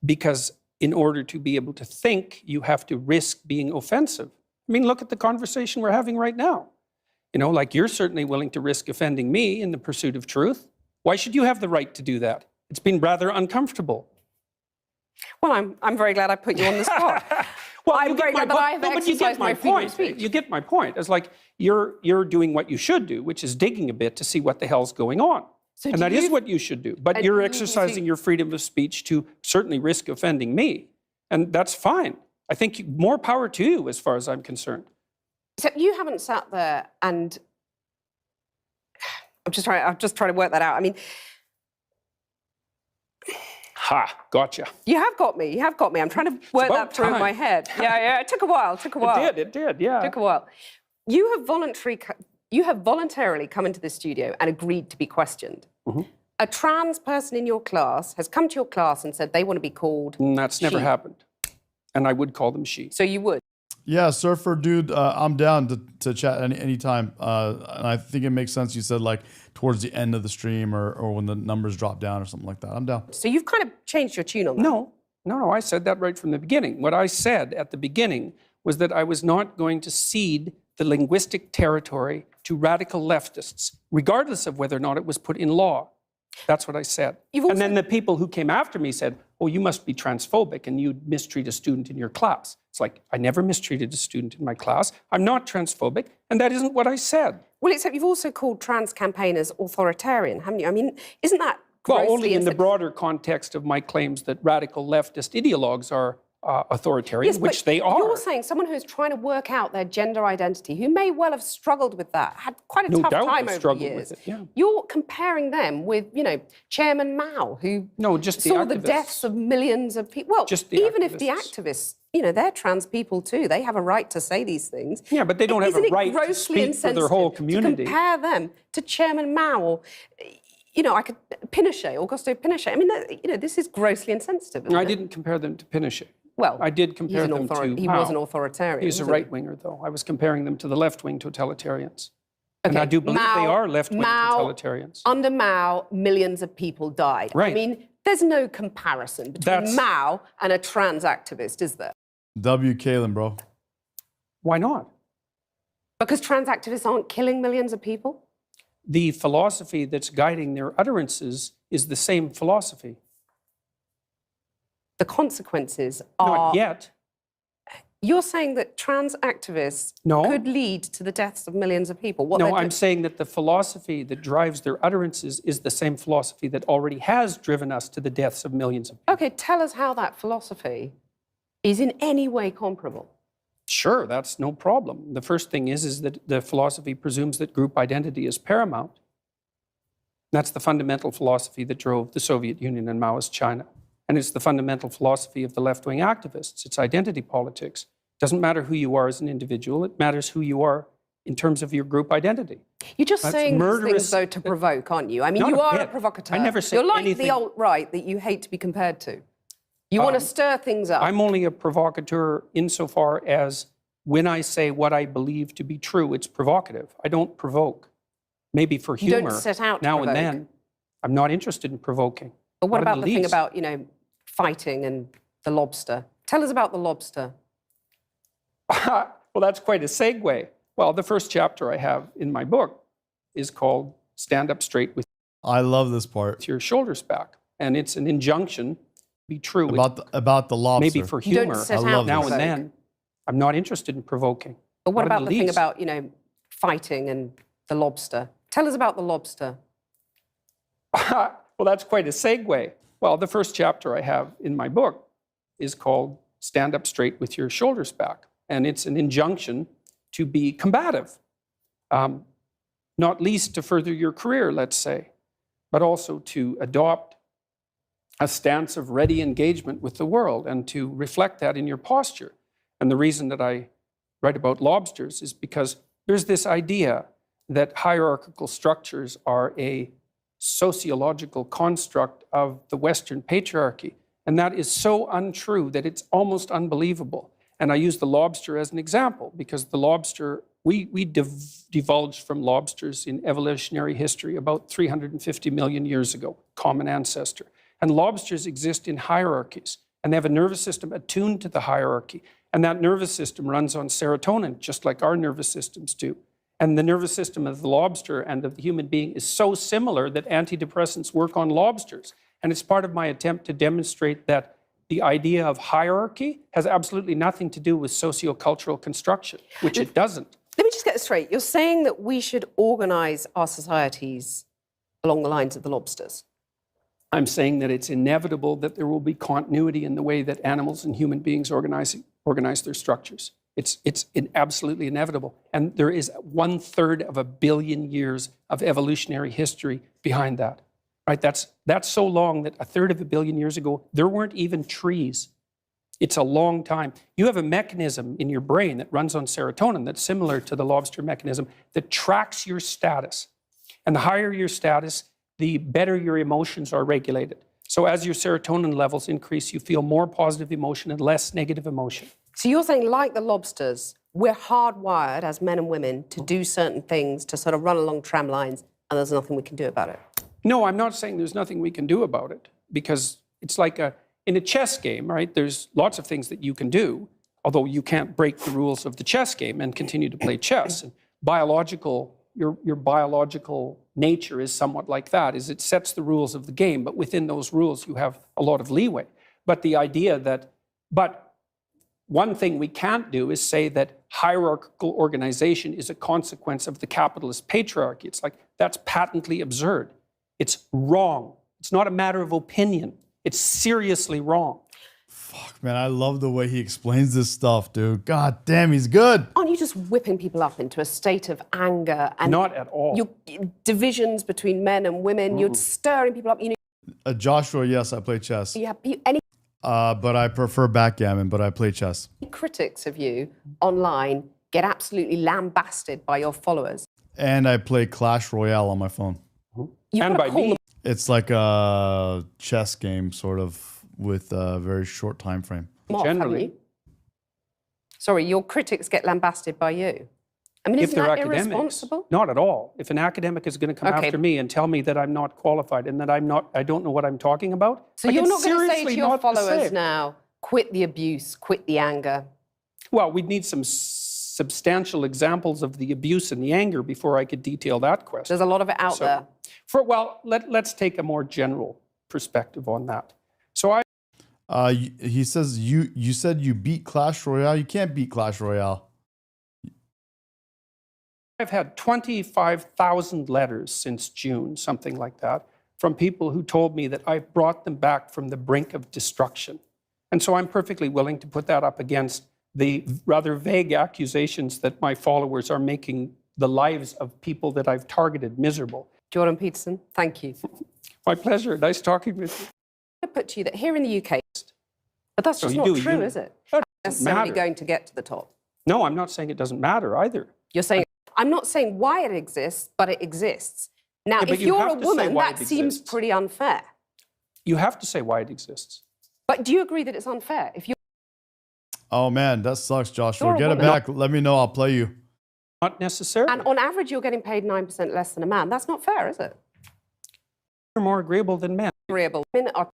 Because in order to be able to think, you have to risk being offensive. I mean, look at the conversation we're having right now. Like you're certainly willing to risk offending me in the pursuit of truth. Why should you have the right to do that? It's been rather uncomfortable. Well, I'm very glad I put you on the spot. Well, I'm very glad that I have exercised my freedom of speech. You get my point. It's like you're doing what you should do, which is digging a bit to see what the hell's going on. And that is what you should do. But you're exercising your freedom of speech to certainly risk offending me. And that's fine. I think more power to you as far as I'm concerned. So you haven't sat there and... I'm just trying to work that out. I mean... Ha, gotcha. You have got me. I'm trying to work that through in my head. Yeah, it took a while. It did, yeah. It took a while. You have voluntarily come into this studio and agreed to be questioned. Mm-hmm. A trans person in your class has come to your class and said they want to be called That's never she. happened. And I would call them she. So you would? Yeah, Surfer Dude, I'm down to chat anytime. And I think it makes sense you said like towards the end of the stream or when the numbers drop down or something like that. I'm down. So you've kind of changed your tune on that. No, I said that right from the beginning. What I said at the beginning was that I was not going to cede the linguistic territory to radical leftists, regardless of whether or not it was put in law. That's what I said. And then the people who came after me said, oh, you must be transphobic and you mistreat a student in your class. It's like, I never mistreated a student in my class. I'm not transphobic, and that isn't what I said. Well, except you've also called trans campaigners authoritarian, haven't you? I mean, isn't that well, only in the broader context of my claims that radical leftist ideologues are authoritarian, yes, which they are. You're saying someone who's trying to work out their gender identity, who may well have struggled with that, had quite a tough time over the years. With it, yeah. You're comparing them with, you know, Chairman Mao, who saw the deaths of millions of people. Well, even if the activists, you know, they're trans people too. They have a right to say these things. Yeah, but they don't have a right to speak for their whole community. To compare them to Chairman Mao, or, you know, I could Pinochet, Augusto Pinochet. I mean, you know, this is grossly insensitive. I didn't compare them to Pinochet. Well, I did compare them to He was an authoritarian. He's a right-winger, though. I was comparing them to the left-wing totalitarians. Okay. And I do believe they are left-wing totalitarians. Under Mao, millions of people died. Right. I mean, there's no comparison between Mao and a trans activist, is there? W. Kalin, bro. Why not? Because trans activists aren't killing millions of people? The philosophy that's guiding their utterances is the same philosophy. The consequences are... Not yet. You're saying that trans activists could lead to the deaths of millions of people? No, I'm saying that the philosophy that drives their utterances is the same philosophy that already has driven us to the deaths of millions of people. Okay, tell us how that philosophy is in any way comparable. Sure, that's no problem. The first thing is that the philosophy presumes that group identity is paramount. That's the fundamental philosophy that drove the Soviet Union and Maoist China. And it's the fundamental philosophy of the left-wing activists. It's identity politics. It doesn't matter who you are as an individual. It matters who you are in terms of your group identity. You're just saying these things, though, to provoke, aren't you? I mean, you are a provocateur. I never said You're like anything. the alt-right that you hate to be compared to. You want to stir things up. I'm only a provocateur insofar as when I say what I believe to be true, it's provocative. I don't provoke. Maybe for humor. You don't set out to now provoke. And then. I'm not interested in provoking. But what about the thing about, you know, fighting and the lobster? Tell us about the lobster. Well, that's quite a segue. Well, the first chapter I have in my book is called Stand Up Straight with I love this part. Your shoulders back. And it's an injunction, be true. About the lobster. Maybe for humor. You don't set out now to and then. I'm not interested in provoking. But what about the thing about, you know, fighting and the lobster? Tell us about the lobster. Well, that's quite a segue. Well, the first chapter I have in my book is called Stand Up Straight with Your Shoulders Back. And it's an injunction to be combative, not least to further your career, let's say, but also to adopt a stance of ready engagement with the world and to reflect that in your posture. And the reason that I write about lobsters is because there's this idea that hierarchical structures are a sociological construct of the Western patriarchy. And that is so untrue that it's almost unbelievable. And I use the lobster as an example because the lobster, we divulged from lobsters in evolutionary history about 350 million years ago, common ancestor. And lobsters exist in hierarchies, and they have a nervous system attuned to the hierarchy. And that nervous system runs on serotonin, just like our nervous systems do. And the nervous system of the lobster and of the human being is so similar that antidepressants work on lobsters. And it's part of my attempt to demonstrate that the idea of hierarchy has absolutely nothing to do with sociocultural construction, which it doesn't. Let me just get this straight. You're saying that we should organize our societies along the lines of the lobsters? I'm saying that it's inevitable that there will be continuity in the way that animals and human beings organize their structures. It's absolutely inevitable. And there is 1/3 of a billion years of evolutionary history behind that. Right? That's so long that 1/3 of a billion years ago, there weren't even trees. It's a long time. You have a mechanism in your brain that runs on serotonin that's similar to the lobster mechanism that tracks your status. And the higher your status, the better your emotions are regulated. So as your serotonin levels increase, you feel more positive emotion and less negative emotion. So you're saying, like the lobsters, we're hardwired as men and women to do certain things, to sort of run along tram lines, and there's nothing we can do about it? No, I'm not saying there's nothing we can do about it, because it's like in a chess game, right? There's lots of things that you can do, although you can't break the rules of the chess game and continue to play chess. And biological your biological nature is somewhat like that, is it sets the rules of the game, but within those rules you have a lot of leeway. But the idea that, but one thing we can't do is say that hierarchical organization is a consequence of the capitalist patriarchy. It's like, that's patently absurd. It's wrong. It's not a matter of opinion. It's seriously wrong. Fuck, man, I love the way he explains this stuff, dude. God damn, he's good. Aren't you just whipping people up into a state of anger and not at all? Divisions between men and women. You're stirring people up. You know. Joshua, yes, I play chess. Any but I prefer backgammon. But I play chess. critics of you online get absolutely lambasted by your followers. And I play Clash Royale on my phone. And by me. It's like a chess game, sort of, with a very short time frame. Generally. Sorry, your critics get lambasted by you. I mean, If isn't they're that academics. irresponsible? Not at all. If an academic is going to come Okay. after me and tell me that I'm not qualified and that I don't know what I'm talking about. So like, you're it's not going to say seriously to your not the followers same. now, quit the abuse, quit the anger. Well, we'd need some substantial examples of the abuse and the anger before I could detail that question. There's a lot of it out there. Let's take a more general perspective on that. So He says you said you beat Clash Royale. You can't beat Clash Royale. I've had 25,000 letters since June, something like that, from people who told me that I've brought them back from the brink of destruction. And so I'm perfectly willing to put that up against the rather vague accusations that my followers are making the lives of people that I've targeted miserable. Jordan Peterson, thank you. My pleasure. Nice talking with you. I put to you that here in the UK, but that's So just you not do, true, you- is it? That Not doesn't necessarily matter. going to get to the top. No, I'm not saying it doesn't matter either. You're saying, I'm not saying why it exists, but it exists. Now, Yeah, but if you you're a have to say woman, why that it seems exists. pretty unfair. You have to say why it exists. But do you agree that it's unfair? If you're Oh man, that sucks, Joshua. You're a Get it woman. back. Let me know. I'll play you. Not necessarily. and on average you're getting paid 9% less than a man, that's not fair, is it? You're more agreeable than men. Agreeable. Women are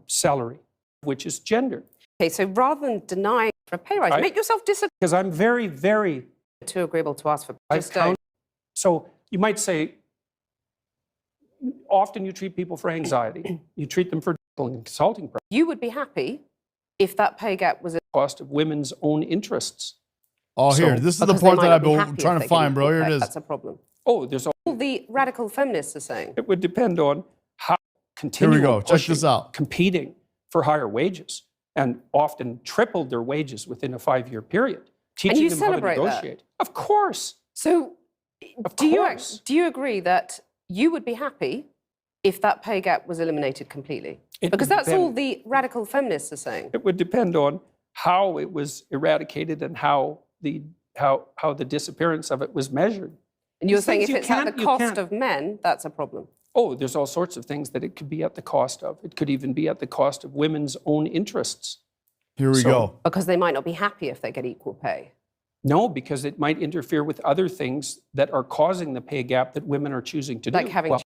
Salary, which is gender. okay. So rather than denying for a pay rise, I- make yourself disagree. Because I'm very, very Too agreeable to ask for. I've Just don't. counted- So you might say, often you treat people for anxiety. You treat them for consulting price. You would be happy if that pay gap was Cost of women's own interests. Oh, So- here. This is the because they part might that not I've be been happy trying if to they get find, bro. Here equal it pay. is. That's a problem. Oh, there's all. All the radical feminists are saying. It would depend on how Here continue we go. Check pushing, this out. competing for higher wages, and often tripled their wages within a 5-year period. Teaching you them how to celebrate that? negotiate. Of course. So, Of do course. you agree that you would be happy if that pay gap was eliminated completely? It Because would that's all depend. the radical feminists are saying. It would depend on how it was eradicated and how the disappearance of it was measured. And you're These saying things if you it's at the can't- you cost can't- of men, that's a problem. Oh, there's all sorts of things that it could be at the cost of. It could even be at the cost of women's own interests. Here we So- go. Because they might not be happy if they get equal pay. No, because it might interfere with other things that are causing the pay gap that women are choosing to Like do. having Well,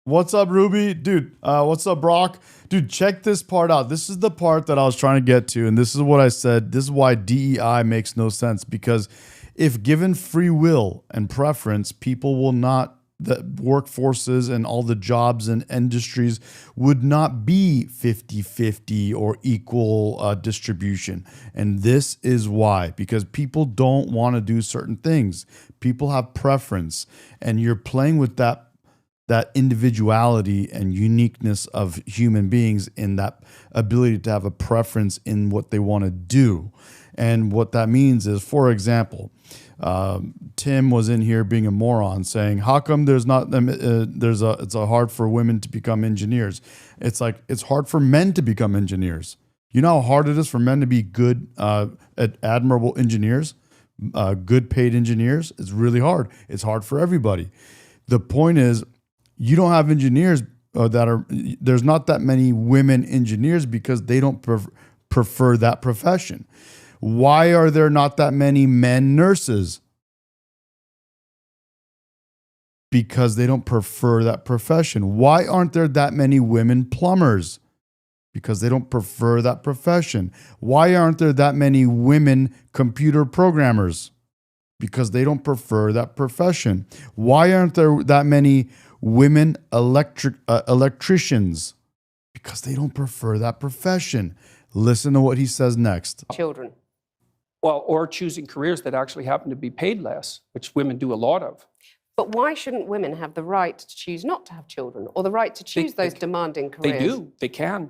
What's up, Ruby? Dude, what's up, Brock? Dude, check this part out. This is the part that I was trying to get to, and this is what I said. This is why DEI makes no sense, because if given free will and preference, people will not, the workforces and all the jobs and industries would not be 50-50 or equal distribution. And this is why, because people don't want to do certain things. People have preference, and you're playing with that individuality and uniqueness of human beings in that ability to have a preference in what they want to do. And what that means is, for example, Tim was in here being a moron saying, how come it's hard for women to become engineers? It's like, it's hard for men to become engineers. You know how hard it is for men to be good, admirable engineers, good paid engineers? It's really hard. It's hard for everybody. The point is, you don't have engineers there's not that many women engineers because they don't prefer that profession. Why are there not that many men nurses? Because they don't prefer that profession. Why aren't there that many women plumbers? Because they don't prefer that profession. Why aren't there that many women computer programmers? Because they don't prefer that profession. Why aren't there that many women electricians? Because they don't prefer that profession. Listen to what he says next. Children. Well, or choosing careers that actually happen to be paid less, which women do a lot of. But why shouldn't women have the right to choose not to have children, or the right to choose those demanding careers? They do. They can.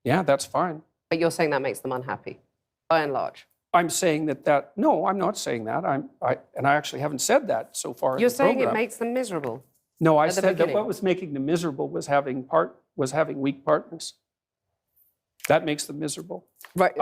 Yeah, that's fine. But you're saying that makes them unhappy, by and large. I'm saying that no, I'm not saying that. And I actually haven't said that so far. You're saying it makes them miserable. No, I said that what was making them miserable was having weak partners. That makes them miserable. Right.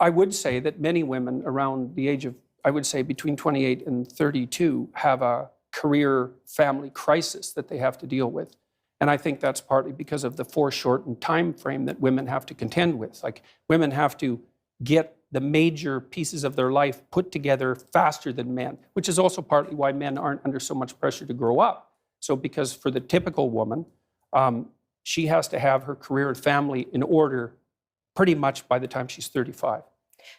I would say that many women around the age of, I would say between 28 and 32, have a career family crisis that they have to deal with. And I think that's partly because of the foreshortened time frame that women have to contend with. Like, women have to get the major pieces of their life put together faster than men, which is also partly why men aren't under so much pressure to grow up. So because for the typical woman, she has to have her career and family in order pretty much by the time she's 35,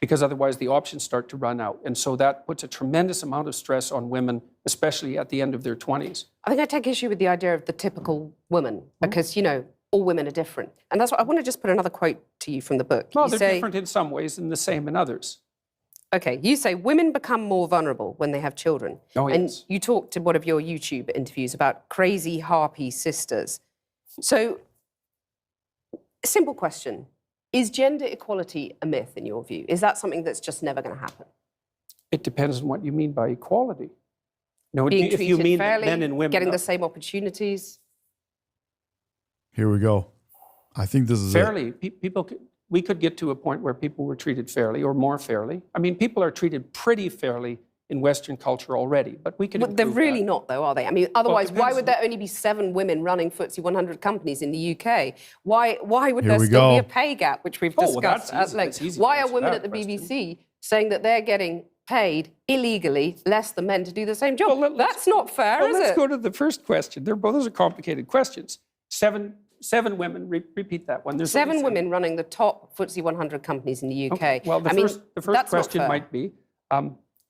because otherwise the options start to run out. And so that puts a tremendous amount of stress on women, especially at the end of their 20s. I think I take issue with the idea of the typical woman, because, you know, all women are different. And that's what I want to just put another quote to you from the book. Well, you they're say, different in some ways and the same in others. Okay, you say women become more vulnerable when they have children. Oh, yes. And you talked in one of your YouTube interviews about crazy harpy sisters. So, simple question. Is gender equality a myth in your view? Is that something that's just never going to happen? It depends on what you mean by equality. No, Being if you treated mean fairly, men and women, getting the same opportunities. Here we go. I think this is fairly. We could get to a point where people were treated fairly or more fairly. I mean, people are treated pretty fairly in Western culture already, but we could. But they're really not, though, are they? I mean, otherwise, why would there only be 7 women running FTSE 100 companies in the UK? Why would there still be a pay gap, which we've discussed at length? Why are women at the BBC saying that they're getting paid illegally less than men to do the same job? Well, that's not fair, is it? Let's go to the first question. Those are complicated questions. Seven women. Repeat that one. There's 7 women running the top FTSE 100 companies in the UK. Okay. Well, the first question might be,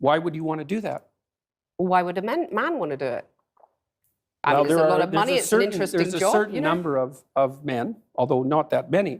why would you want to do that? Why would a man want to do it? I mean, there's a lot of money. It's an interesting job. There's a certain number of men, although not that many,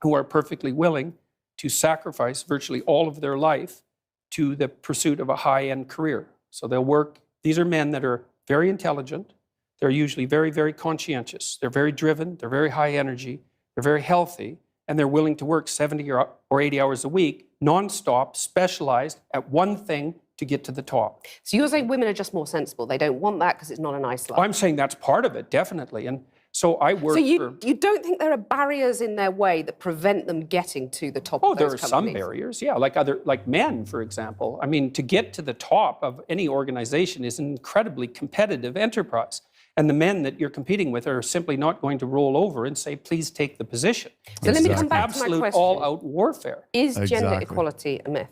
who are perfectly willing to sacrifice virtually all of their life to the pursuit of a high-end career. So they'll work. These are men that are very intelligent. They're usually very, very conscientious. They're very driven. They're very high energy. They're very healthy. And they're willing to work 70 or 80 hours a week, nonstop, specialized at one thing to get to the top. So you're saying women are just more sensible. They don't want that because it's not a nice life. I'm saying that's part of it, definitely. And so I work So you don't think there are barriers in their way that prevent them getting to the top of those companies? Oh, there are some barriers, yeah, like men, for example. I mean, to get to the top of any organization is an incredibly competitive enterprise. And the men that you're competing with are simply not going to roll over and say, please take the position. So let me come back to my question. Absolute all-out warfare. Is gender equality a myth?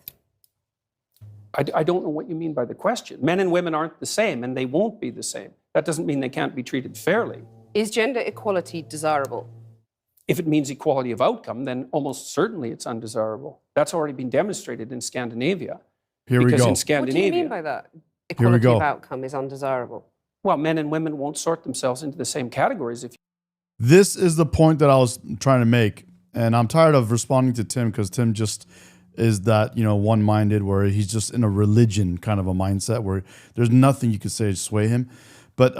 I don't know what you mean by the question. Men and women aren't the same, and they won't be the same. That doesn't mean they can't be treated fairly. Is gender equality desirable? If it means equality of outcome, then almost certainly it's undesirable. That's already been demonstrated in Scandinavia. Here we go. Because in Scandinavia, what do you mean by that? Equality of outcome is undesirable. Well, men and women won't sort themselves into the same categories. This is the point that I was trying to make. And I'm tired of responding to Tim because Tim just is that, one-minded where he's just in a religion kind of a mindset where there's nothing you could say to sway him. But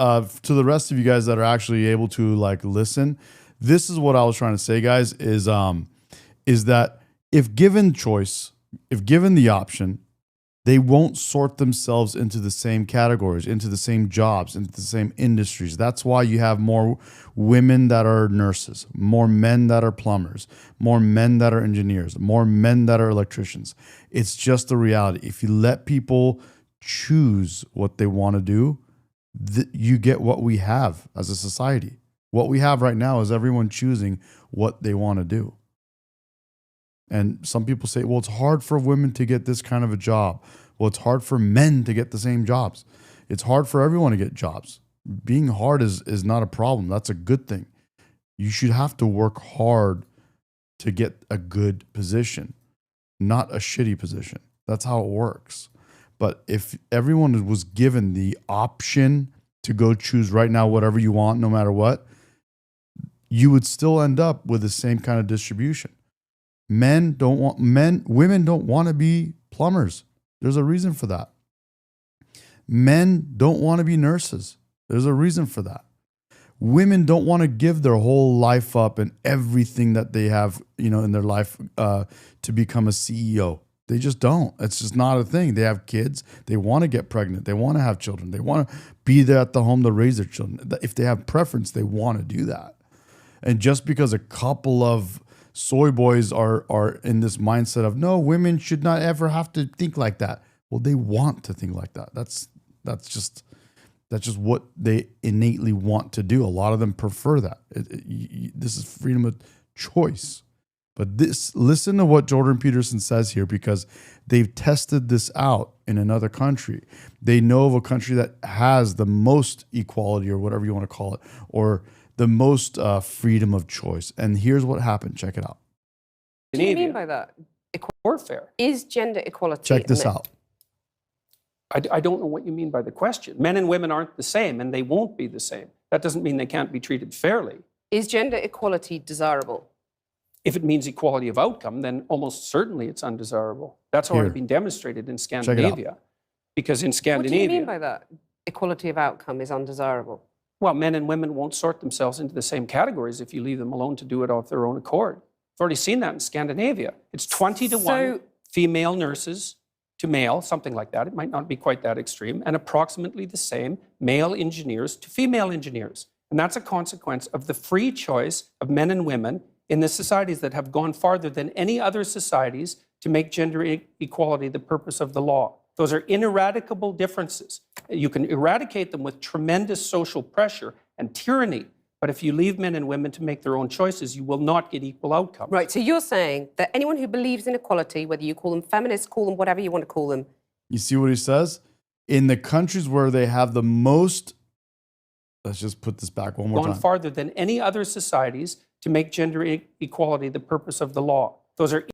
to the rest of you guys that are actually able to listen, this is what I was trying to say, guys, is that if given choice, if given the option, they won't sort themselves into the same categories, into the same jobs, into the same industries. That's why you have more women that are nurses, more men that are plumbers, more men that are engineers, more men that are electricians. It's just the reality. If you let people choose what they want to do, you get what we have as a society. What we have right now is everyone choosing what they want to do. And some people say, well, it's hard for women to get this kind of a job. Well, it's hard for men to get the same jobs. It's hard for everyone to get jobs. Being hard is not a problem. That's a good thing. You should have to work hard to get a good position, not a shitty position. That's how it works. But if everyone was given the option to go choose right now whatever you want, no matter what, you would still end up with the same kind of distribution. Women don't want to be plumbers. There's a reason for that. Men don't want to be nurses. There's a reason for that. Women don't want to give their whole life up and everything that they have, in their life to become a CEO. They just don't. It's just not a thing. They have kids. They want to get pregnant. They want to have children. They want to be there at the home to raise their children. If they have preference, they want to do that. And just because a couple of soy boys are in this mindset of, no, women should not ever have to think like that. Well, they want to think like that. That's just what they innately want to do. A lot of them prefer that. This is freedom of choice. But listen to what Jordan Peterson says here, because they've tested this out in another country. They know of a country that has the most equality, or whatever you want to call it, or the most freedom of choice. And here's what happened. Check it out. What do you mean by that? Warfare. Is gender equality Check this out. I don't know what you mean by the question. Men and women aren't the same, and they won't be the same. That doesn't mean they can't be treated fairly. Is gender equality desirable? If it means equality of outcome, then almost certainly it's undesirable. That's already been demonstrated in Scandinavia. Because in Scandinavia... What do you mean by that? Equality of outcome is undesirable. Well, men and women won't sort themselves into the same categories if you leave them alone to do it of their own accord. I've already seen that in Scandinavia. It's 20 to 1 female nurses to male, something like that. It might not be quite that extreme, and approximately the same male engineers to female engineers. And that's a consequence of the free choice of men and women in the societies that have gone farther than any other societies to make gender equality the purpose of the law. Those are ineradicable differences. You can eradicate them with tremendous social pressure and tyranny, but if you leave men and women to make their own choices, you will not get equal outcomes. Right, so you're saying that anyone who believes in equality, whether you call them feminists, call them whatever you want to call them. You see what he says? In the countries where they have the most, let's just put this back one more time. Gone farther than any other societies to make gender equality the purpose of the law. Those are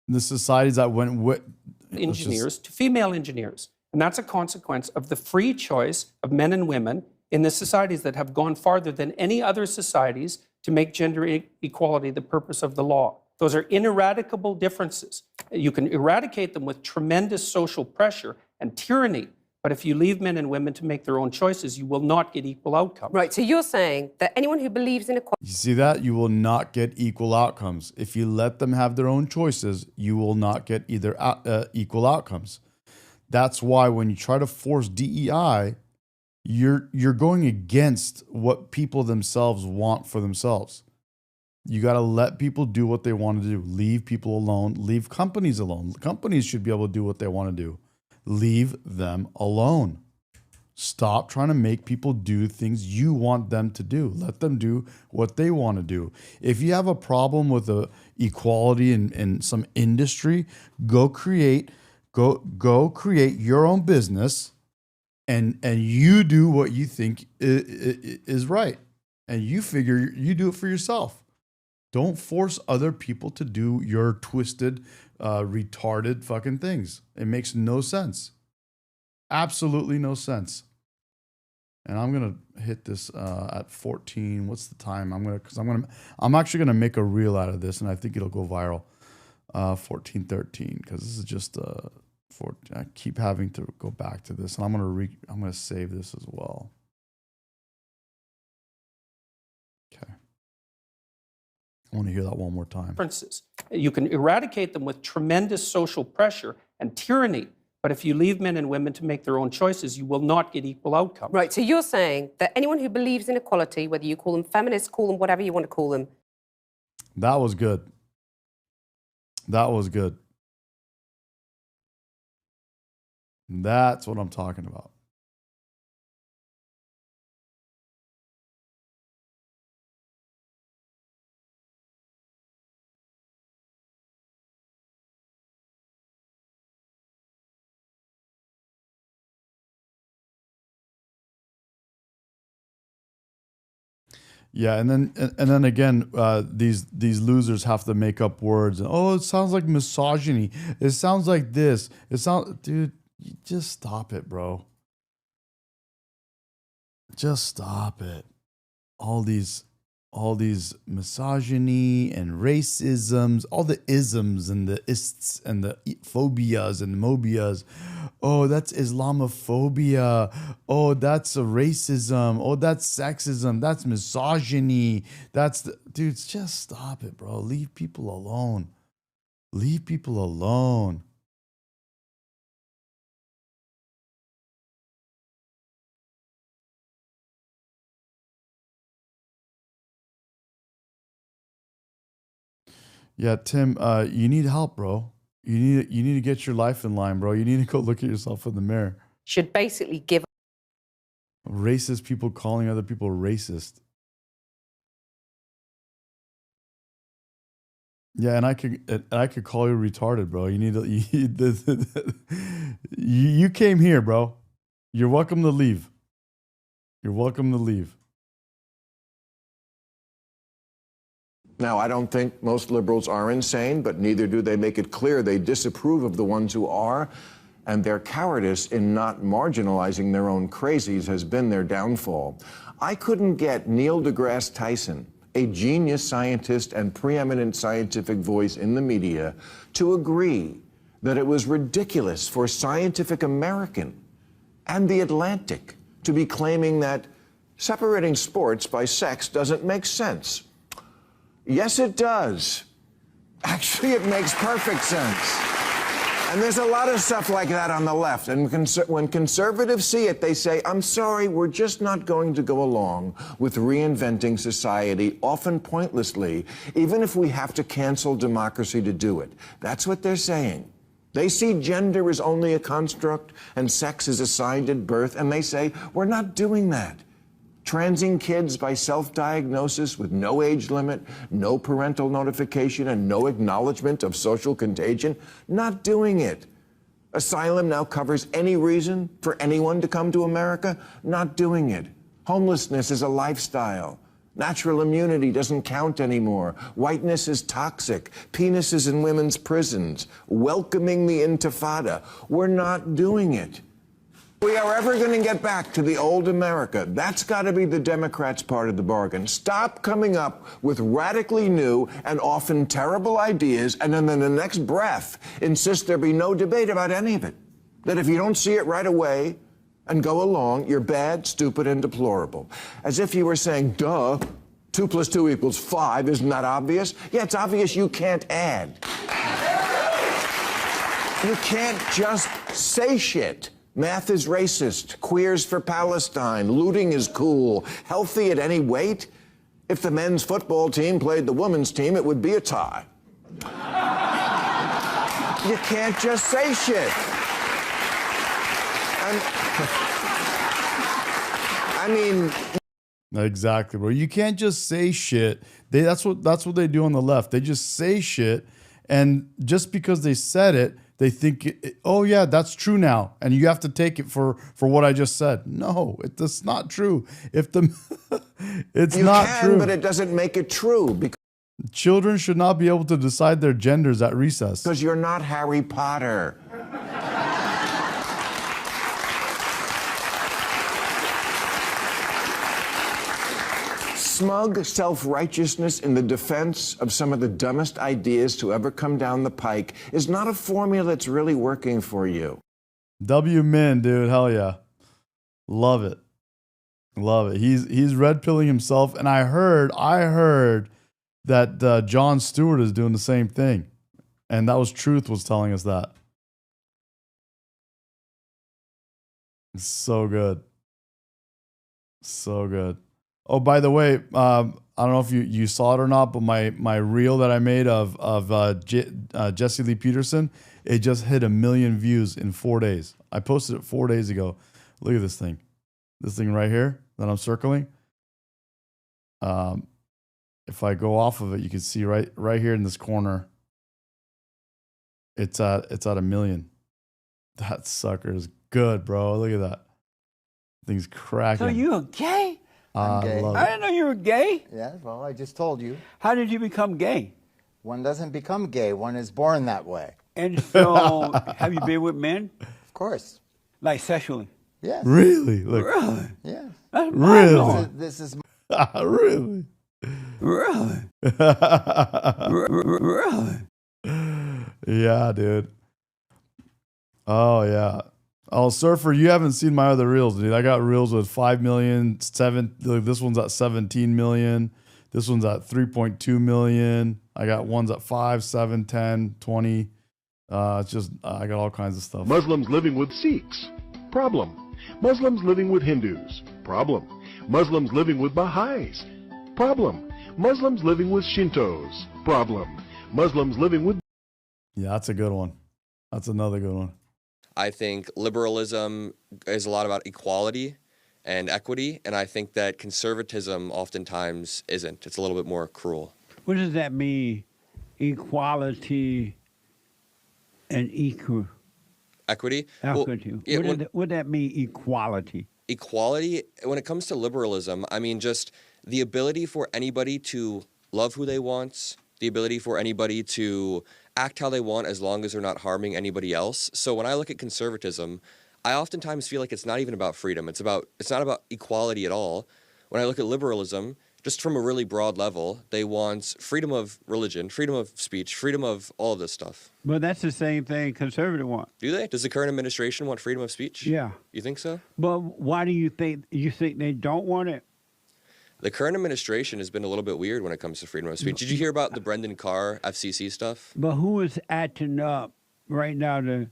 the societies that went with engineers to female engineers. And that's a consequence of the free choice of men and women in the societies that have gone farther than any other societies to make gender equality the purpose of the law. Those are ineradicable differences. You can eradicate them with tremendous social pressure and tyranny, but if you leave men and women to make their own choices, you will not get equal outcomes. Right, so you're saying that anyone who believes in equality... You see that? You will not get equal outcomes. If you let them have their own choices, you will not get either equal outcomes. That's why when you try to force DEI, you're going against what people themselves want for themselves. You got to let people do what they want to do. Leave people alone. Leave companies alone. Companies should be able to do what they want to do. Leave them alone. Stop trying to make people do things you want them to do. Let them do what they want to do. If you have a problem with equality in some industry, go create your own business and you do what you think is right. And you do it for yourself. Don't force other people to do your twisted, retarded fucking things. It makes no sense. Absolutely no sense. And I'm gonna hit this at 14. What's the time? I'm actually gonna make a reel out of this, and I think it'll go viral. 14:13, because this is just I keep having to go back to this, and I'm gonna save this as well. Okay. I want to hear that one more time. Differences. You can eradicate them with tremendous social pressure and tyranny, but if you leave men and women to make their own choices, you will not get equal outcomes. Right, so you're saying that anyone who believes in equality, whether you call them feminists, call them whatever you want to call them. That was good. That was good. That's what I'm talking about. Yeah, and then again, these losers have to make up words. Oh, it sounds like misogyny. It sounds like this. Dude, You just stop it, bro. Just stop it. All these misogyny and racisms, all the isms and the ists and the phobias and mobias. Oh, that's Islamophobia. Oh, that's a racism. Oh, that's sexism. That's misogyny. Dudes, just stop it, bro. Leave people alone. Leave people alone. Yeah, Tim, you need help, bro. You need to get your life in line, bro. You need to go look at yourself in the mirror. Should basically give Racist people calling other people racist. Yeah, and I could call you retarded, bro. You need to you came here, bro. You're welcome to leave. You're welcome to leave. Now, I don't think most liberals are insane, but neither do they make it clear they disapprove of the ones who are, and their cowardice in not marginalizing their own crazies has been their downfall. I couldn't get Neil deGrasse Tyson, a genius scientist and preeminent scientific voice in the media, to agree that it was ridiculous for Scientific American and The Atlantic to be claiming that separating sports by sex doesn't make sense. Yes, it does. Actually, it makes perfect sense. And there's a lot of stuff like that on the left. And when conservatives see it, they say, I'm sorry, we're just not going to go along with reinventing society, often pointlessly, even if we have to cancel democracy to do it. That's what they're saying. They see gender as only a construct and sex is assigned at birth, and they say, we're not doing that. Transing kids by self-diagnosis with no age limit, no parental notification, and no acknowledgement of social contagion, not doing it. Asylum now covers any reason for anyone to come to America, not doing it. Homelessness is a lifestyle. Natural immunity doesn't count anymore. Whiteness is toxic. Penises in women's prisons. Welcoming the Intifada. We're not doing it. We are ever going to get back to the old America. That's got to be the Democrats' part of the bargain. Stop coming up with radically new and often terrible ideas, and then in the next breath insist there be no debate about any of it. That if you don't see it right away and go along, you're bad, stupid, and deplorable. As if you were saying, duh, 2 + 2 = 5. Isn't that obvious? Yeah, it's obvious you can't add. You can't just say shit. Math is racist. Queers for Palestine. Looting is cool. Healthy at any weight. If the men's football team played the women's team, it would be a tie. You can't just say shit. I mean... Exactly, bro. You can't just say shit. That's what they do on the left. They just say shit, and just because they said it, they think, oh yeah, that's true now, and you have to take it for what I just said. No, it's not true. It's not true. But it doesn't make it true. Because children should not be able to decide their genders at recess. Because you're not Harry Potter. Smug self-righteousness in the defense of some of the dumbest ideas to ever come down the pike is not a formula that's really working for you. W-Min, dude, hell yeah. Love it. Love it. He's red pilling himself, and I heard that Jon Stewart is doing the same thing. And that was Truth was telling us that. It's so good. So good. Oh, by the way, I don't know if you saw it or not, but my reel that I made of Jesse Lee Peterson, it just hit 1 million views in 4 days. I posted it 4 days ago. Look at this thing right here that I'm circling. If I go off of it, you can see right here in this corner. It's at 1 million. That sucker is good, bro. Look at that. Thing's cracking. So you're gay? I'm gay. Love I it. didn't know you were gay. Yeah, well, I just told you. How did you become gay? One doesn't become gay. One is born that way. And so, have you been with men? Of course. Like sexually. Yes. Really? Like, Really? Yes. That's Really? mind-blowing. This is really? Really? Really? Yeah, dude. Oh yeah. Oh, Surfer, you haven't seen my other reels, dude. I got reels with 5 million, like this one's at 17 million. This one's at 3.2 million. I got ones at 5, 7, 10, 20. It's just, I got all kinds of stuff. Muslims living with Sikhs. Problem. Muslims living with Hindus. Problem. Muslims living with Baha'is. Problem. Muslims living with Shintos. Problem. Muslims living with... Yeah, that's a good one. That's another good one. I think liberalism is a lot about equality and equity, and I think that conservatism oftentimes isn't. It's a little bit more cruel. What does that mean? Equality and equal. Equity? Equity. Well, yeah, What does that mean, equality? Equality, when it comes to liberalism, I mean just the ability for anybody to love who they want, the ability for anybody to act how they want as long as they're not harming anybody else. So when I look at conservatism, I oftentimes feel like it's not even about freedom. It's not about equality at all. When I look at liberalism, just from a really broad level, they want freedom of religion, freedom of speech, freedom of all of this stuff. But that's the same thing conservative want. Do they? Does the current administration want freedom of speech? Yeah. You think so? But why do you think they don't want it? The current administration has been a little bit weird when it comes to freedom of speech. Did you hear about the Brendan Carr FCC stuff? But who is acting up right now, the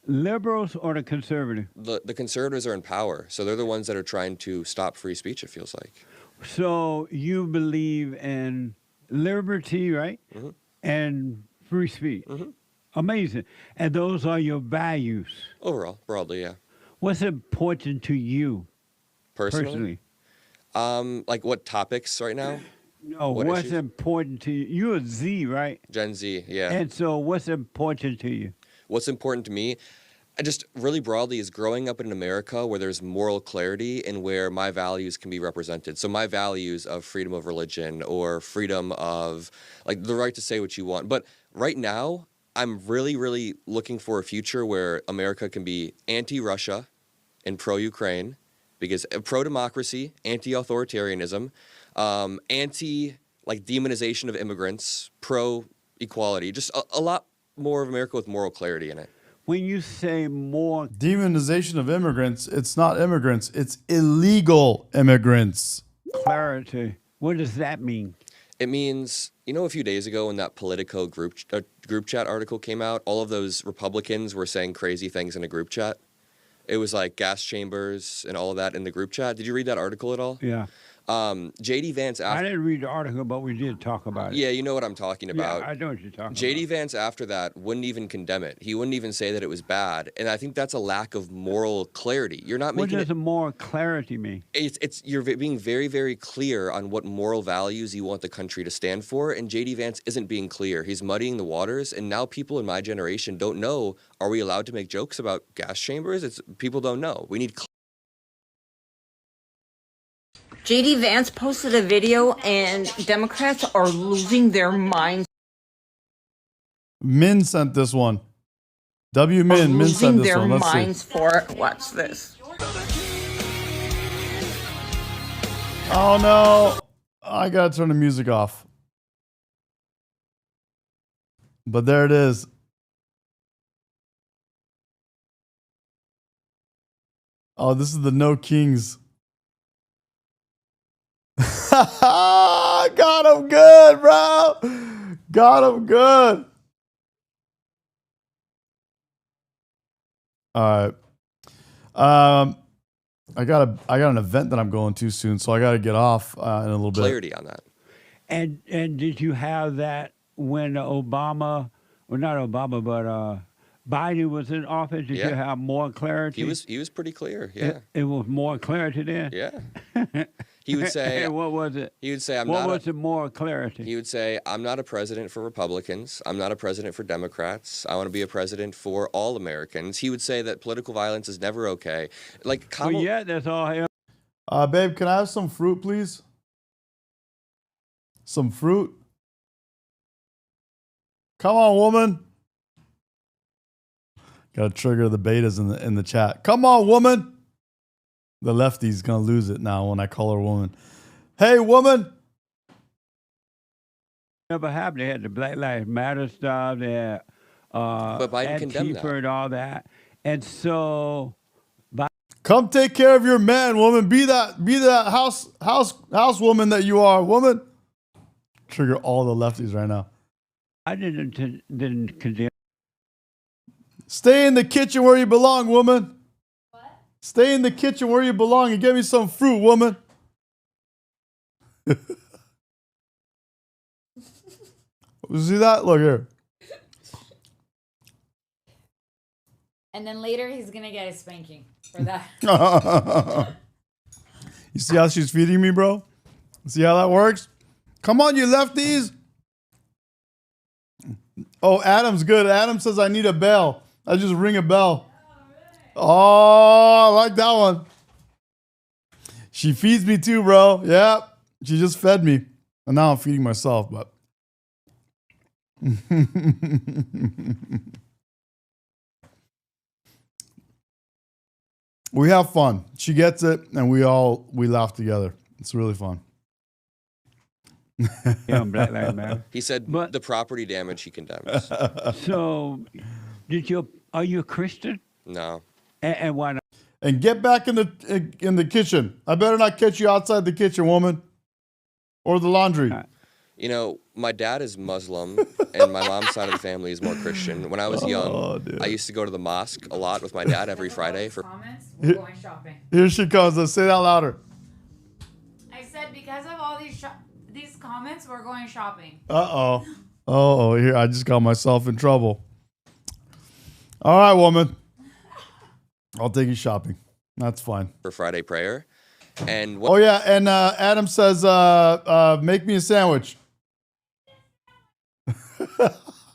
liberals or the conservatives? The conservatives are in power, so they're the ones that are trying to stop free speech, it feels like. So you believe in liberty, right? Mm-hmm. And free speech. Mm-hmm. Amazing. And those are your values. Overall, broadly, yeah. What's important to you? Personally? Like what topics right now? No, What what's issues? important to you? You're a Z, right? Gen Z, yeah. And so what's important to you? What's important to me, I just really broadly, is growing up in America where there's moral clarity and where my values can be represented. So my values of freedom of religion or freedom of like the right to say what you want. But right now, I'm really, really looking for a future where America can be anti-Russia and pro-Ukraine, because pro-democracy, anti-authoritarianism, anti-like demonization of immigrants, pro-equality, just a lot more of America with moral clarity in it. When you say more Demonization of immigrants, it's not immigrants, it's illegal immigrants. clarity, what does that mean? It means, you know, a few days ago when that Politico group chat article came out, all of those Republicans were saying crazy things in a group chat. It was like gas chambers and all of that in the group chat. Did you read that article at all? Yeah. J.D. Vance after... I didn't read the article, but we did talk about it. Yeah, you know what I'm talking about. Yeah, I know what you're talking J.D. Vance after that wouldn't even condemn it. He wouldn't even say that it was bad. And I think that's a lack of moral clarity. You're not What making does a moral clarity mean? you're being very, very clear on what moral values you want the country to stand for, and J.D. Vance isn't being clear. He's muddying the waters, and now people in my generation don't know, are we allowed to make jokes about gas chambers? People don't know. We need J.D. Vance posted a video, and Democrats are losing their minds. Min sent this one. W Min, Min sent this one. Let's see. Losing their minds for it. Watch this. Oh no, I gotta turn the music off. But there it is. Oh, this is the No Kings. Got him good, bro. Got him good. All right. I got an event that I'm going to soon, so I got to get off in a little bit. clarity on that. And did you have that when Obama, or not Obama, but Biden was in office? Did Yeah. you have more clarity? He was pretty clear, yeah. It was more clarity then? Yeah. He would say... And what was it? He would say, What was the more clarity? He would say, I'm not a president for Republicans. I'm not a president for Democrats. I want to be a president for all Americans. He would say that political violence is never okay. Like, Well, yeah, that's all him. Babe, can I have some fruit, please? Some fruit? Come on, woman. Gotta trigger the betas in the chat. Come on, woman. The lefty's gonna lose it now when I call her woman. Hey, woman. Never happened. They had the Black Lives Matter stuff. They had But Biden condemned Antifa that. and all that. And so, Come take care of your man, woman. Be that house woman that you are, woman. Trigger all the lefties right now. I didn't condemn. Stay in the kitchen where you belong, woman. What? Stay in the kitchen where you belong and get me some fruit, woman. See that? Look here. And then later he's going to get a spanking for that. You see how she's feeding me, bro? See how that works? Come on, you lefties. Oh, Adam's good. Adam says I need a bell. I just ring a bell. Oh, I like that one. She feeds me too, bro. Yeah, she just fed me. And now I'm feeding myself, but. We have fun. She gets it, and we laugh together. It's really fun. Yeah, Black Lives Matter. He said the property damage he condemns. So, are you a Christian? No. And why not? And get back in the kitchen. I better not catch you outside the kitchen, woman, or the laundry. You know, my dad is Muslim, and my mom's side of the family is more Christian. When I was young, I used to go to the mosque a lot with my dad every Friday. We're going shopping. Here she comes. Let's say that louder. I said because of all these comments, we're going shopping. Uh-oh. Oh, here, I just got myself in trouble. All right, woman. I'll take you shopping. That's fine. For Friday prayer. And oh, yeah, and Adam says, make me a sandwich.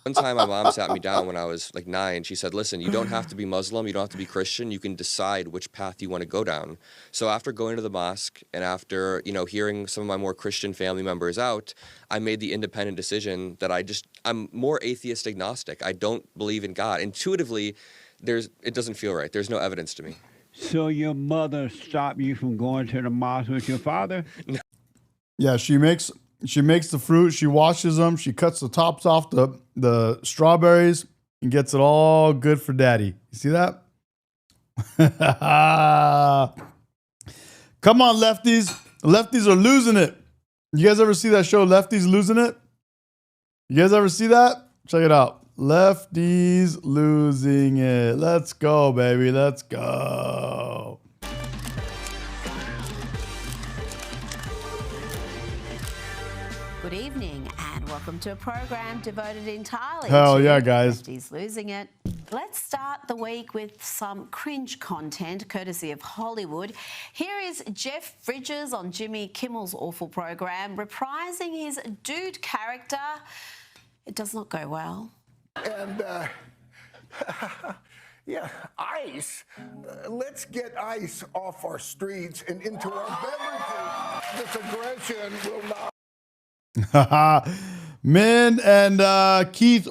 One time my mom sat me down when I was like 9. She said, listen, you don't have to be Muslim. You don't have to be Christian. You can decide which path you want to go down. So after going to the mosque and after, hearing some of my more Christian family members out, I made the independent decision that I'm more atheist agnostic. I don't believe in God. Intuitively, it doesn't feel right. There's no evidence to me. So your mother stopped you from going to the mosque with your father? Yeah, she makes the fruit, she washes them, she cuts the tops off the strawberries and gets it all good for daddy. You see that? Come on, lefties. Lefties are losing it. You guys ever see that show, Lefties Losing It? You guys ever see that? Check it out. Lefties losing it. Let's go, baby. Let's go. Good evening and welcome to a program devoted entirely Hell to yeah, guys. Lefties losing it. Let's start the week with some cringe content courtesy of Hollywood. Here is Jeff Bridges on Jimmy Kimmel's awful program reprising his dude character. It does not go well. And, yeah, ice. Let's get ice off our streets and into our beverages. This aggression will not. Min and Keith,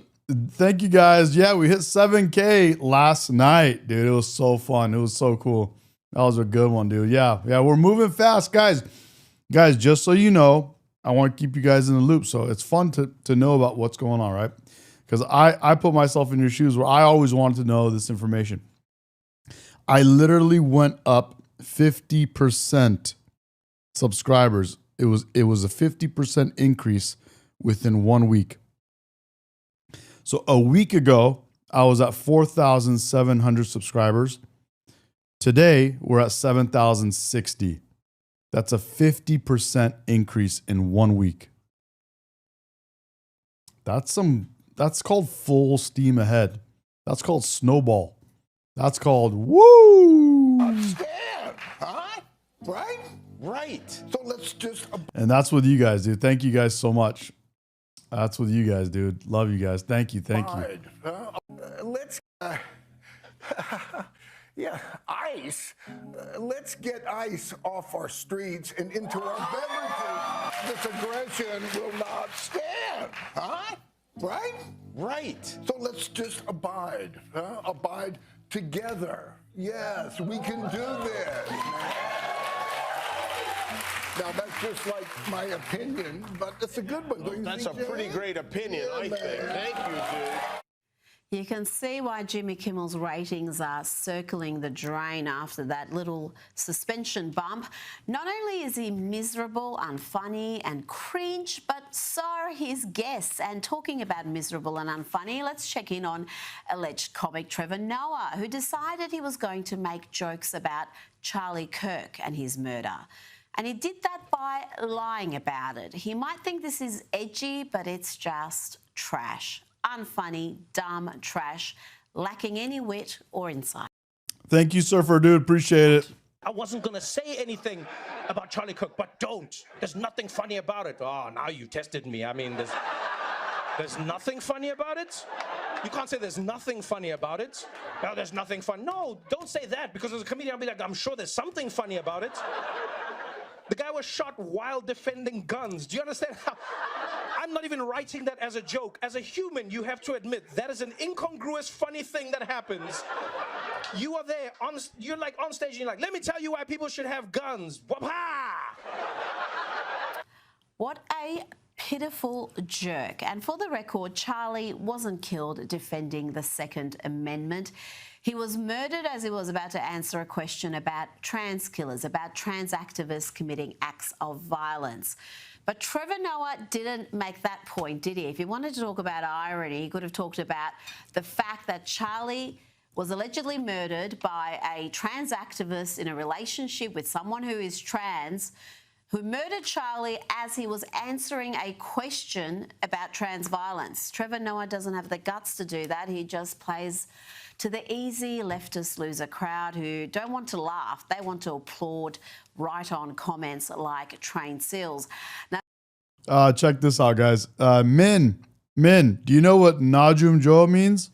thank you guys. Yeah, we hit 7K last night, dude. It was so fun. It was so cool. That was a good one, dude. Yeah, we're moving fast, guys. Guys, just so you know, I want to keep you guys in the loop. So it's fun to know about what's going on, right? Because I put myself in your shoes where I always wanted to know this information. I literally went up 50% subscribers. It was a 50% increase within 1 week. So a week ago, I was at 4,700 subscribers. Today, we're at 7,060. That's a 50% increase in 1 week. That's called full steam ahead. That's called snowball. That's called woo. Understand, huh? Right? Right. So let's just. And that's with you guys, dude. Thank you guys so much. That's with you guys, dude. Love you guys. Thank you. Let's. Yeah, ice. Let's get ice off our streets and into our beverages. This aggression will not stand, huh? Right? Right. So let's just abide. Abide together. Yes, we can do this. Now, that's just like my opinion, but it's a good one. Don't you That's a think, pretty Jay? great opinion, Yeah, I think. man. Thank you, dude. You can see why Jimmy Kimmel's ratings are circling the drain after that little suspension bump. Not only is he miserable, unfunny and cringe, but so are his guests. And talking about miserable and unfunny, let's check in on alleged comic Trevor Noah, who decided he was going to make jokes about Charlie Kirk and his murder. And he did that by lying about it. He might think this is edgy, but it's just trash. Unfunny, dumb trash, lacking any wit or insight. Thank you, Surfer Dude. Appreciate it. I wasn't going to say anything about Charlie Kirk, but don't. There's nothing funny about it. Oh, now you tested me. I mean, there's nothing funny about it? You can't say there's nothing funny about it. No, there's nothing fun. No, don't say that, because as a comedian, I'll be like, I'm sure there's something funny about it. The guy was shot while defending guns. Do you understand how? I'm not even writing that as a joke. As a human, you have to admit that is an incongruous, funny thing that happens. You are there, you're like on stage, and you're like, let me tell you why people should have guns. Wah-ha! What a pitiful jerk. And for the record, Charlie wasn't killed defending the Second Amendment. He was murdered as he was about to answer a question about trans killers, about trans activists committing acts of violence. But Trevor Noah didn't make that point, did he? If he wanted to talk about irony, he could have talked about the fact that Charlie was allegedly murdered by a trans activist in a relationship with someone who is trans, who murdered Charlie as he was answering a question about trans violence. Trevor Noah doesn't have the guts to do that. He just plays to the easy leftist loser crowd who don't want to laugh. They want to applaud right-on comments like trained seals. Now, Check this out, guys. Min, do you know what Najum Jo means?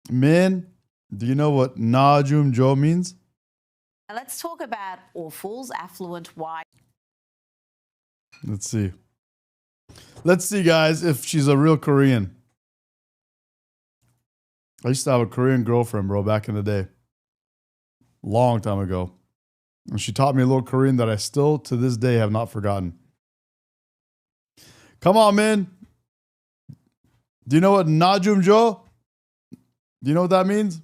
Min, do you know what Najum Jo means? let's talk about awfuls, affluent, white. Let's see. Let's see, guys, if she's a real Korean. I used to have a Korean girlfriend, bro, back in the day. Long time ago. And she taught me a little Korean that I still, to this day, have not forgotten. Come on, man. Do you know what Najum Jo? Do you know what that means?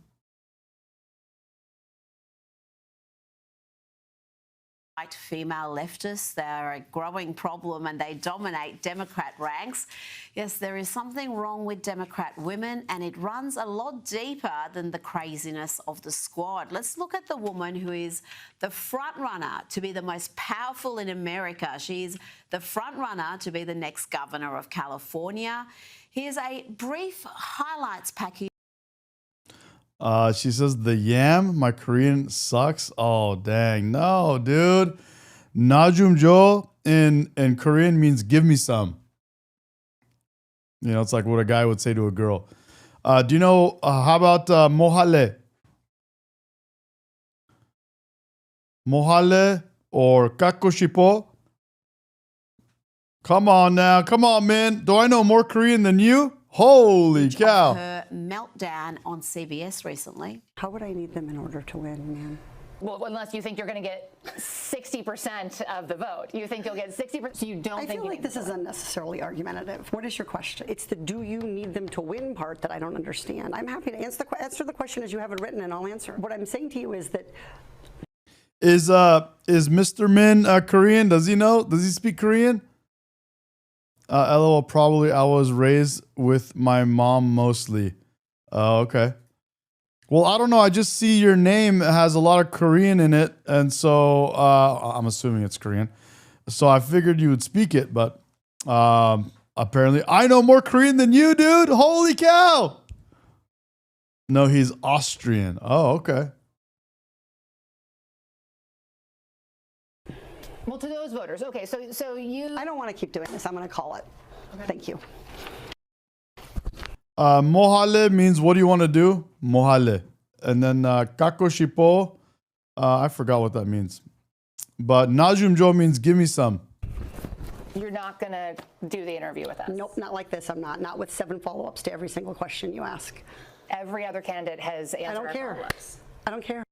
White female leftists, they're a growing problem and they dominate Democrat ranks. Yes, there is something wrong with Democrat women and it runs a lot deeper than the craziness of the squad. Let's look at the woman who is the front runner to be the most powerful in America. She's the front runner to be the next governor of California. Here's a brief highlights package. She says, the yam, my Korean sucks. Oh, dang. No, dude. Najum Jo in Korean means give me some. You know, it's like what a guy would say to a girl. Do you know, how about mohale? Mohale or kakoshipo? Come on now. Come on, man. Do I know more Korean than you? Holy cow. Her meltdown on CBS recently. How would I need them in order to win, man? Well, unless you think you're going to get 60% of the vote. You think you'll get 60%? So you don't think I feel like this is unnecessarily argumentative. What is your question? It's the do you need them to win part that I don't understand. I'm happy to answer the question as you have it written, and I'll answer. What I'm saying to you is that... Is Mr. Min Korean? Does he know? Does he speak Korean? LOL, probably I was raised with my mom mostly. Okay. Well, I don't know. I just see your name has a lot of Korean in it. And so I'm assuming it's Korean. So I figured you would speak it. But apparently I know more Korean than you, dude. Holy cow. No, he's Austrian. Oh, okay. Well, to those voters, okay, so you... I don't want to keep doing this. I'm going to call it. Okay. Thank you. Mohale means what do you want to do? Mohale. And then kakoshipo, I forgot what that means. But Najum Jo means give me some. You're not going to do the interview with us? Nope, not like this. I'm not. Not with 7 follow-ups to every single question you ask. Every other candidate has answered our follow-ups. I don't care.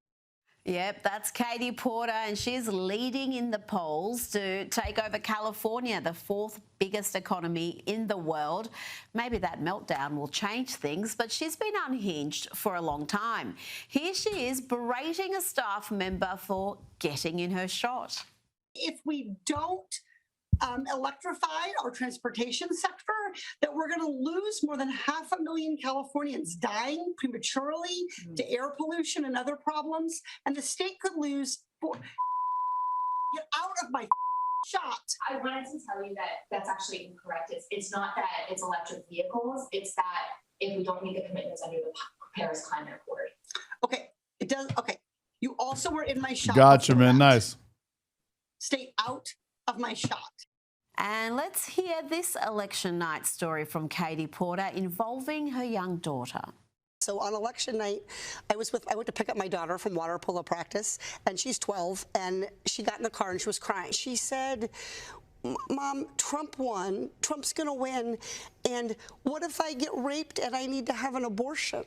Yep, that's Katie Porter, and she's leading in the polls to take over California, the 4th biggest economy in the world. Maybe that meltdown will change things, but she's been unhinged for a long time. Here she is berating a staff member for getting in her shot. If we don't electrify our transportation sector, that we're going to lose more than 500,000 Californians dying prematurely to air pollution and other problems, and the state could lose. Get out of my shot. I wanted to tell you that that's actually incorrect. It's not that it's electric vehicles. It's that if we don't meet the commitments under the Paris Climate Accord. Okay, it does. Okay, you also were in my shot. Gotcha, man. Nice. Stay out of my shot. And let's hear this election night story from Katie Porter involving her young daughter. So on election night, I went to pick up my daughter from water polo practice, and she's 12, and she got in the car and she was crying. She said, "Mom, Trump won. Trump's going to win. And what if I get raped and I need to have an abortion?"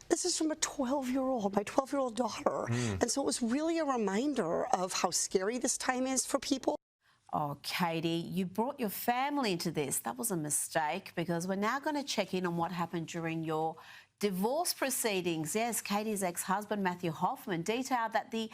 This is from a 12-year-old, my 12-year-old daughter. And so it was really a reminder of how scary this time is for people. Oh, Katie, you brought your family into this. That was a mistake, because we're now going to check in on what happened during your divorce proceedings. Yes, Katie's ex-husband, Matthew Hoffman, detailed that the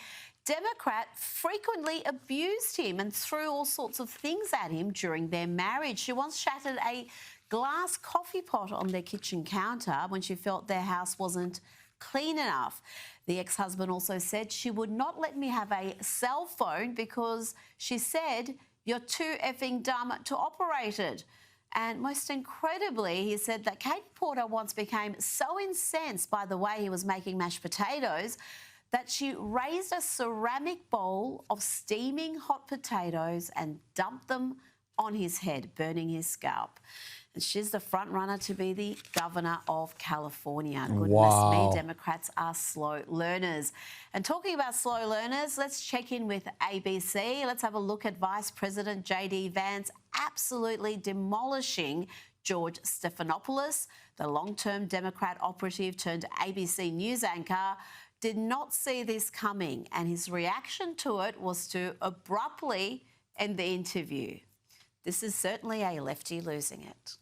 Democrat frequently abused him and threw all sorts of things at him during their marriage. She once shattered a glass coffee pot on their kitchen counter when she felt their house wasn't clean enough. The ex-husband also said, "She would not let me have a cell phone because she said, 'You're too effing dumb to operate it.'" And most incredibly, he said that Katie Porter once became so incensed by the way he was making mashed potatoes that she raised a ceramic bowl of steaming hot potatoes and dumped them on his head, burning his scalp. And she's the front runner to be the governor of California. Goodness me, Democrats are slow learners. And talking about slow learners, let's check in with ABC. Let's have a look at Vice President J.D. Vance absolutely demolishing George Stephanopoulos, the long-term Democrat operative turned ABC News anchor. Did not see this coming, and his reaction to it was to abruptly end the interview. This is certainly a lefty losing it.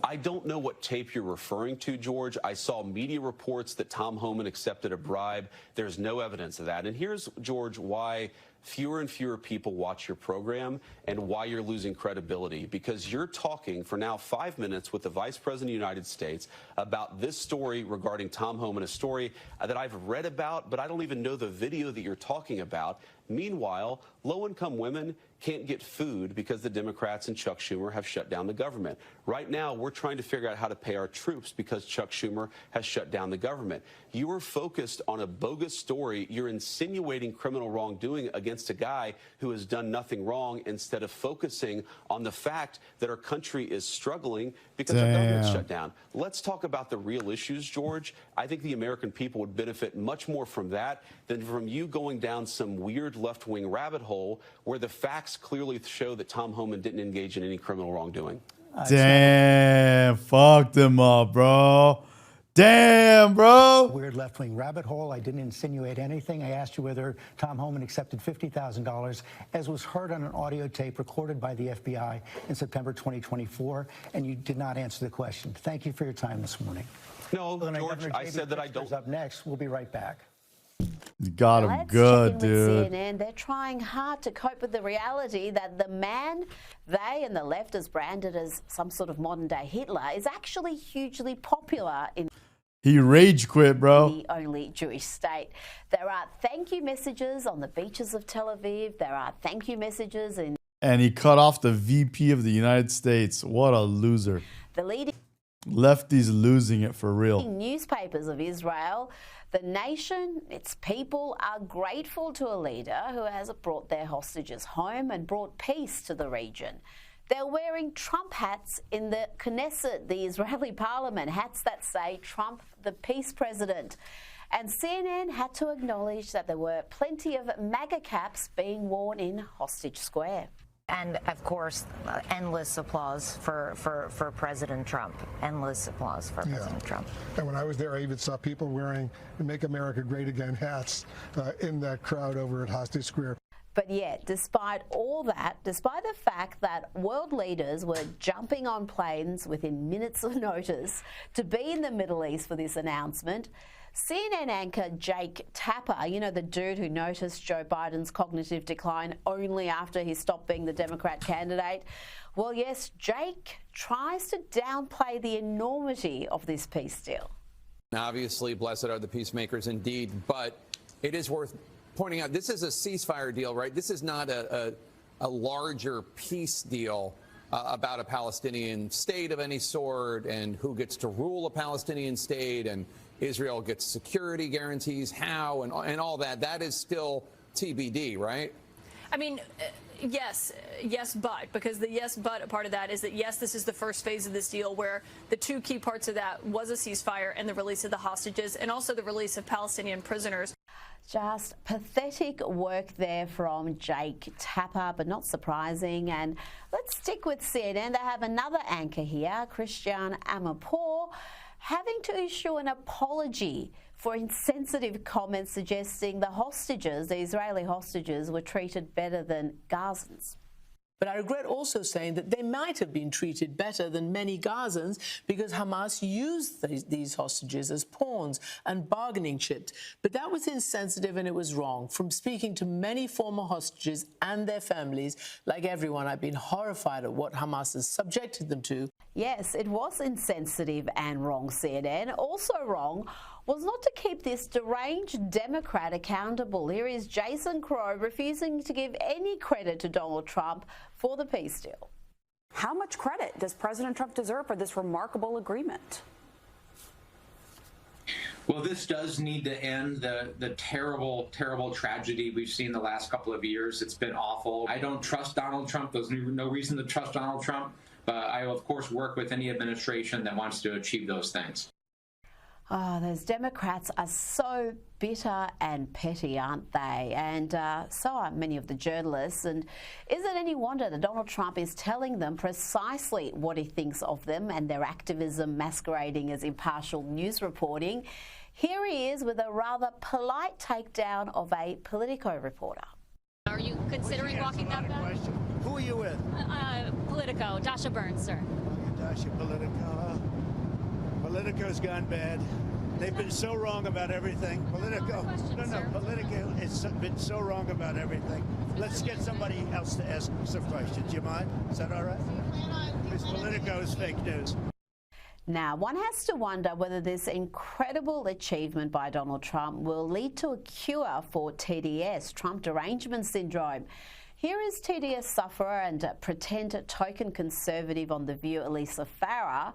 I don't know what tape you're referring to, George. I saw media reports that Tom Homan accepted a bribe. There's no evidence of that. And here's, George, why fewer and fewer people watch your program and why you're losing credibility. Because you're talking for now 5 minutes with the Vice President of the United States about this story regarding Tom Homan, a story that I've read about, but I don't even know the video that you're talking about. Meanwhile, low-income women can't get food because the Democrats and Chuck Schumer have shut down the government. Right now, we're trying to figure out how to pay our troops because Chuck Schumer has shut down the government. You are focused on a bogus story. You're insinuating criminal wrongdoing against a guy who has done nothing wrong instead of focusing on the fact that our country is struggling because our government's shut down. Let's talk about the real issues, George. I think the American people would benefit much more from that than from you going down some weird left-wing rabbit hole where the facts clearly show that Tom Homan didn't engage in any criminal wrongdoing. Damn, fucked him up, bro. Damn, bro. Weird left-wing rabbit hole. I didn't insinuate anything. I asked you whether Tom Homan accepted $50,000, as was heard on an audio tape recorded by the FBI in September 2024, and you did not answer the question. Thank you for your time this morning. No, George, I said that I don't. Up next, we'll be right back. You got him Let's good, check in with dude. CNN. They're trying hard to cope with the reality that the man they and the left has branded as some sort of modern-day Hitler is actually hugely popular in He rage quit, bro. the only Jewish state. There are thank you messages on the beaches of Tel Aviv. There are thank you messages in And he cut off the VP of the United States. What a loser. the leading Lefties losing it for real. newspapers of Israel. The nation, its people, are grateful to a leader who has brought their hostages home and brought peace to the region. They're wearing Trump hats in the Knesset, the Israeli parliament, hats that say Trump the peace president. And CNN had to acknowledge that there were plenty of MAGA caps being worn in Hostage Square. And of course, endless applause for President Trump. Endless applause for President Trump. And when I was there, I even saw people wearing Make America Great Again hats in that crowd over at Hostage Square. But yet, despite all that, despite the fact that world leaders were jumping on planes within minutes of notice to be in the Middle East for this announcement, CNN anchor Jake Tapper, you know, the dude who noticed Joe Biden's cognitive decline only after he stopped being the Democrat candidate, well, yes, Jake tries to downplay the enormity of this peace deal. Obviously, blessed are the peacemakers indeed, but it is worth pointing out this is a ceasefire deal, right? This is not a larger peace deal about a Palestinian state of any sort and who gets to rule a Palestinian state and Israel gets security guarantees, how, and all that. That is still TBD, right? I mean, yes, but, because the yes, but part of that is that, yes, this is the first phase of this deal where the two key parts of that was a ceasefire and the release of the hostages and also the release of Palestinian prisoners. Just pathetic work there from Jake Tapper, but not surprising. And let's stick with CNN. They have another anchor here, Christian Amanpour, having to issue an apology for insensitive comments suggesting the hostages, the Israeli hostages, were treated better than Gazans. But I regret also saying that they might have been treated better than many Gazans because Hamas used these hostages as pawns and bargaining chips. But that was insensitive and it was wrong. From speaking to many former hostages and their families, like everyone, I've been horrified at what Hamas has subjected them to. Yes, it was insensitive and wrong, CNN. Also wrong was not to keep this deranged Democrat accountable. Here is Jason Crow refusing to give any credit to Donald Trump for the peace deal. How much credit does President Trump deserve for this remarkable agreement? Well, this does need to end the terrible, terrible tragedy we've seen the last couple of years. It's been awful. I don't trust Donald Trump. There's no reason to trust Donald Trump. But I will, of course, work with any administration that wants to achieve those things. Oh, those Democrats are so bitter and petty, aren't they? And so are many of the journalists. And is it any wonder that Donald Trump is telling them precisely what he thinks of them and their activism masquerading as impartial news reporting? Here he is with a rather polite takedown of a Politico reporter. Are you considering walking that back? Who are you with? Politico, Dasha Burns, sir. Dasha, Politico. Politico's gone bad. They've been so wrong about everything. Politico, Politico has been so wrong about everything. Let's get somebody else to ask some questions. Do you mind? Is that all right? Because Politico is fake news. Now, one has to wonder whether this incredible achievement by Donald Trump will lead to a cure for TDS, Trump derangement syndrome. Here is TDS sufferer and pretend token conservative on The View, Elisa Farah.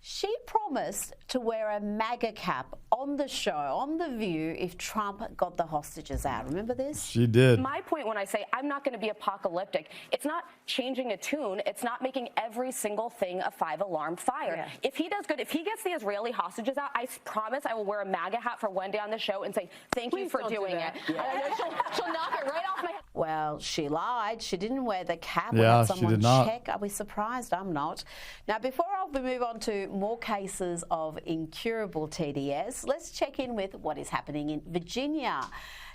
She promised to wear a MAGA cap on the show, on The View, if Trump got the hostages out. Remember this? She did. My point when I say I'm not going to be apocalyptic, it's not changing a tune. It's not making every single thing a 5-alarm fire. Yeah. If he does good, if he gets the Israeli hostages out, I promise I will wear a MAGA hat for one day on the show and say, thank you for doing it. Yeah. She'll knock it right off my head. Well, she lied. She didn't wear the cap. Yeah, had someone she did not. check. Are we surprised? I'm not. Now, before we move on to more cases of incurable TDS, let's check in with what is happening in Virginia.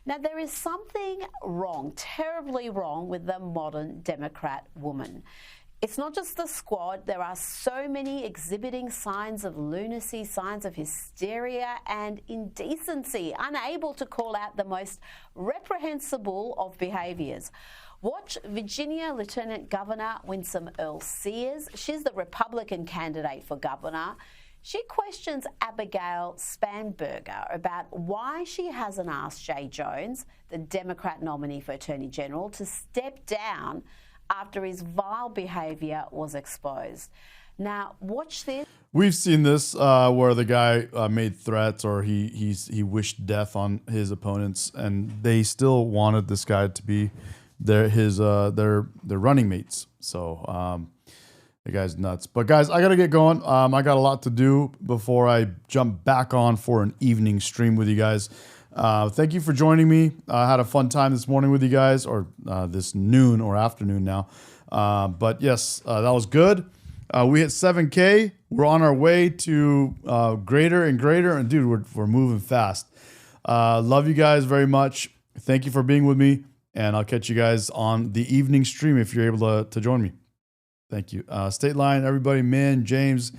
Now, there is something wrong, terribly wrong, with the modern Democrat woman. It's not just the squad. There are so many exhibiting signs of lunacy, signs of hysteria and indecency, unable to call out the most reprehensible of behaviours. Watch Virginia Lieutenant Governor Winsome Earl Sears. She's the Republican candidate for governor. She questions Abigail Spanberger about why she hasn't asked Jay Jones, the Democrat nominee for Attorney General, to step down after his vile behaviour was exposed. Now, watch this. We've seen this where the guy made threats or he wished death on his opponents, and they still wanted this guy to be their running mates. So the guy's nuts. But guys, I gotta get going. I got a lot to do before I jump back on for an evening stream with you guys. Thank you for joining me. I had a fun time this morning with you guys, or this noon or afternoon now. But yes, that was good. We hit 7K. We're on our way to greater and greater. And dude, we're moving fast. Love you guys very much. Thank you for being with me. And I'll catch you guys on the evening stream if you're able to join me. Thank you. State Line, everybody, Min, James,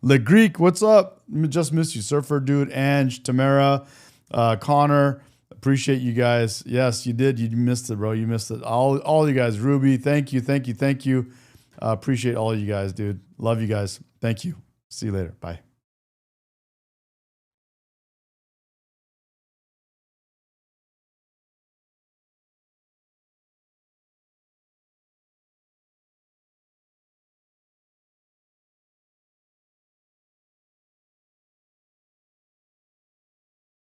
Le Greek, what's up? Just missed you. Surfer Dude, Ange, Tamara, Connor. Appreciate you guys. Yes, you did. You missed it, bro. You missed it. All you guys. Ruby, thank you. Appreciate all of you guys, dude. Love you guys. Thank you. See you later. Bye.